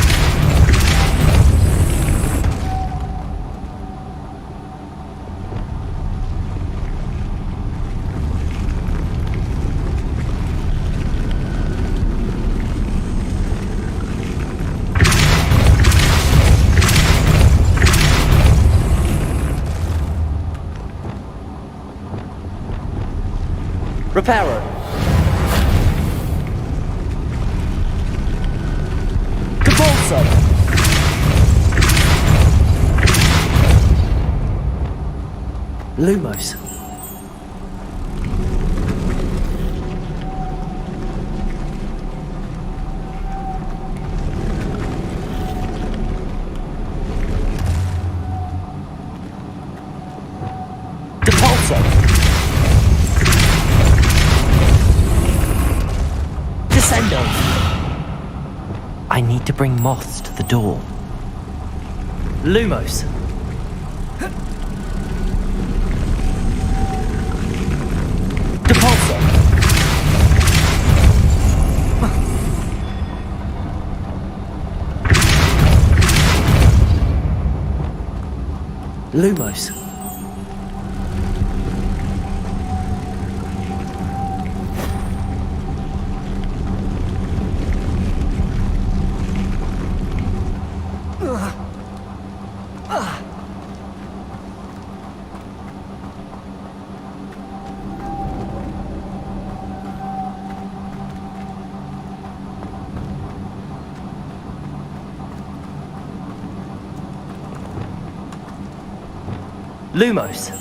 Reparo. Depulso. Lumos. Depulso. I need to bring moths to the door. Lumos. Depulso. Lumos. Lumos.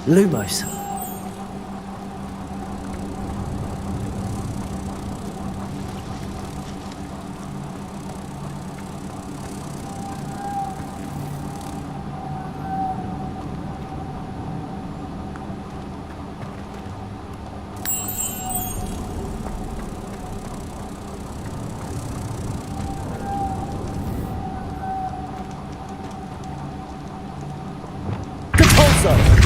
Lumos. Depulso.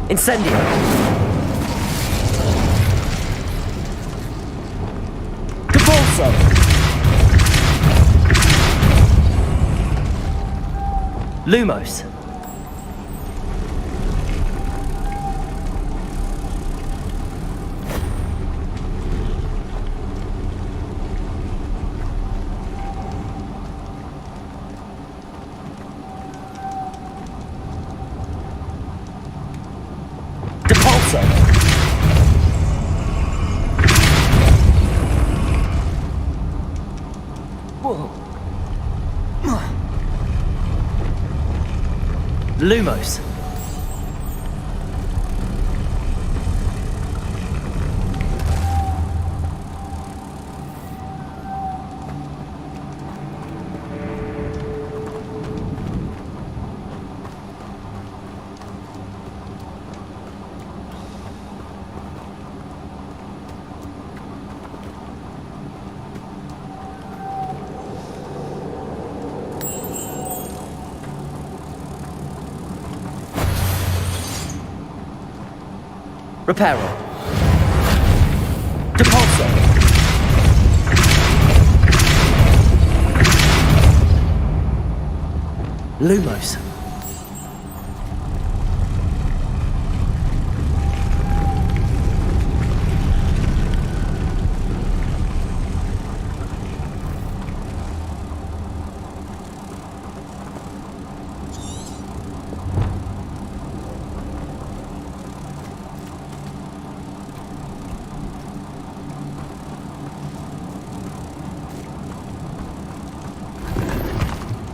Incendio. Dualsense. Lumos. Lumos. Reparo. Dualsense. Lumos.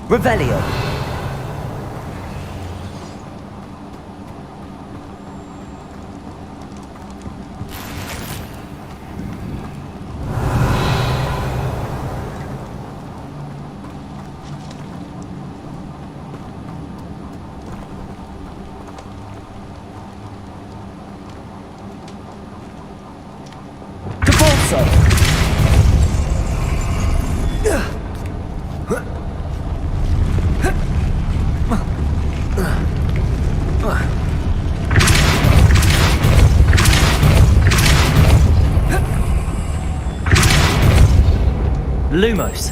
Revelio. Dualsense. Lumos.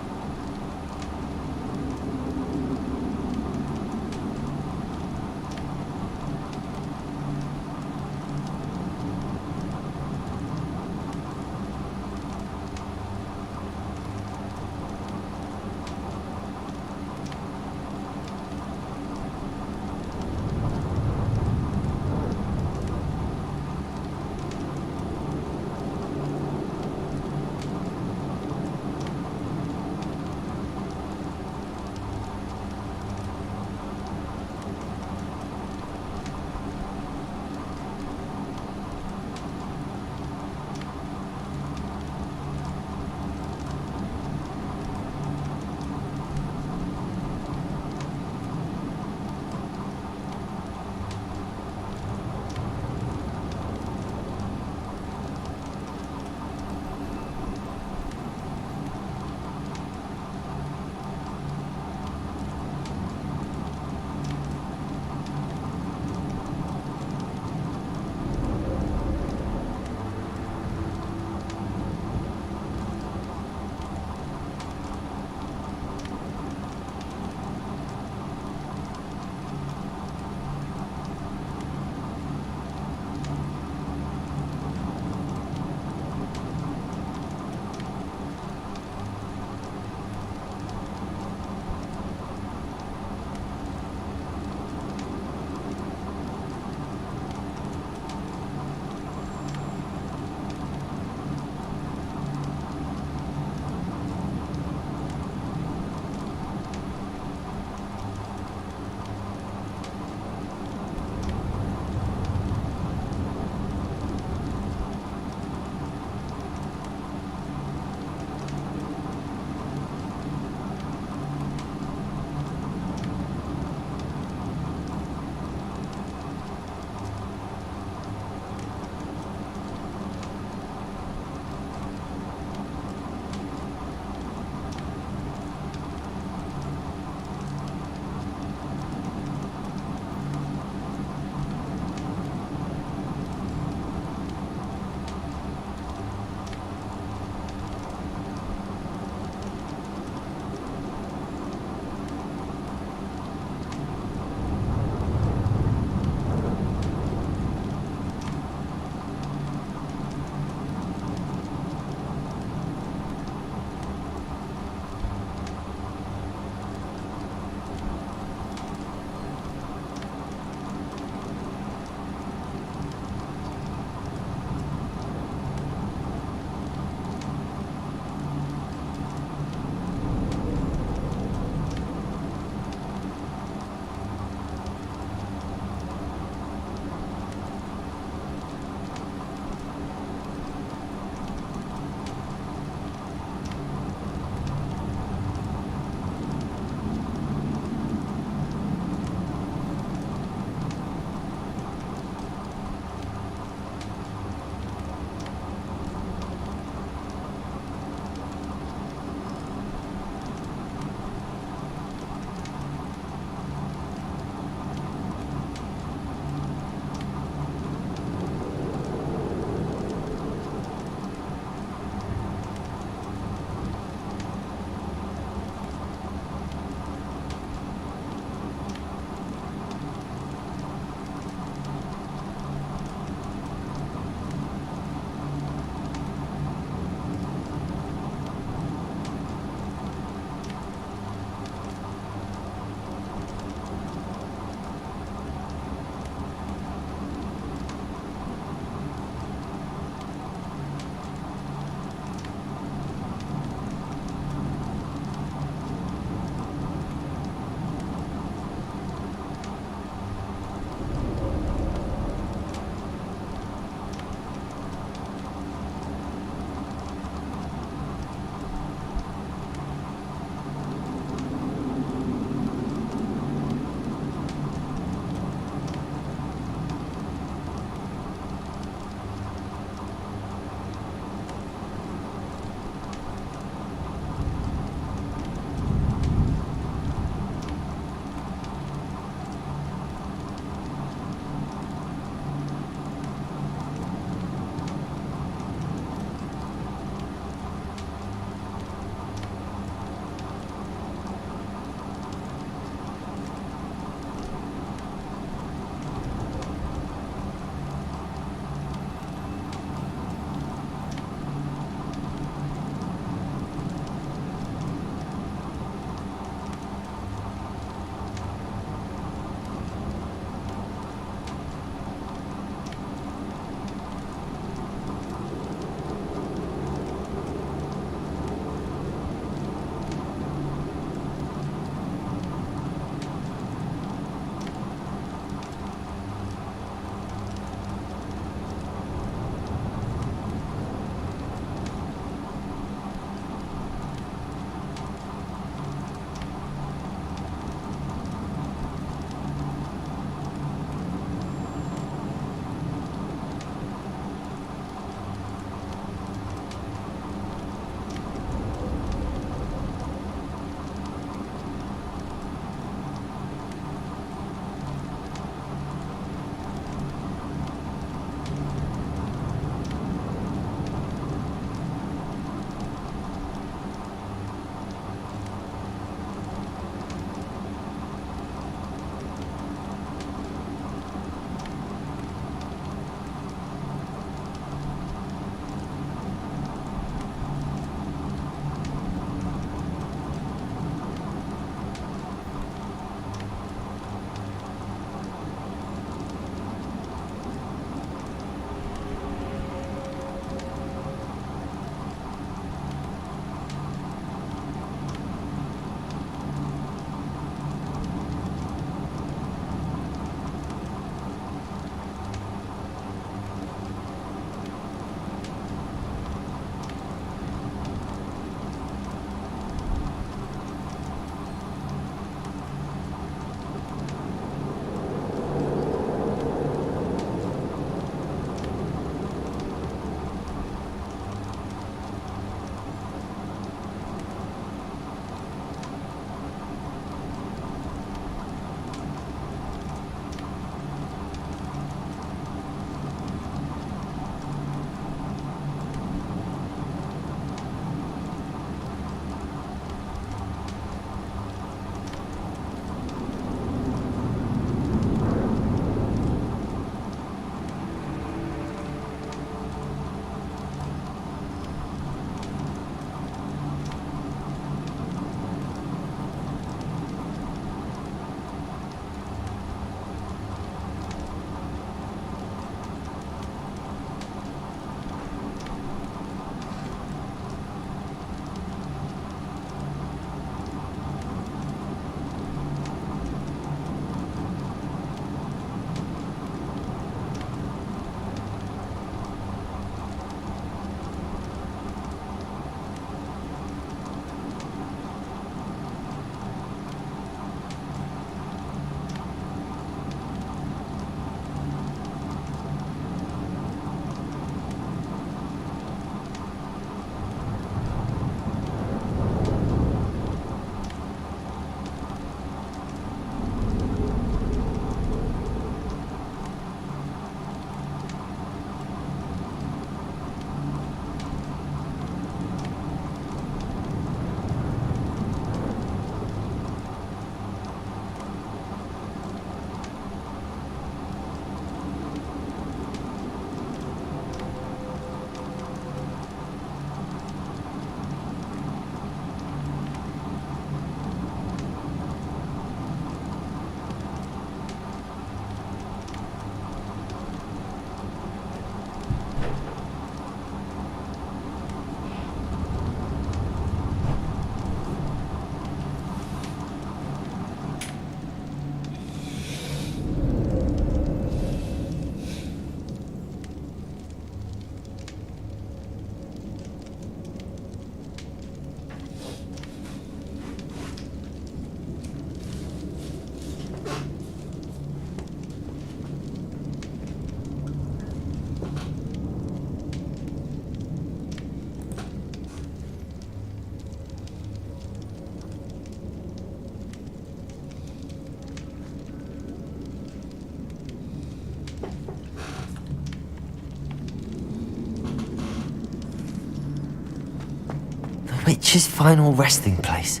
witch's final resting place.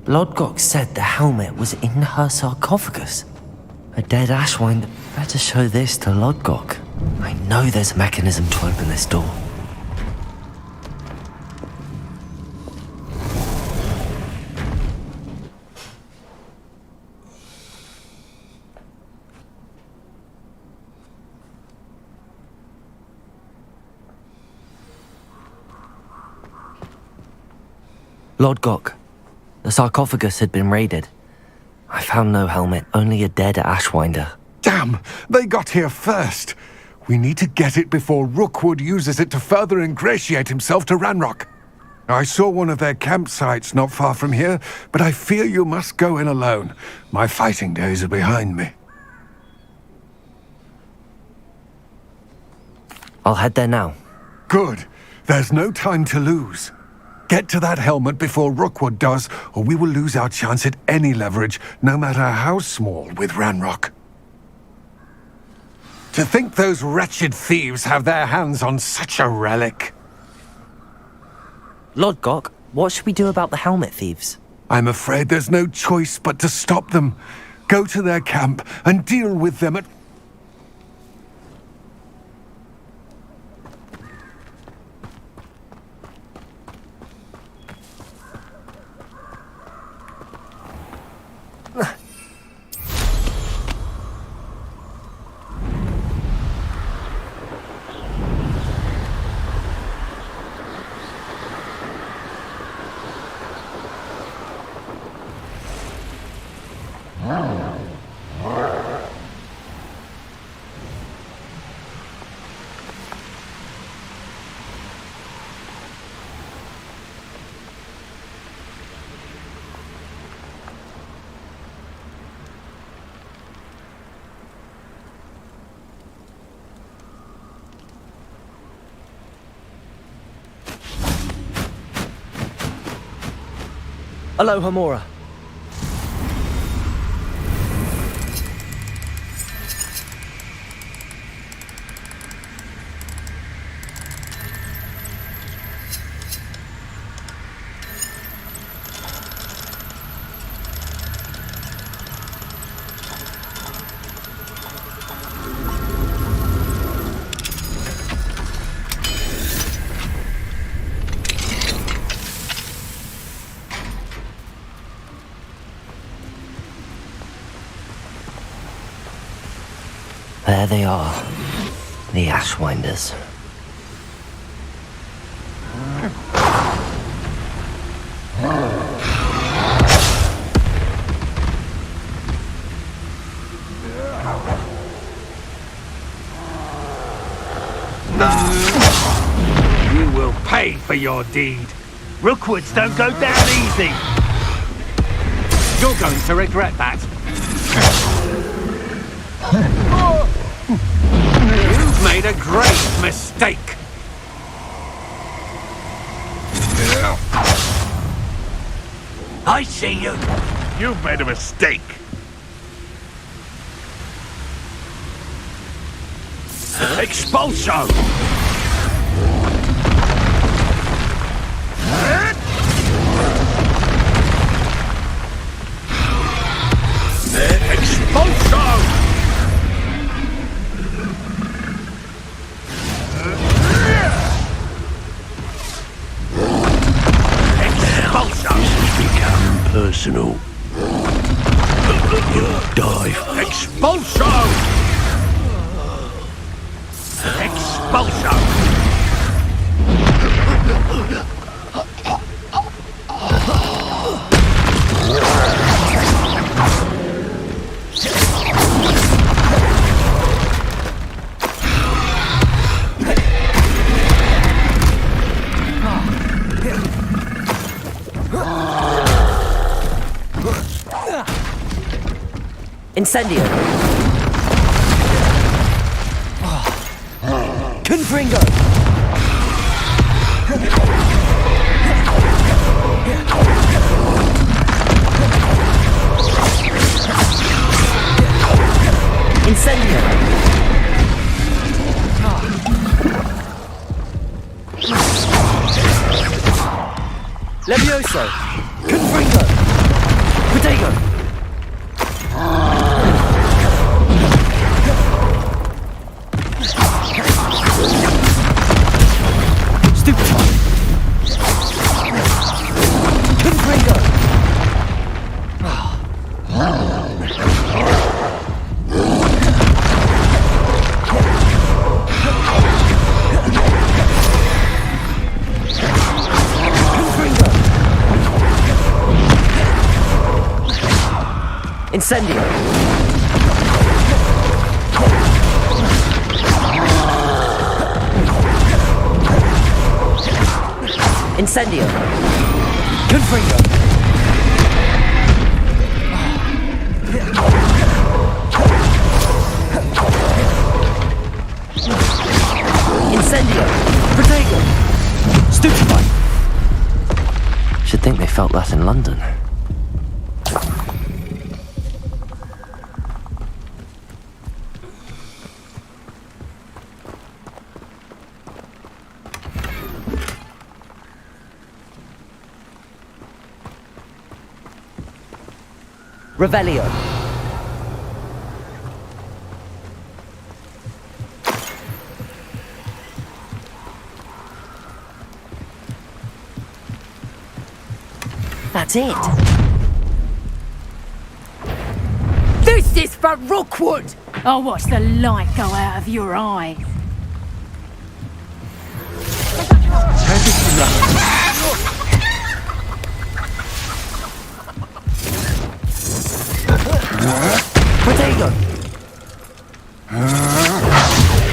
Lodgok said the helmet was in her sarcophagus. A dead Ashwinder. Better show this to Lodgok. I know there's a mechanism to open this door. Lodgok, the sarcophagus had been raided. I found no helmet, only a dead Ashwinder. Damn! They got here first! We need to get it before Rookwood uses it to further ingratiate himself to Ranrock. I saw one of their campsites not far from here, but I fear you must go in alone. My fighting days are behind me. I'll head there now. Good. There's no time to lose. Get to that helmet before Rookwood does, or we will lose our chance at any leverage, no matter how small, with Ranrock. To think those wretched thieves have their hands on such a relic. Lodgok, what should we do about the helmet thieves? I'm afraid there's no choice but to stop them. Go to their camp and deal with them at... Aloha, Mora. There they are, the Ashwinders. You will pay for your deed. Rookwoods don't go down easy. You're going to regret that. You've made a grave mistake. I see you. You've made a mistake. Expulso! Expulso! Personal. You'll die. Expulso! Expulso! Incendio! Confringo! Incendio! Levioso! Confringo! Protego! Stupefy! Confringo! Incendio! Incendio! Confringo! Incendio! Protego! Stupefy! Should think they felt that in London. Revelio. That's it. This is for Rookwood! I'll watch the light go out of your eyes. Protego!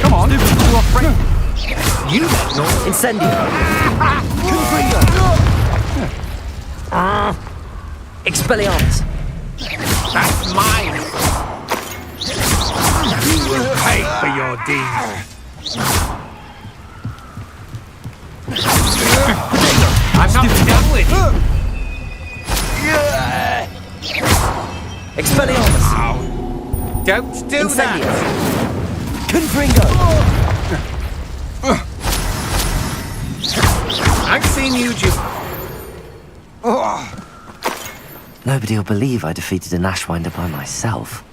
Come on, you are afraid. You Incendio! Confringo! Expelliarmus! That's mine! You will pay for your deeds. I'm not done with you! Expelliarmus! Don't do Incendio! that! Confringo! I've seen you just... Nobody will believe I defeated an Ashwinder by myself.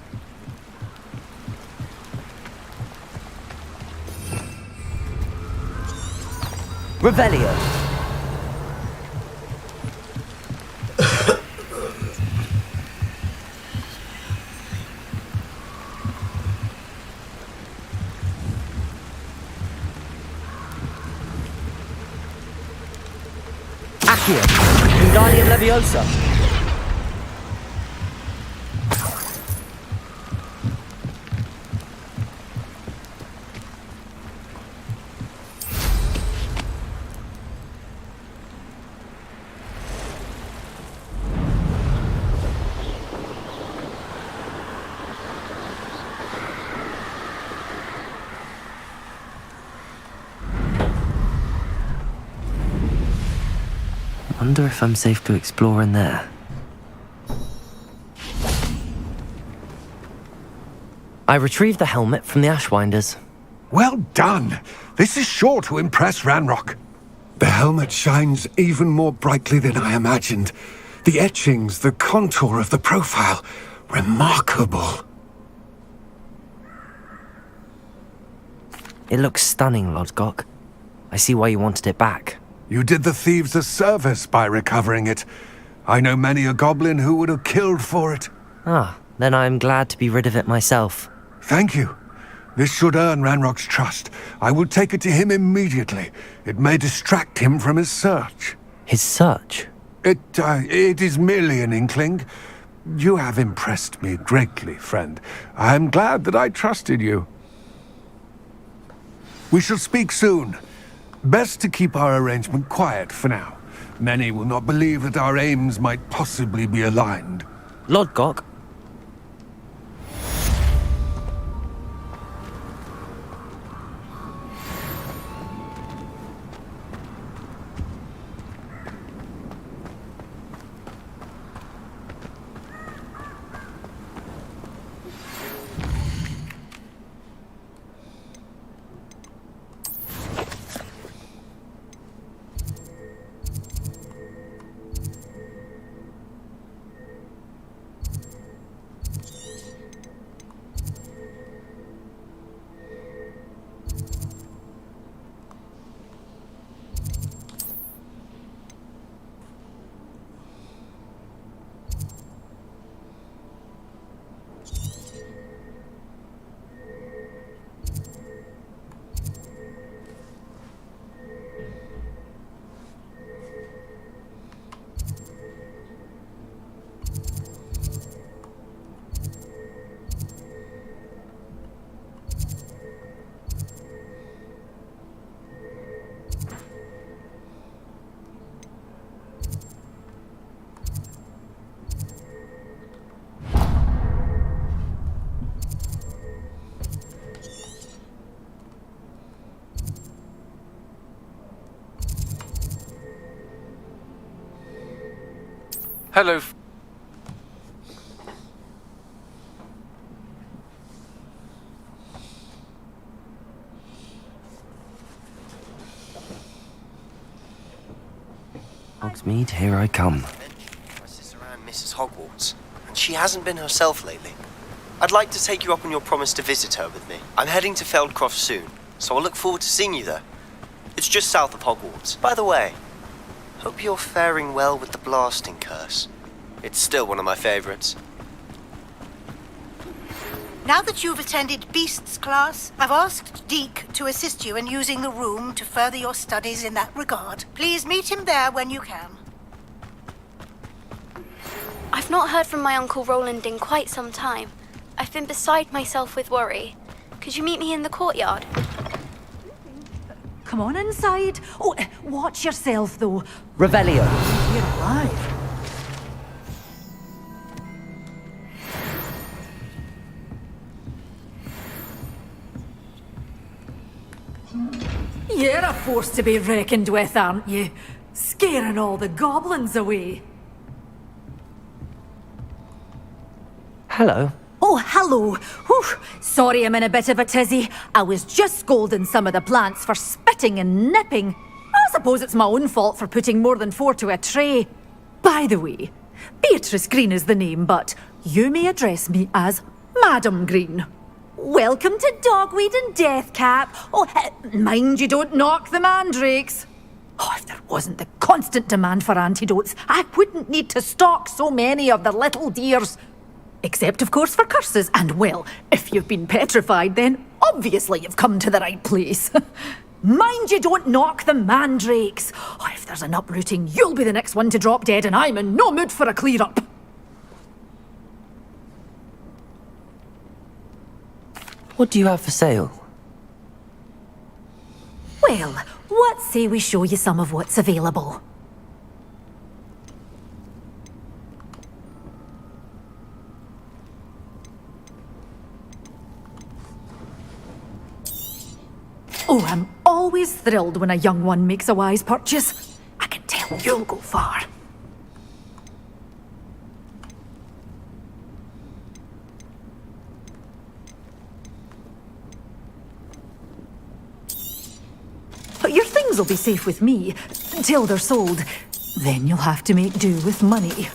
Revelio. Accio. Wingardium Leviosa. Wonder if I'm safe to explore in there. I retrieved the helmet from the Ashwinders. Well done! This is sure to impress Ranrock. The helmet shines even more brightly than I imagined. The etchings, the contour of the profile. Remarkable. It looks stunning, Lodgok. I see why you wanted it back. You did the thieves a service by recovering it. I know many a goblin who would have killed for it. Ah, then I'm glad to be rid of it myself. Thank you. This should earn Ranrock's trust. I will take it to him immediately. It may distract him from his search. His search? It is merely an inkling. You have impressed me greatly, friend. I am glad that I trusted you. We shall speak soon. Best to keep our arrangement quiet for now. Many will not believe that our aims might possibly be aligned. Lodgok? Hello. Hogsmeade, here I come. My sister Anne misses Hogwarts, and she hasn't been herself lately. I'd like to take you up on your promise to visit her with me. I'm heading to Feldcroft soon, so I'll look forward to seeing you there. It's just south of Hogwarts. By the way, hope you're faring well with the blasting curse. It's still one of my favorites. Now that you've attended Beasts class, I've asked Deke to assist you in using the room to further your studies in that regard. Please meet him there when you can. I've not heard from my Uncle Roland in quite some time. I've been beside myself with worry. Could you meet me in the courtyard? Come on inside. Oh, watch yourself, though. Revelio. You're alive. You're a force to be reckoned with, aren't you? Scaring all the goblins away. Hello. Oh, hello. Whew. Sorry I'm in a bit of a tizzy. I was just scolding some of the plants for spitting and nipping. I suppose it's my own fault for putting more than 4 to a tray. By the way, Beatrice Green is the name, but you may address me as Madam Green. Welcome to Dogweed and Deathcap. Oh, mind you don't knock the mandrakes. Oh, if there wasn't the constant demand for antidotes, I wouldn't need to stock so many of the little dears. Except, of course, for curses. And, well, if you've been petrified, then obviously you've come to the right place. Mind you don't knock the mandrakes. Oh, if there's an uprooting, you'll be the next one to drop dead, and I'm in no mood for a clear-up. What do you have for sale? Well, what say we show you some of what's available? Oh, I'm always thrilled when a young one makes a wise purchase. I can tell you'll go far. But your things will be safe with me until they're sold. Then you'll have to make do with money.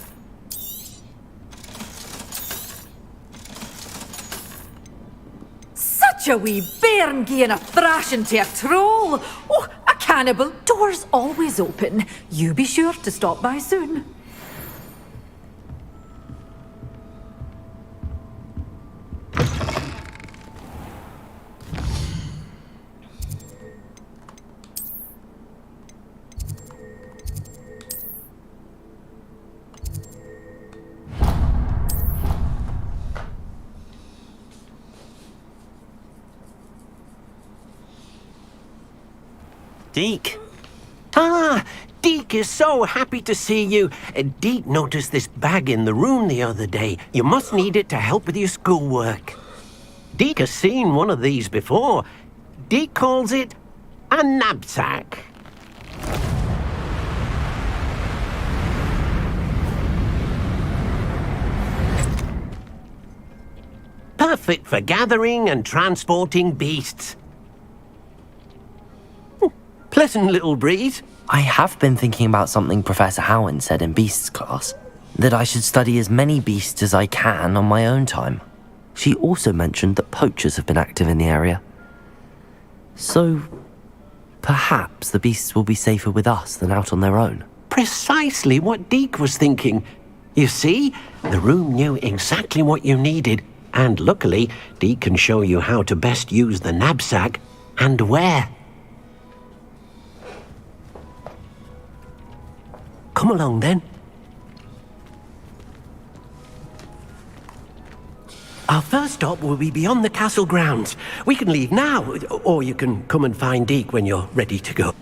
Such a wee bairn gieing a thrashing to a troll. Oh, a cannibal. Doors always open. You be sure to stop by soon. Deke. Ah, Deke is so happy to see you. Deke noticed this bag in the room the other day. You must need it to help with your schoolwork. Deke has seen one of these before. Deke calls it a knapsack. Perfect for gathering and transporting beasts. Pleasant little breeze. I have been thinking about something Professor Howin said in Beasts class, that I should study as many beasts as I can on my own time. She also mentioned that poachers have been active in the area. So, perhaps the beasts will be safer with us than out on their own. Precisely what Deke was thinking. You see, the room knew exactly what you needed, and luckily, Deke can show you how to best use the knapsack and where. Come along, then. Our first stop will be beyond the castle grounds. We can leave now, or you can come and find Deke when you're ready to go.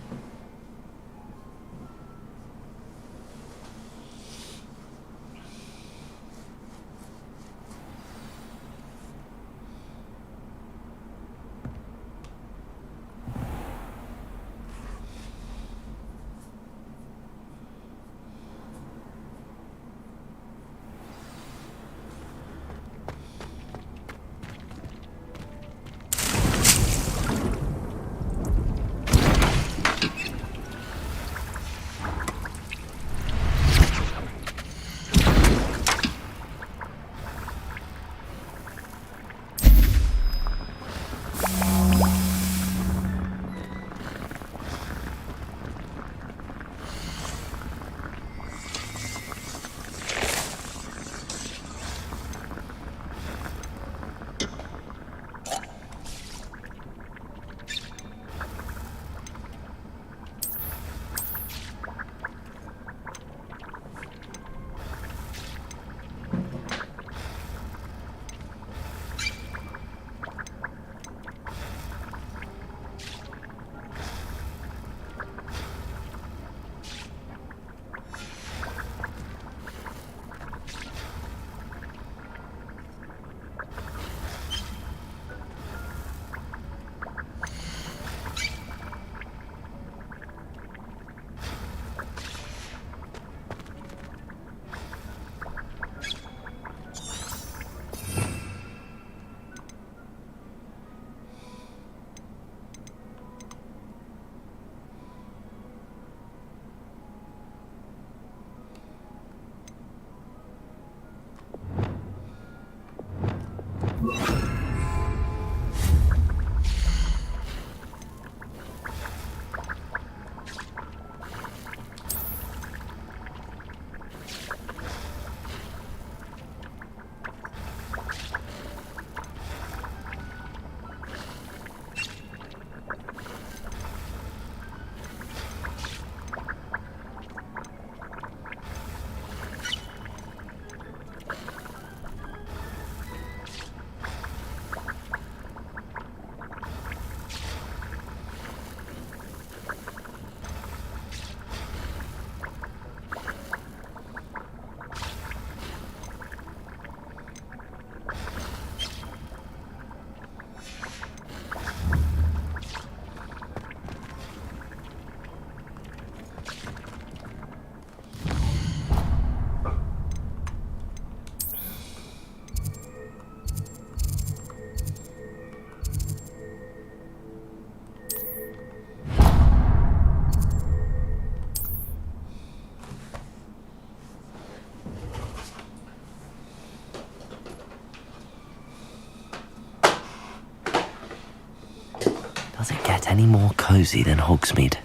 any more cozy than Hogsmeade.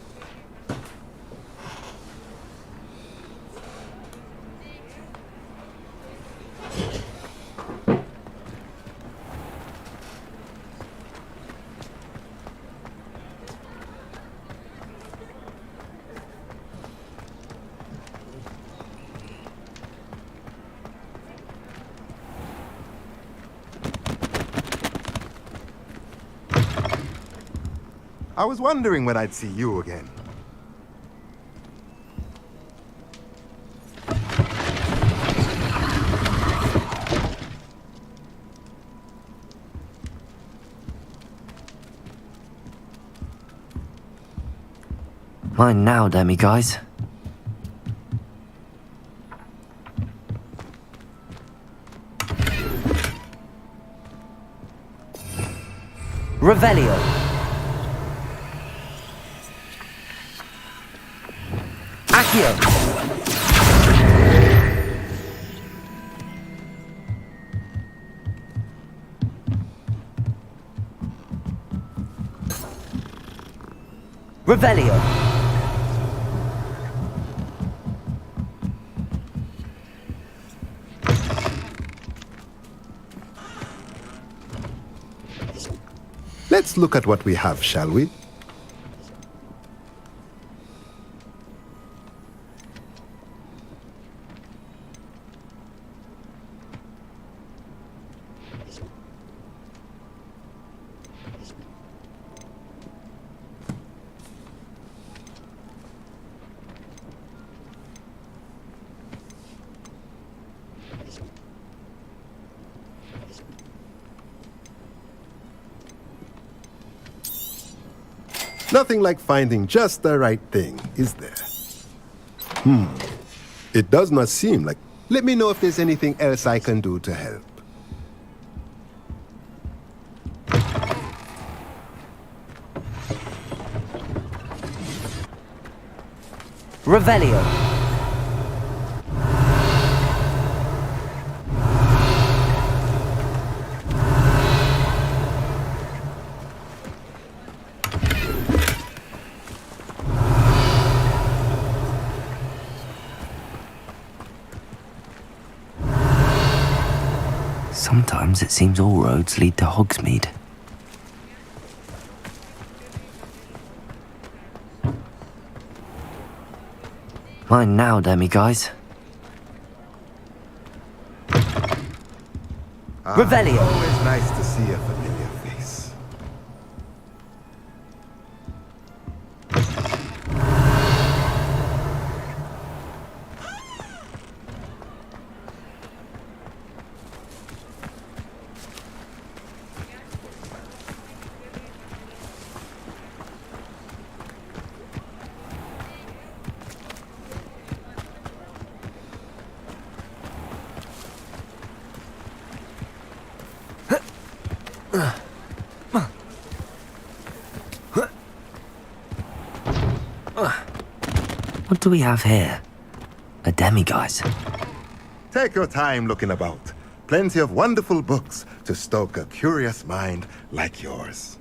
I was wondering when I'd see you again. Mine now, demiguise. Revelio. Accio. Revelio. Let's look at what we have, shall we? Nothing like finding just the right thing, is there? It does not seem like... Let me know if there's anything else I can do to help. Revelio. Sometimes it seems all roads lead to Hogsmeade. Mine now, demiguise. Revelio. Always nice to see a familiar face. What do we have here? A demiguise. Take your time looking about. Plenty of wonderful books to stoke a curious mind like yours.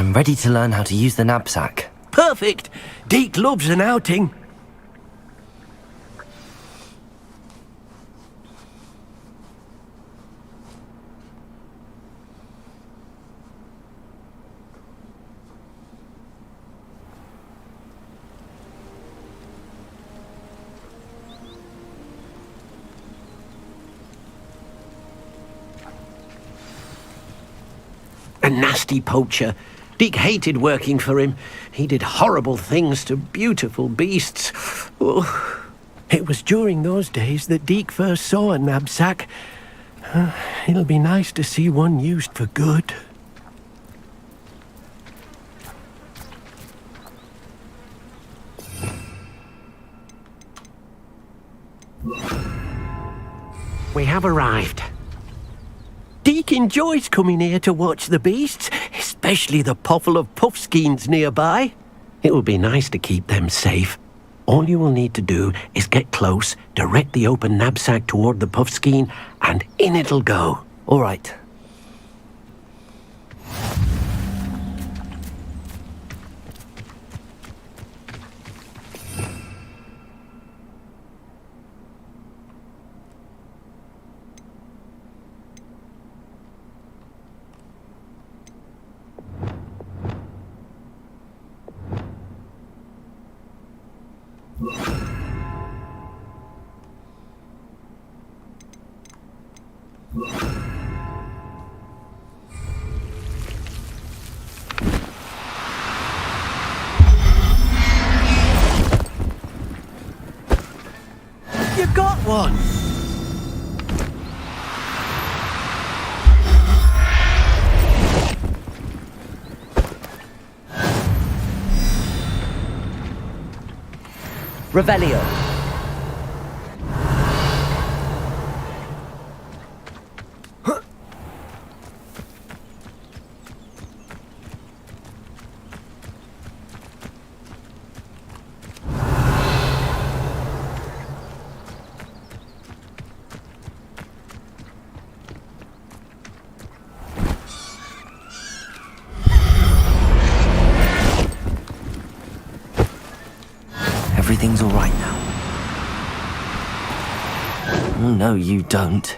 I'm ready to learn how to use the knapsack. Perfect! Deke loves an outing. A nasty poacher. Deke hated working for him. He did horrible things to beautiful beasts. Oh, it was during those days that Deke first saw a knapsack. It'll be nice to see one used for good. We have arrived. Deke enjoys coming here to watch the beasts, especially the poffle of puffskeins nearby. It will be nice to keep them safe. All you will need to do is get close, direct the open knapsack toward the puffskein, and in it'll go. All right. You got one! Revelio. Everything's all right now. Oh, no, you don't.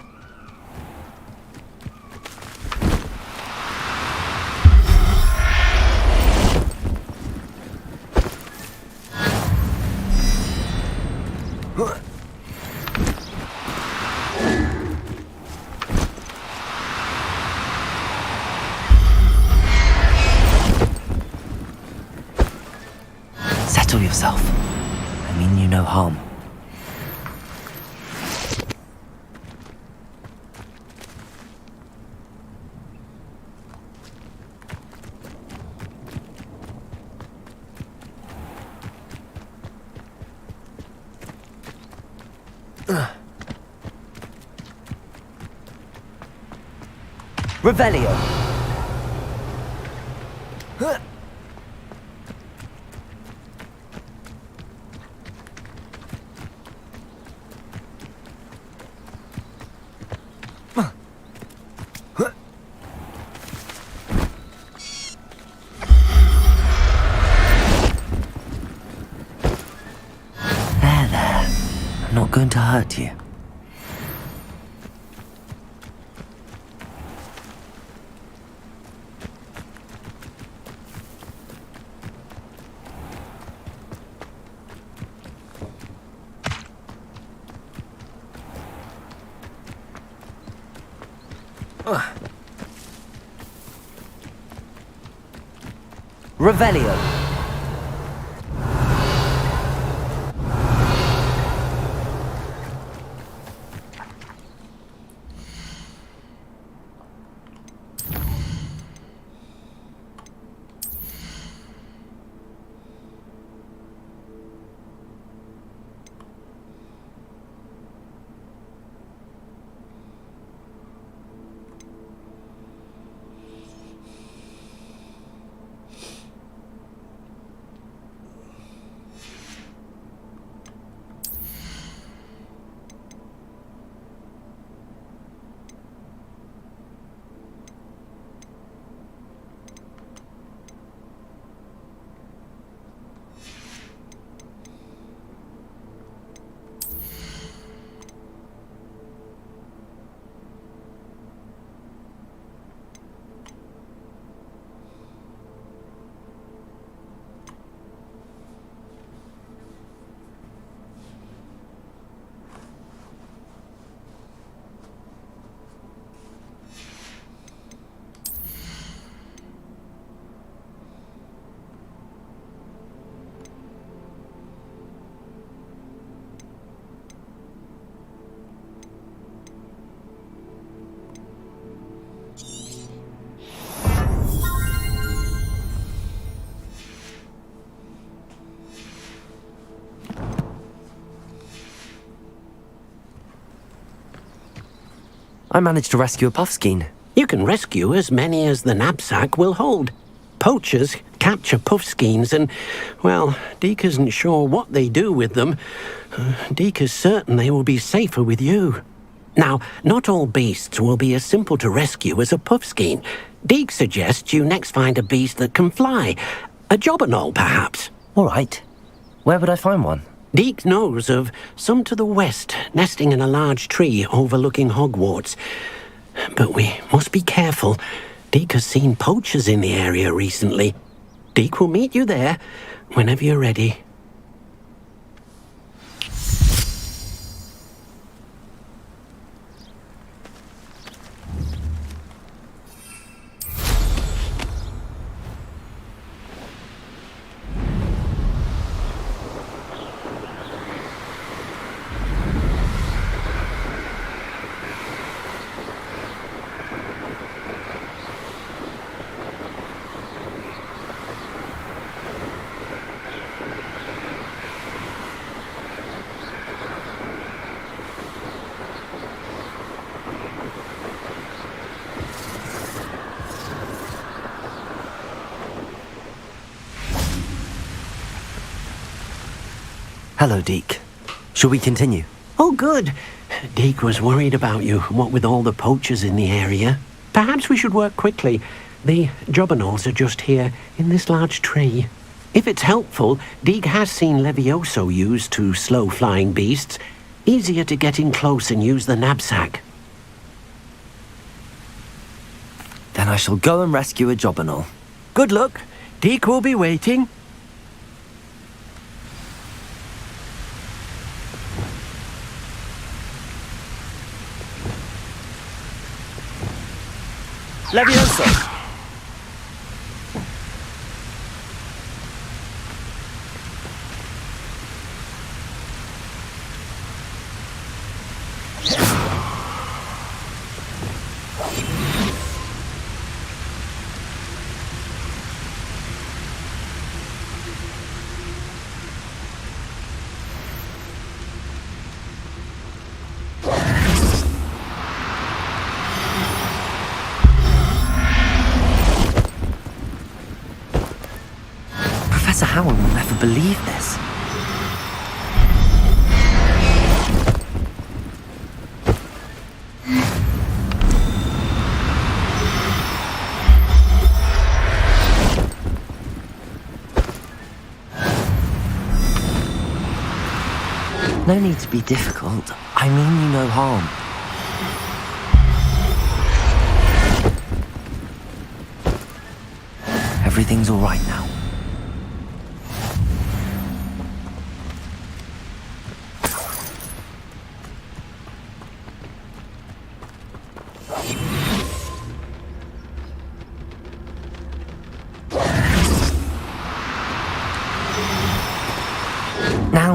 Settle yourself. I mean you no harm. Revelio. There. I'm not going to hurt you. Revelio. I managed to rescue a puffskein. You can rescue as many as the knapsack will hold. Poachers capture puffskeins and, well, Deke isn't sure what they do with them. Deke is certain they will be safer with you. Now, not all beasts will be as simple to rescue as a puffskein. Deke suggests you next find a beast that can fly. A jobberknoll, perhaps. All right. Where would I find one? Deke knows of some to the west, nesting in a large tree overlooking Hogwarts. But we must be careful. Deke has seen poachers in the area recently. Deke will meet you there whenever you're ready. Hello, Deke. Shall we continue? Oh, good. Deke was worried about you, what with all the poachers in the area. Perhaps we should work quickly. The jobberknolls are just here, in this large tree. If it's helpful, Deke has seen Levioso used to slow flying beasts. Easier to get in close and use the knapsack. Then I shall go and rescue a jobberknoll. Good luck. Deke will be waiting. Levioso! Professor Howell will never believe this. No need to be difficult. I mean you no harm. Everything's all right now.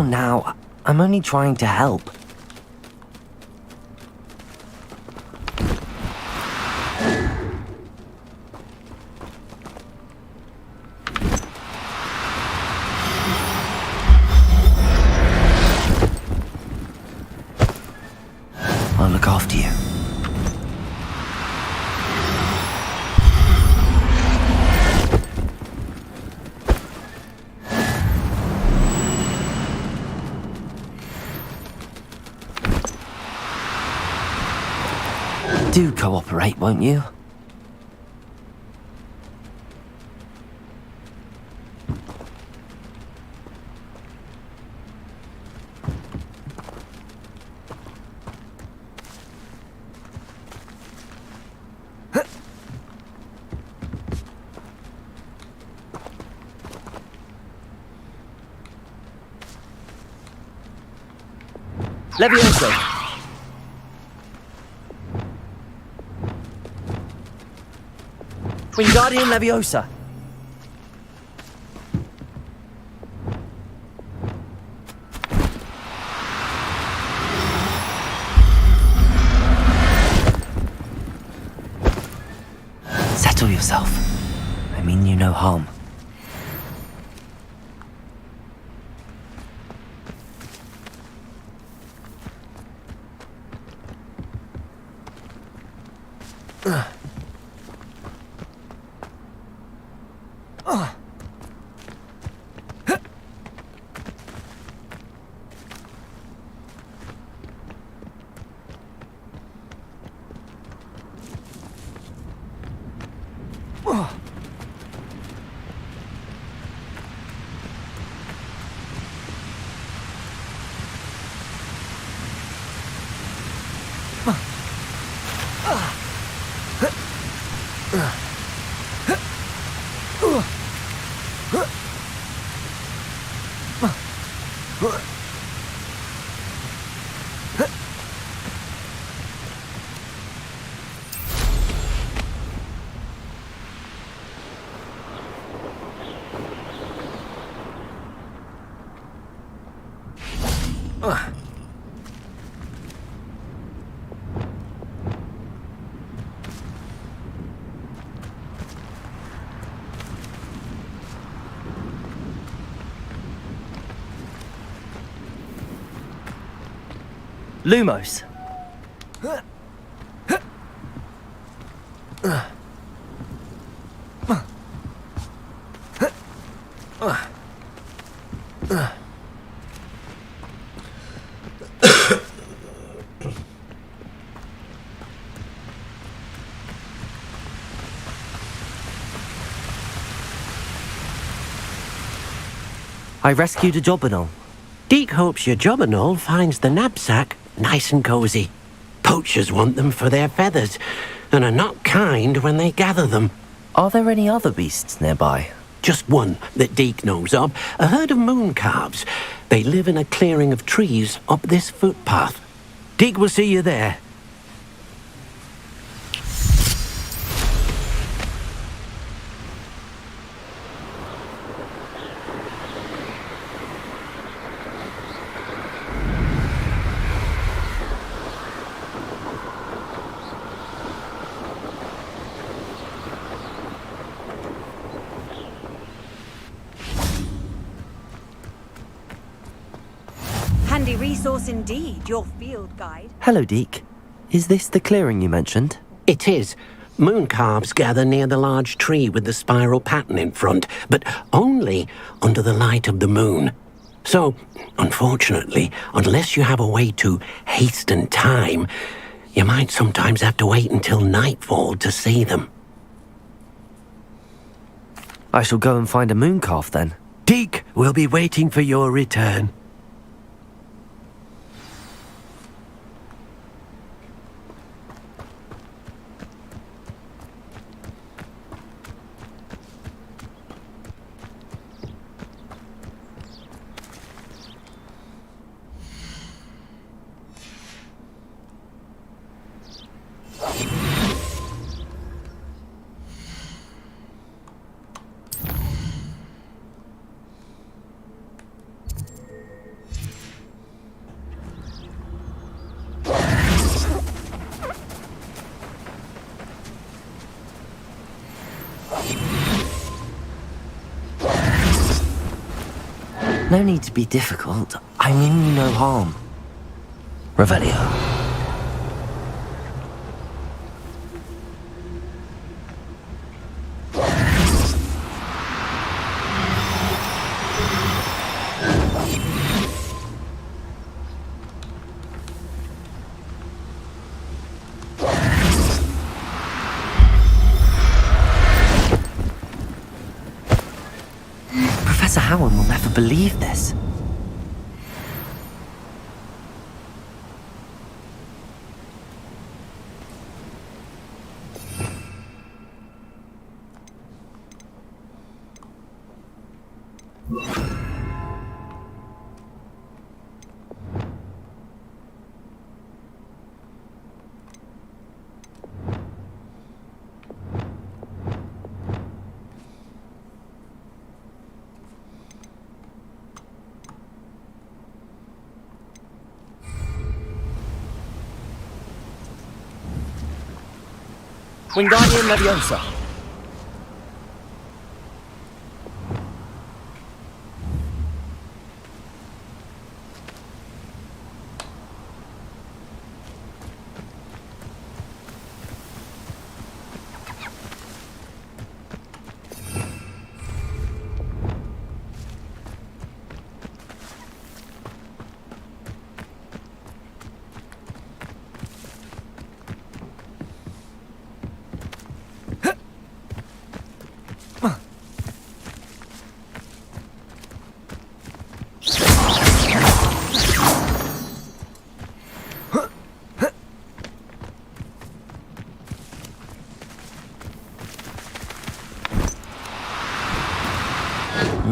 Now, I'm only trying to help. I'll look after you. Do cooperate, won't you? Levioso! Wingardium Leviosa! Settle yourself. I mean you no harm. Lumos. I rescued a Jobberknoll. Deke hopes your Jobberknoll finds the knapsack nice and cozy. Poachers want them for their feathers, and are not kind when they gather them. Are there any other beasts nearby? Just one that Deke knows of, a herd of moon calves. They live in a clearing of trees up this footpath. Deke will see you there. Handy resource indeed, your field guide. Hello, Deke. Is this the clearing you mentioned? It is. Moon calves gather near the large tree with the spiral pattern in front, but only under the light of the moon. So, unfortunately, unless you have a way to hasten time, you might sometimes have to wait until nightfall to see them. I shall go and find a moon calf then. Deke will be waiting for your return. No need to be difficult. I mean you no harm. Revelio. Professor Howard will never believe this. Wingardium Leviosa.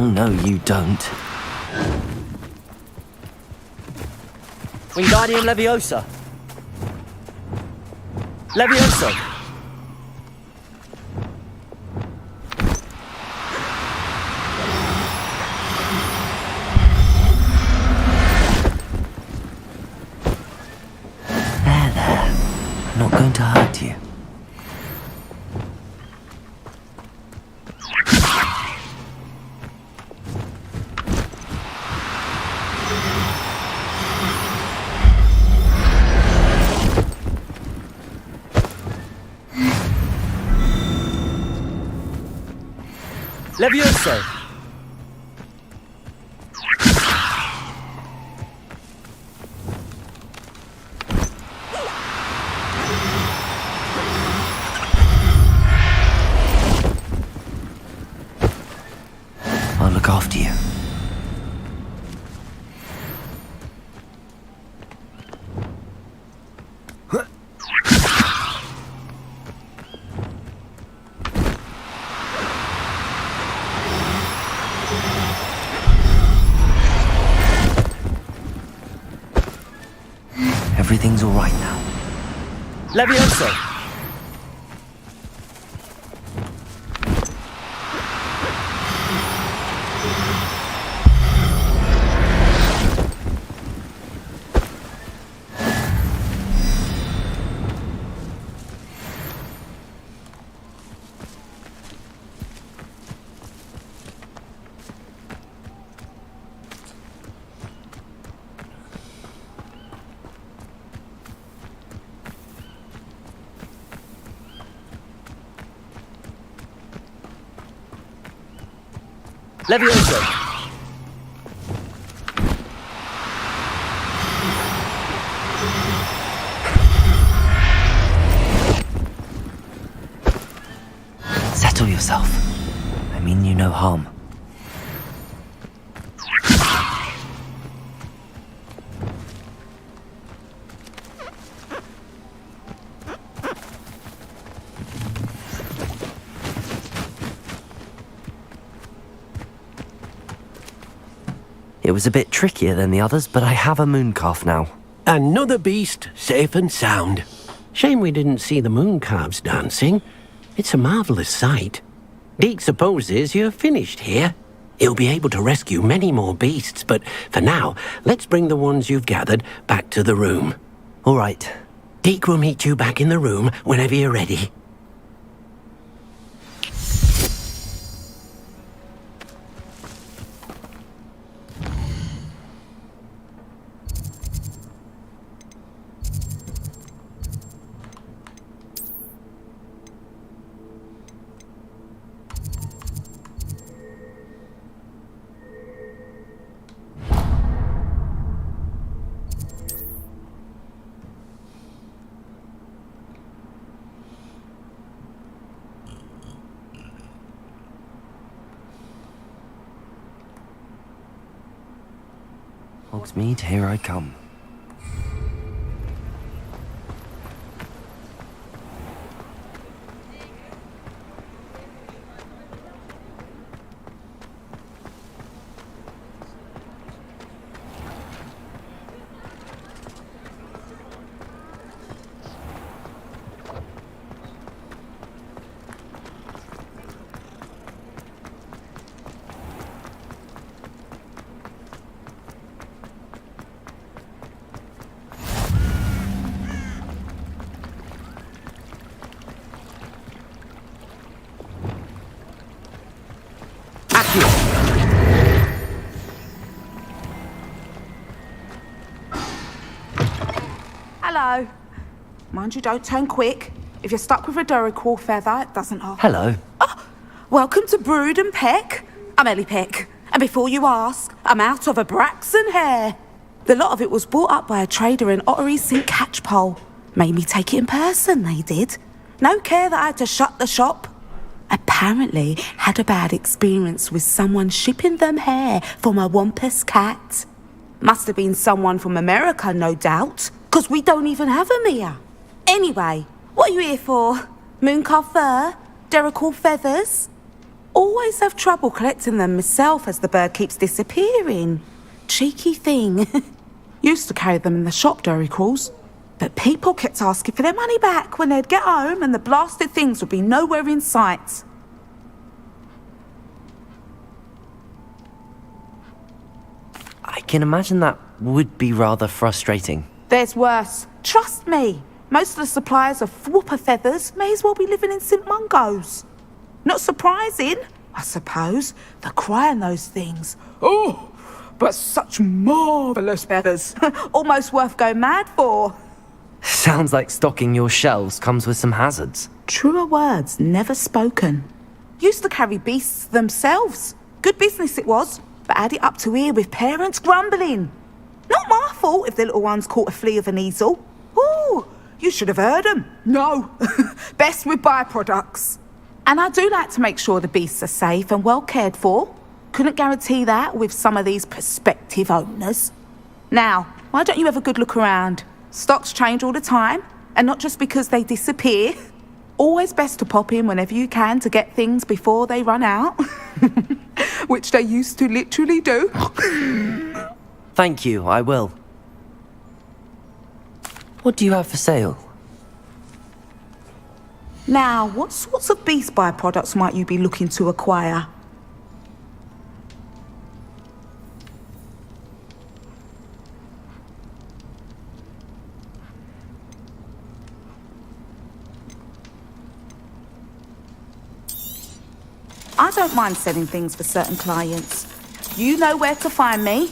Oh, no, you don't. Wingardium Leviosa. Leviosa. There. I'm not going to hurt you. Leviosa. I'll look after you. Everything's all right now. Leviosa. Leviosa. Settle yourself. I mean you no harm. It was a bit trickier than the others, but I have a mooncalf now. Another beast, safe and sound. Shame we didn't see the mooncalves dancing. It's a marvellous sight. Deke supposes you're finished here. He'll be able to rescue many more beasts, but for now, let's bring the ones you've gathered back to the room. All right. Deke will meet you back in the room whenever you're ready. Hogsmeade, here I come. Hello. Mind you don't turn quick. If you're stuck with a Duracell feather, it doesn't harm. Hello. Oh, welcome to Brood and Peck. I'm Ellie Peck. And before you ask, I'm out of a Braxton hair. The lot of it was bought up by a trader in Ottery St. Catchpole. Made me take it in person, they did. No care that I had to shut the shop. Apparently had a bad experience with someone shipping them hair for my Wampus cat. Must have been someone from America, no doubt, because we don't even have them here. Anyway, what are you here for? Mooncalf fur? Duracell feathers? Always have trouble collecting them myself as the bird keeps disappearing. Cheeky thing. Used to carry them in the shop, Dory crawls. But people kept asking for their money back when they'd get home and the blasted things would be nowhere in sight. I can imagine that would be rather frustrating. There's worse. Trust me. Most of the suppliers of whooper feathers may as well be living in St Mungo's. Not surprising, I suppose, the cry in those things. Oh, but such marvellous feathers. Almost worth going mad for. Sounds like stocking your shelves comes with some hazards. Truer words never spoken. Used to carry beasts themselves. Good business it was, but had it up to here with parents grumbling. Not my fault if the little ones caught a flea of an easel. Ooh, you should have heard them. No, best with byproducts. And I do like to make sure the beasts are safe and well cared for. Couldn't guarantee that with some of these prospective owners. Now, why don't you have a good look around? Stocks change all the time, and not just because they disappear. Always best to pop in whenever you can to get things before they run out. Which they used to literally do. Thank you, I will. What do you have for sale? Now, what sorts of beast byproducts might you be looking to acquire? I don't mind selling things for certain clients. You know where to find me.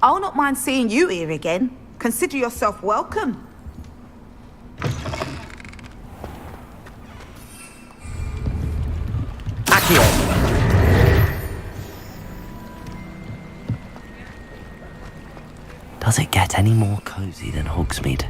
I'll not mind seeing you here again. Consider yourself welcome. Does it get any more cozy than Hogsmeade?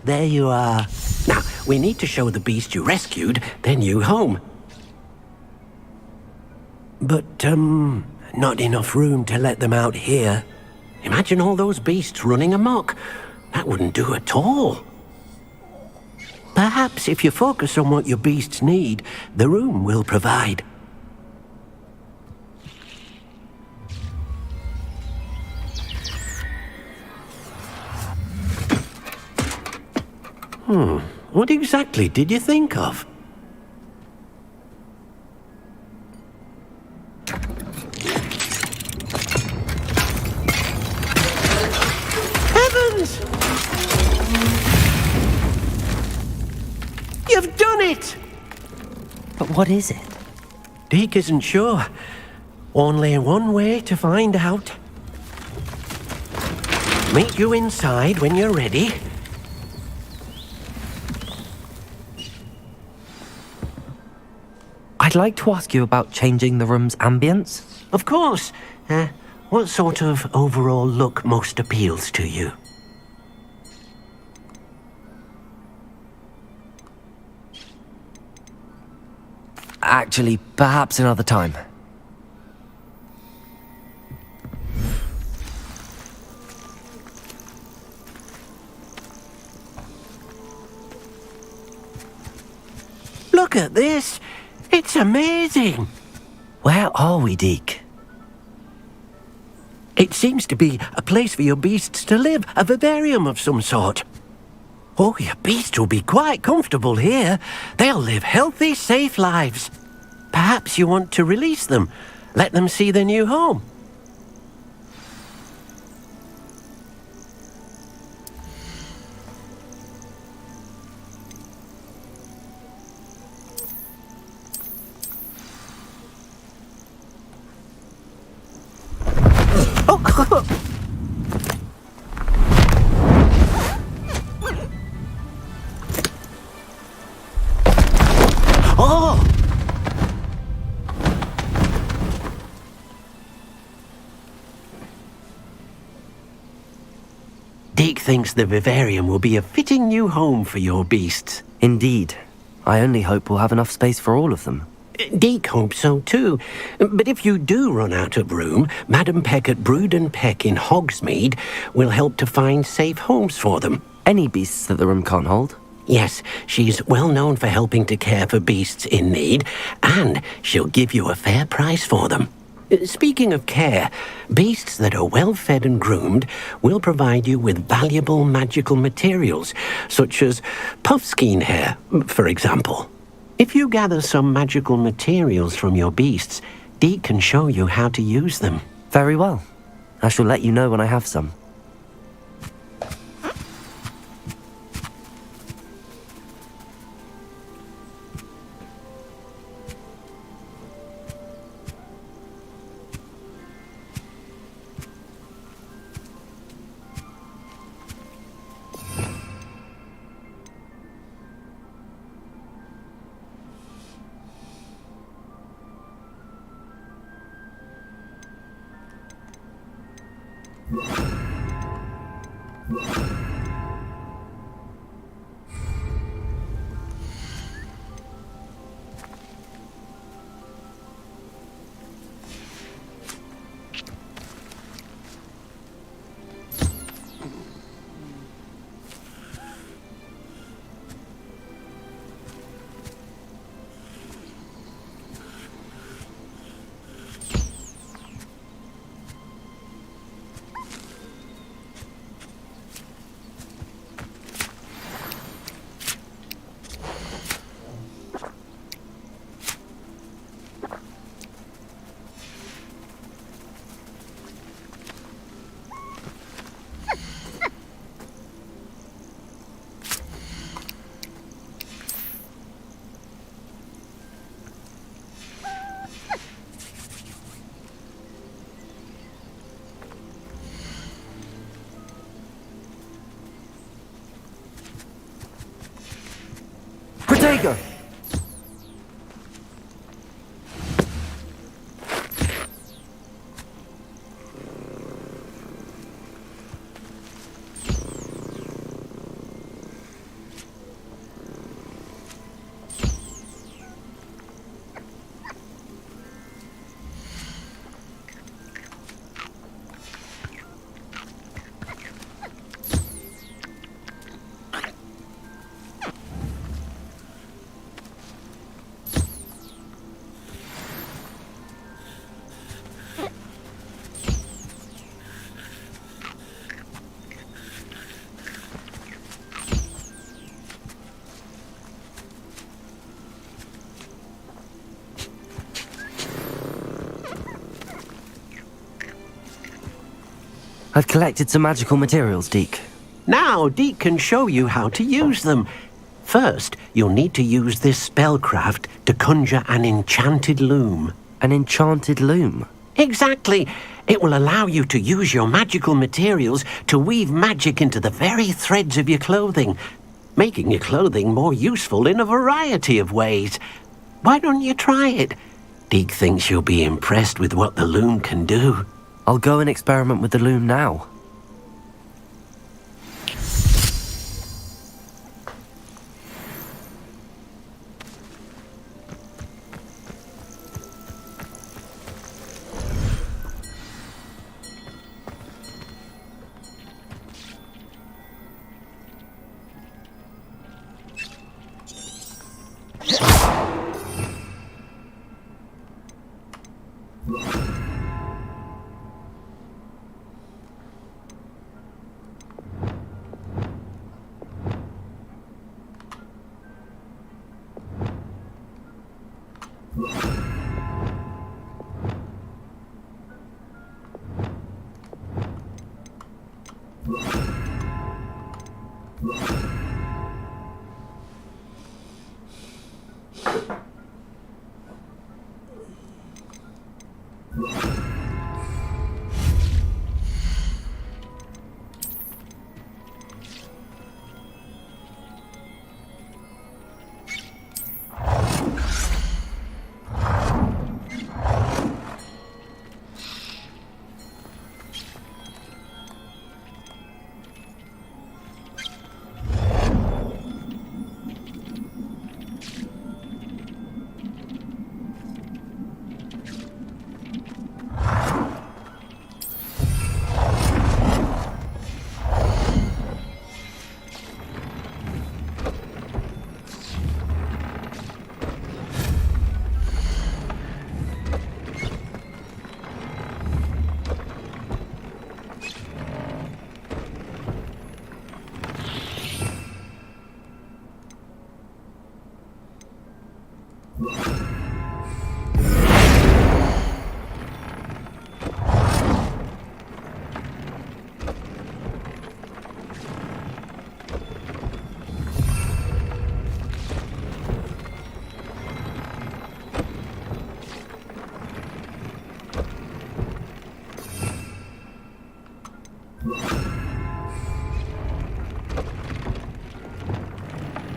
there you are. Now, we need to show the beast you rescued their new home. But, not enough room to let them out here. Imagine all those beasts running amok. That wouldn't do at all. Perhaps if you focus on what your beasts need, the room will provide. What exactly did you think of? Heavens! You've done it! But what is it? Deke isn't sure. Only one way to find out. Meet you inside when you're ready. I'd like to ask you about changing the room's ambience. Of course. What sort of overall look most appeals to you? Actually, perhaps another time. Look at this! It's amazing! Where are we, Deke? It seems to be a place for your beasts to live, a vivarium of some sort. Oh, your beasts will be quite comfortable here. They'll live healthy, safe lives. Perhaps you want to release them, let them see their new home. Oh! Deke thinks the vivarium will be a fitting new home for your beasts. Indeed. I only hope we'll have enough space for all of them. Deke hopes so too. But if you do run out of room, Madam Peck at Brood and Peck in Hogsmeade will help to find safe homes for them. Any beasts that the room can't hold? Yes, she's well known for helping to care for beasts in need, and she'll give you a fair price for them. Speaking of care, beasts that are well fed and groomed will provide you with valuable magical materials, such as puffskein hair, for example. If you gather some magical materials from your beasts, Deke can show you how to use them. Very well. I shall let you know when I have some. Protego! I've collected some magical materials, Deke. Now, Deke can show you how to use them. First, you'll need to use this spellcraft to conjure an enchanted loom. An enchanted loom? Exactly. It will allow you to use your magical materials to weave magic into the very threads of your clothing, making your clothing more useful in a variety of ways. Why don't you try it? Deke thinks you'll be impressed with what the loom can do. I'll go and experiment with the loom now.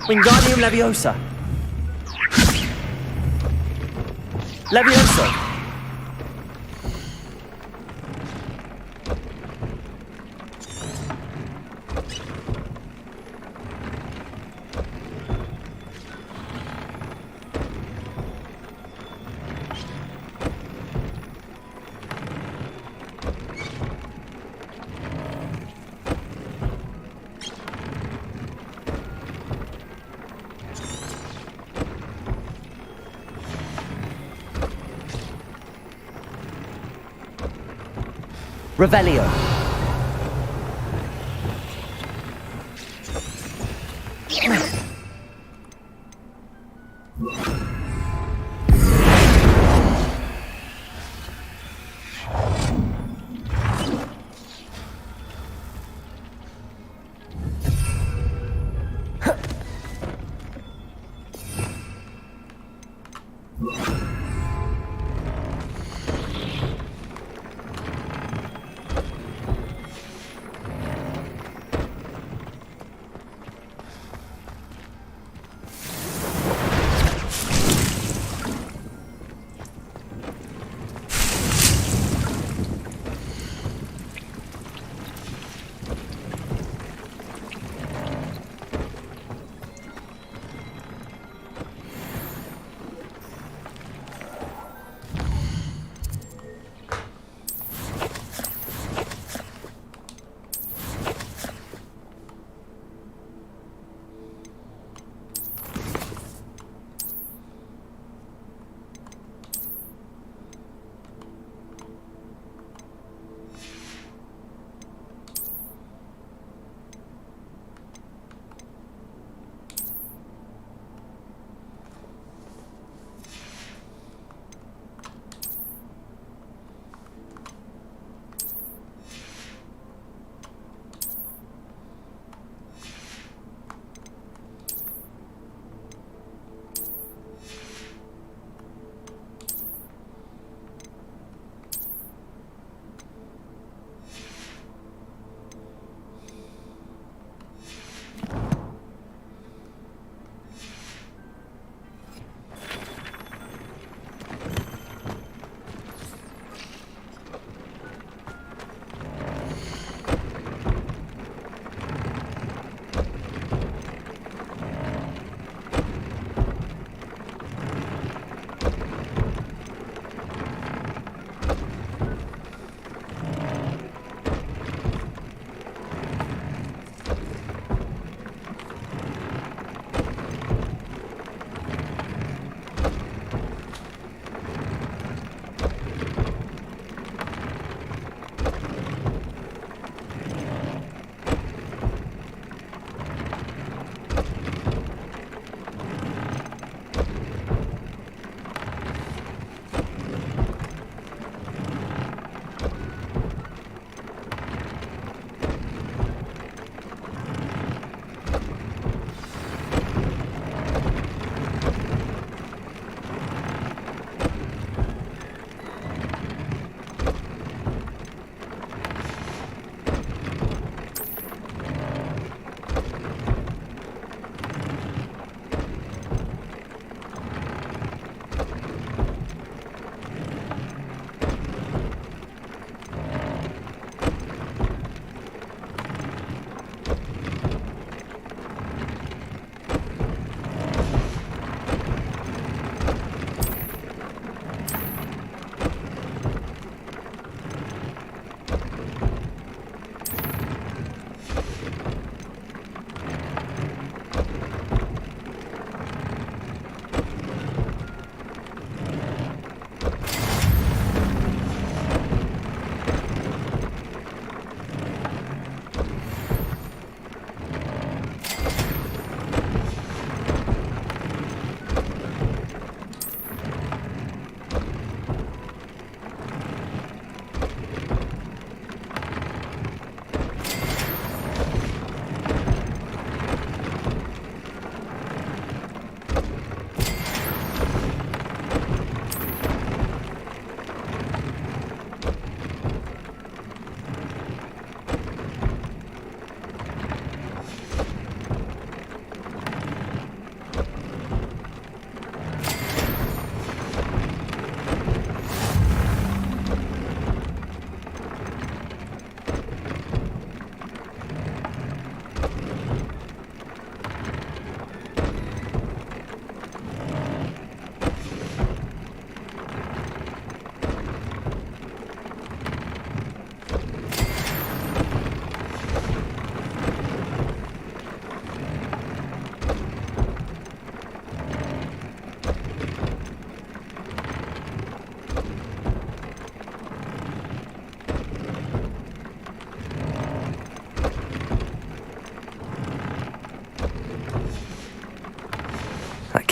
Wingardium Leviosa. Leviosa. Revelio.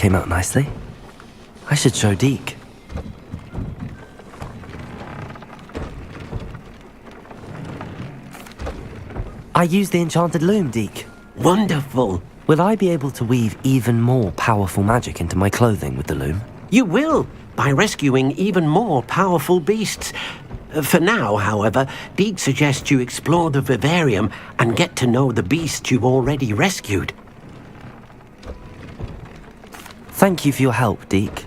came out nicely. I should show Deke. I used the enchanted loom, Deke. Wonderful. Will I be able to weave even more powerful magic into my clothing with the loom? You will, by rescuing even more powerful beasts. For now, however, Deke suggests you explore the vivarium and get to know the beasts you've already rescued. Thank you for your help, Deke.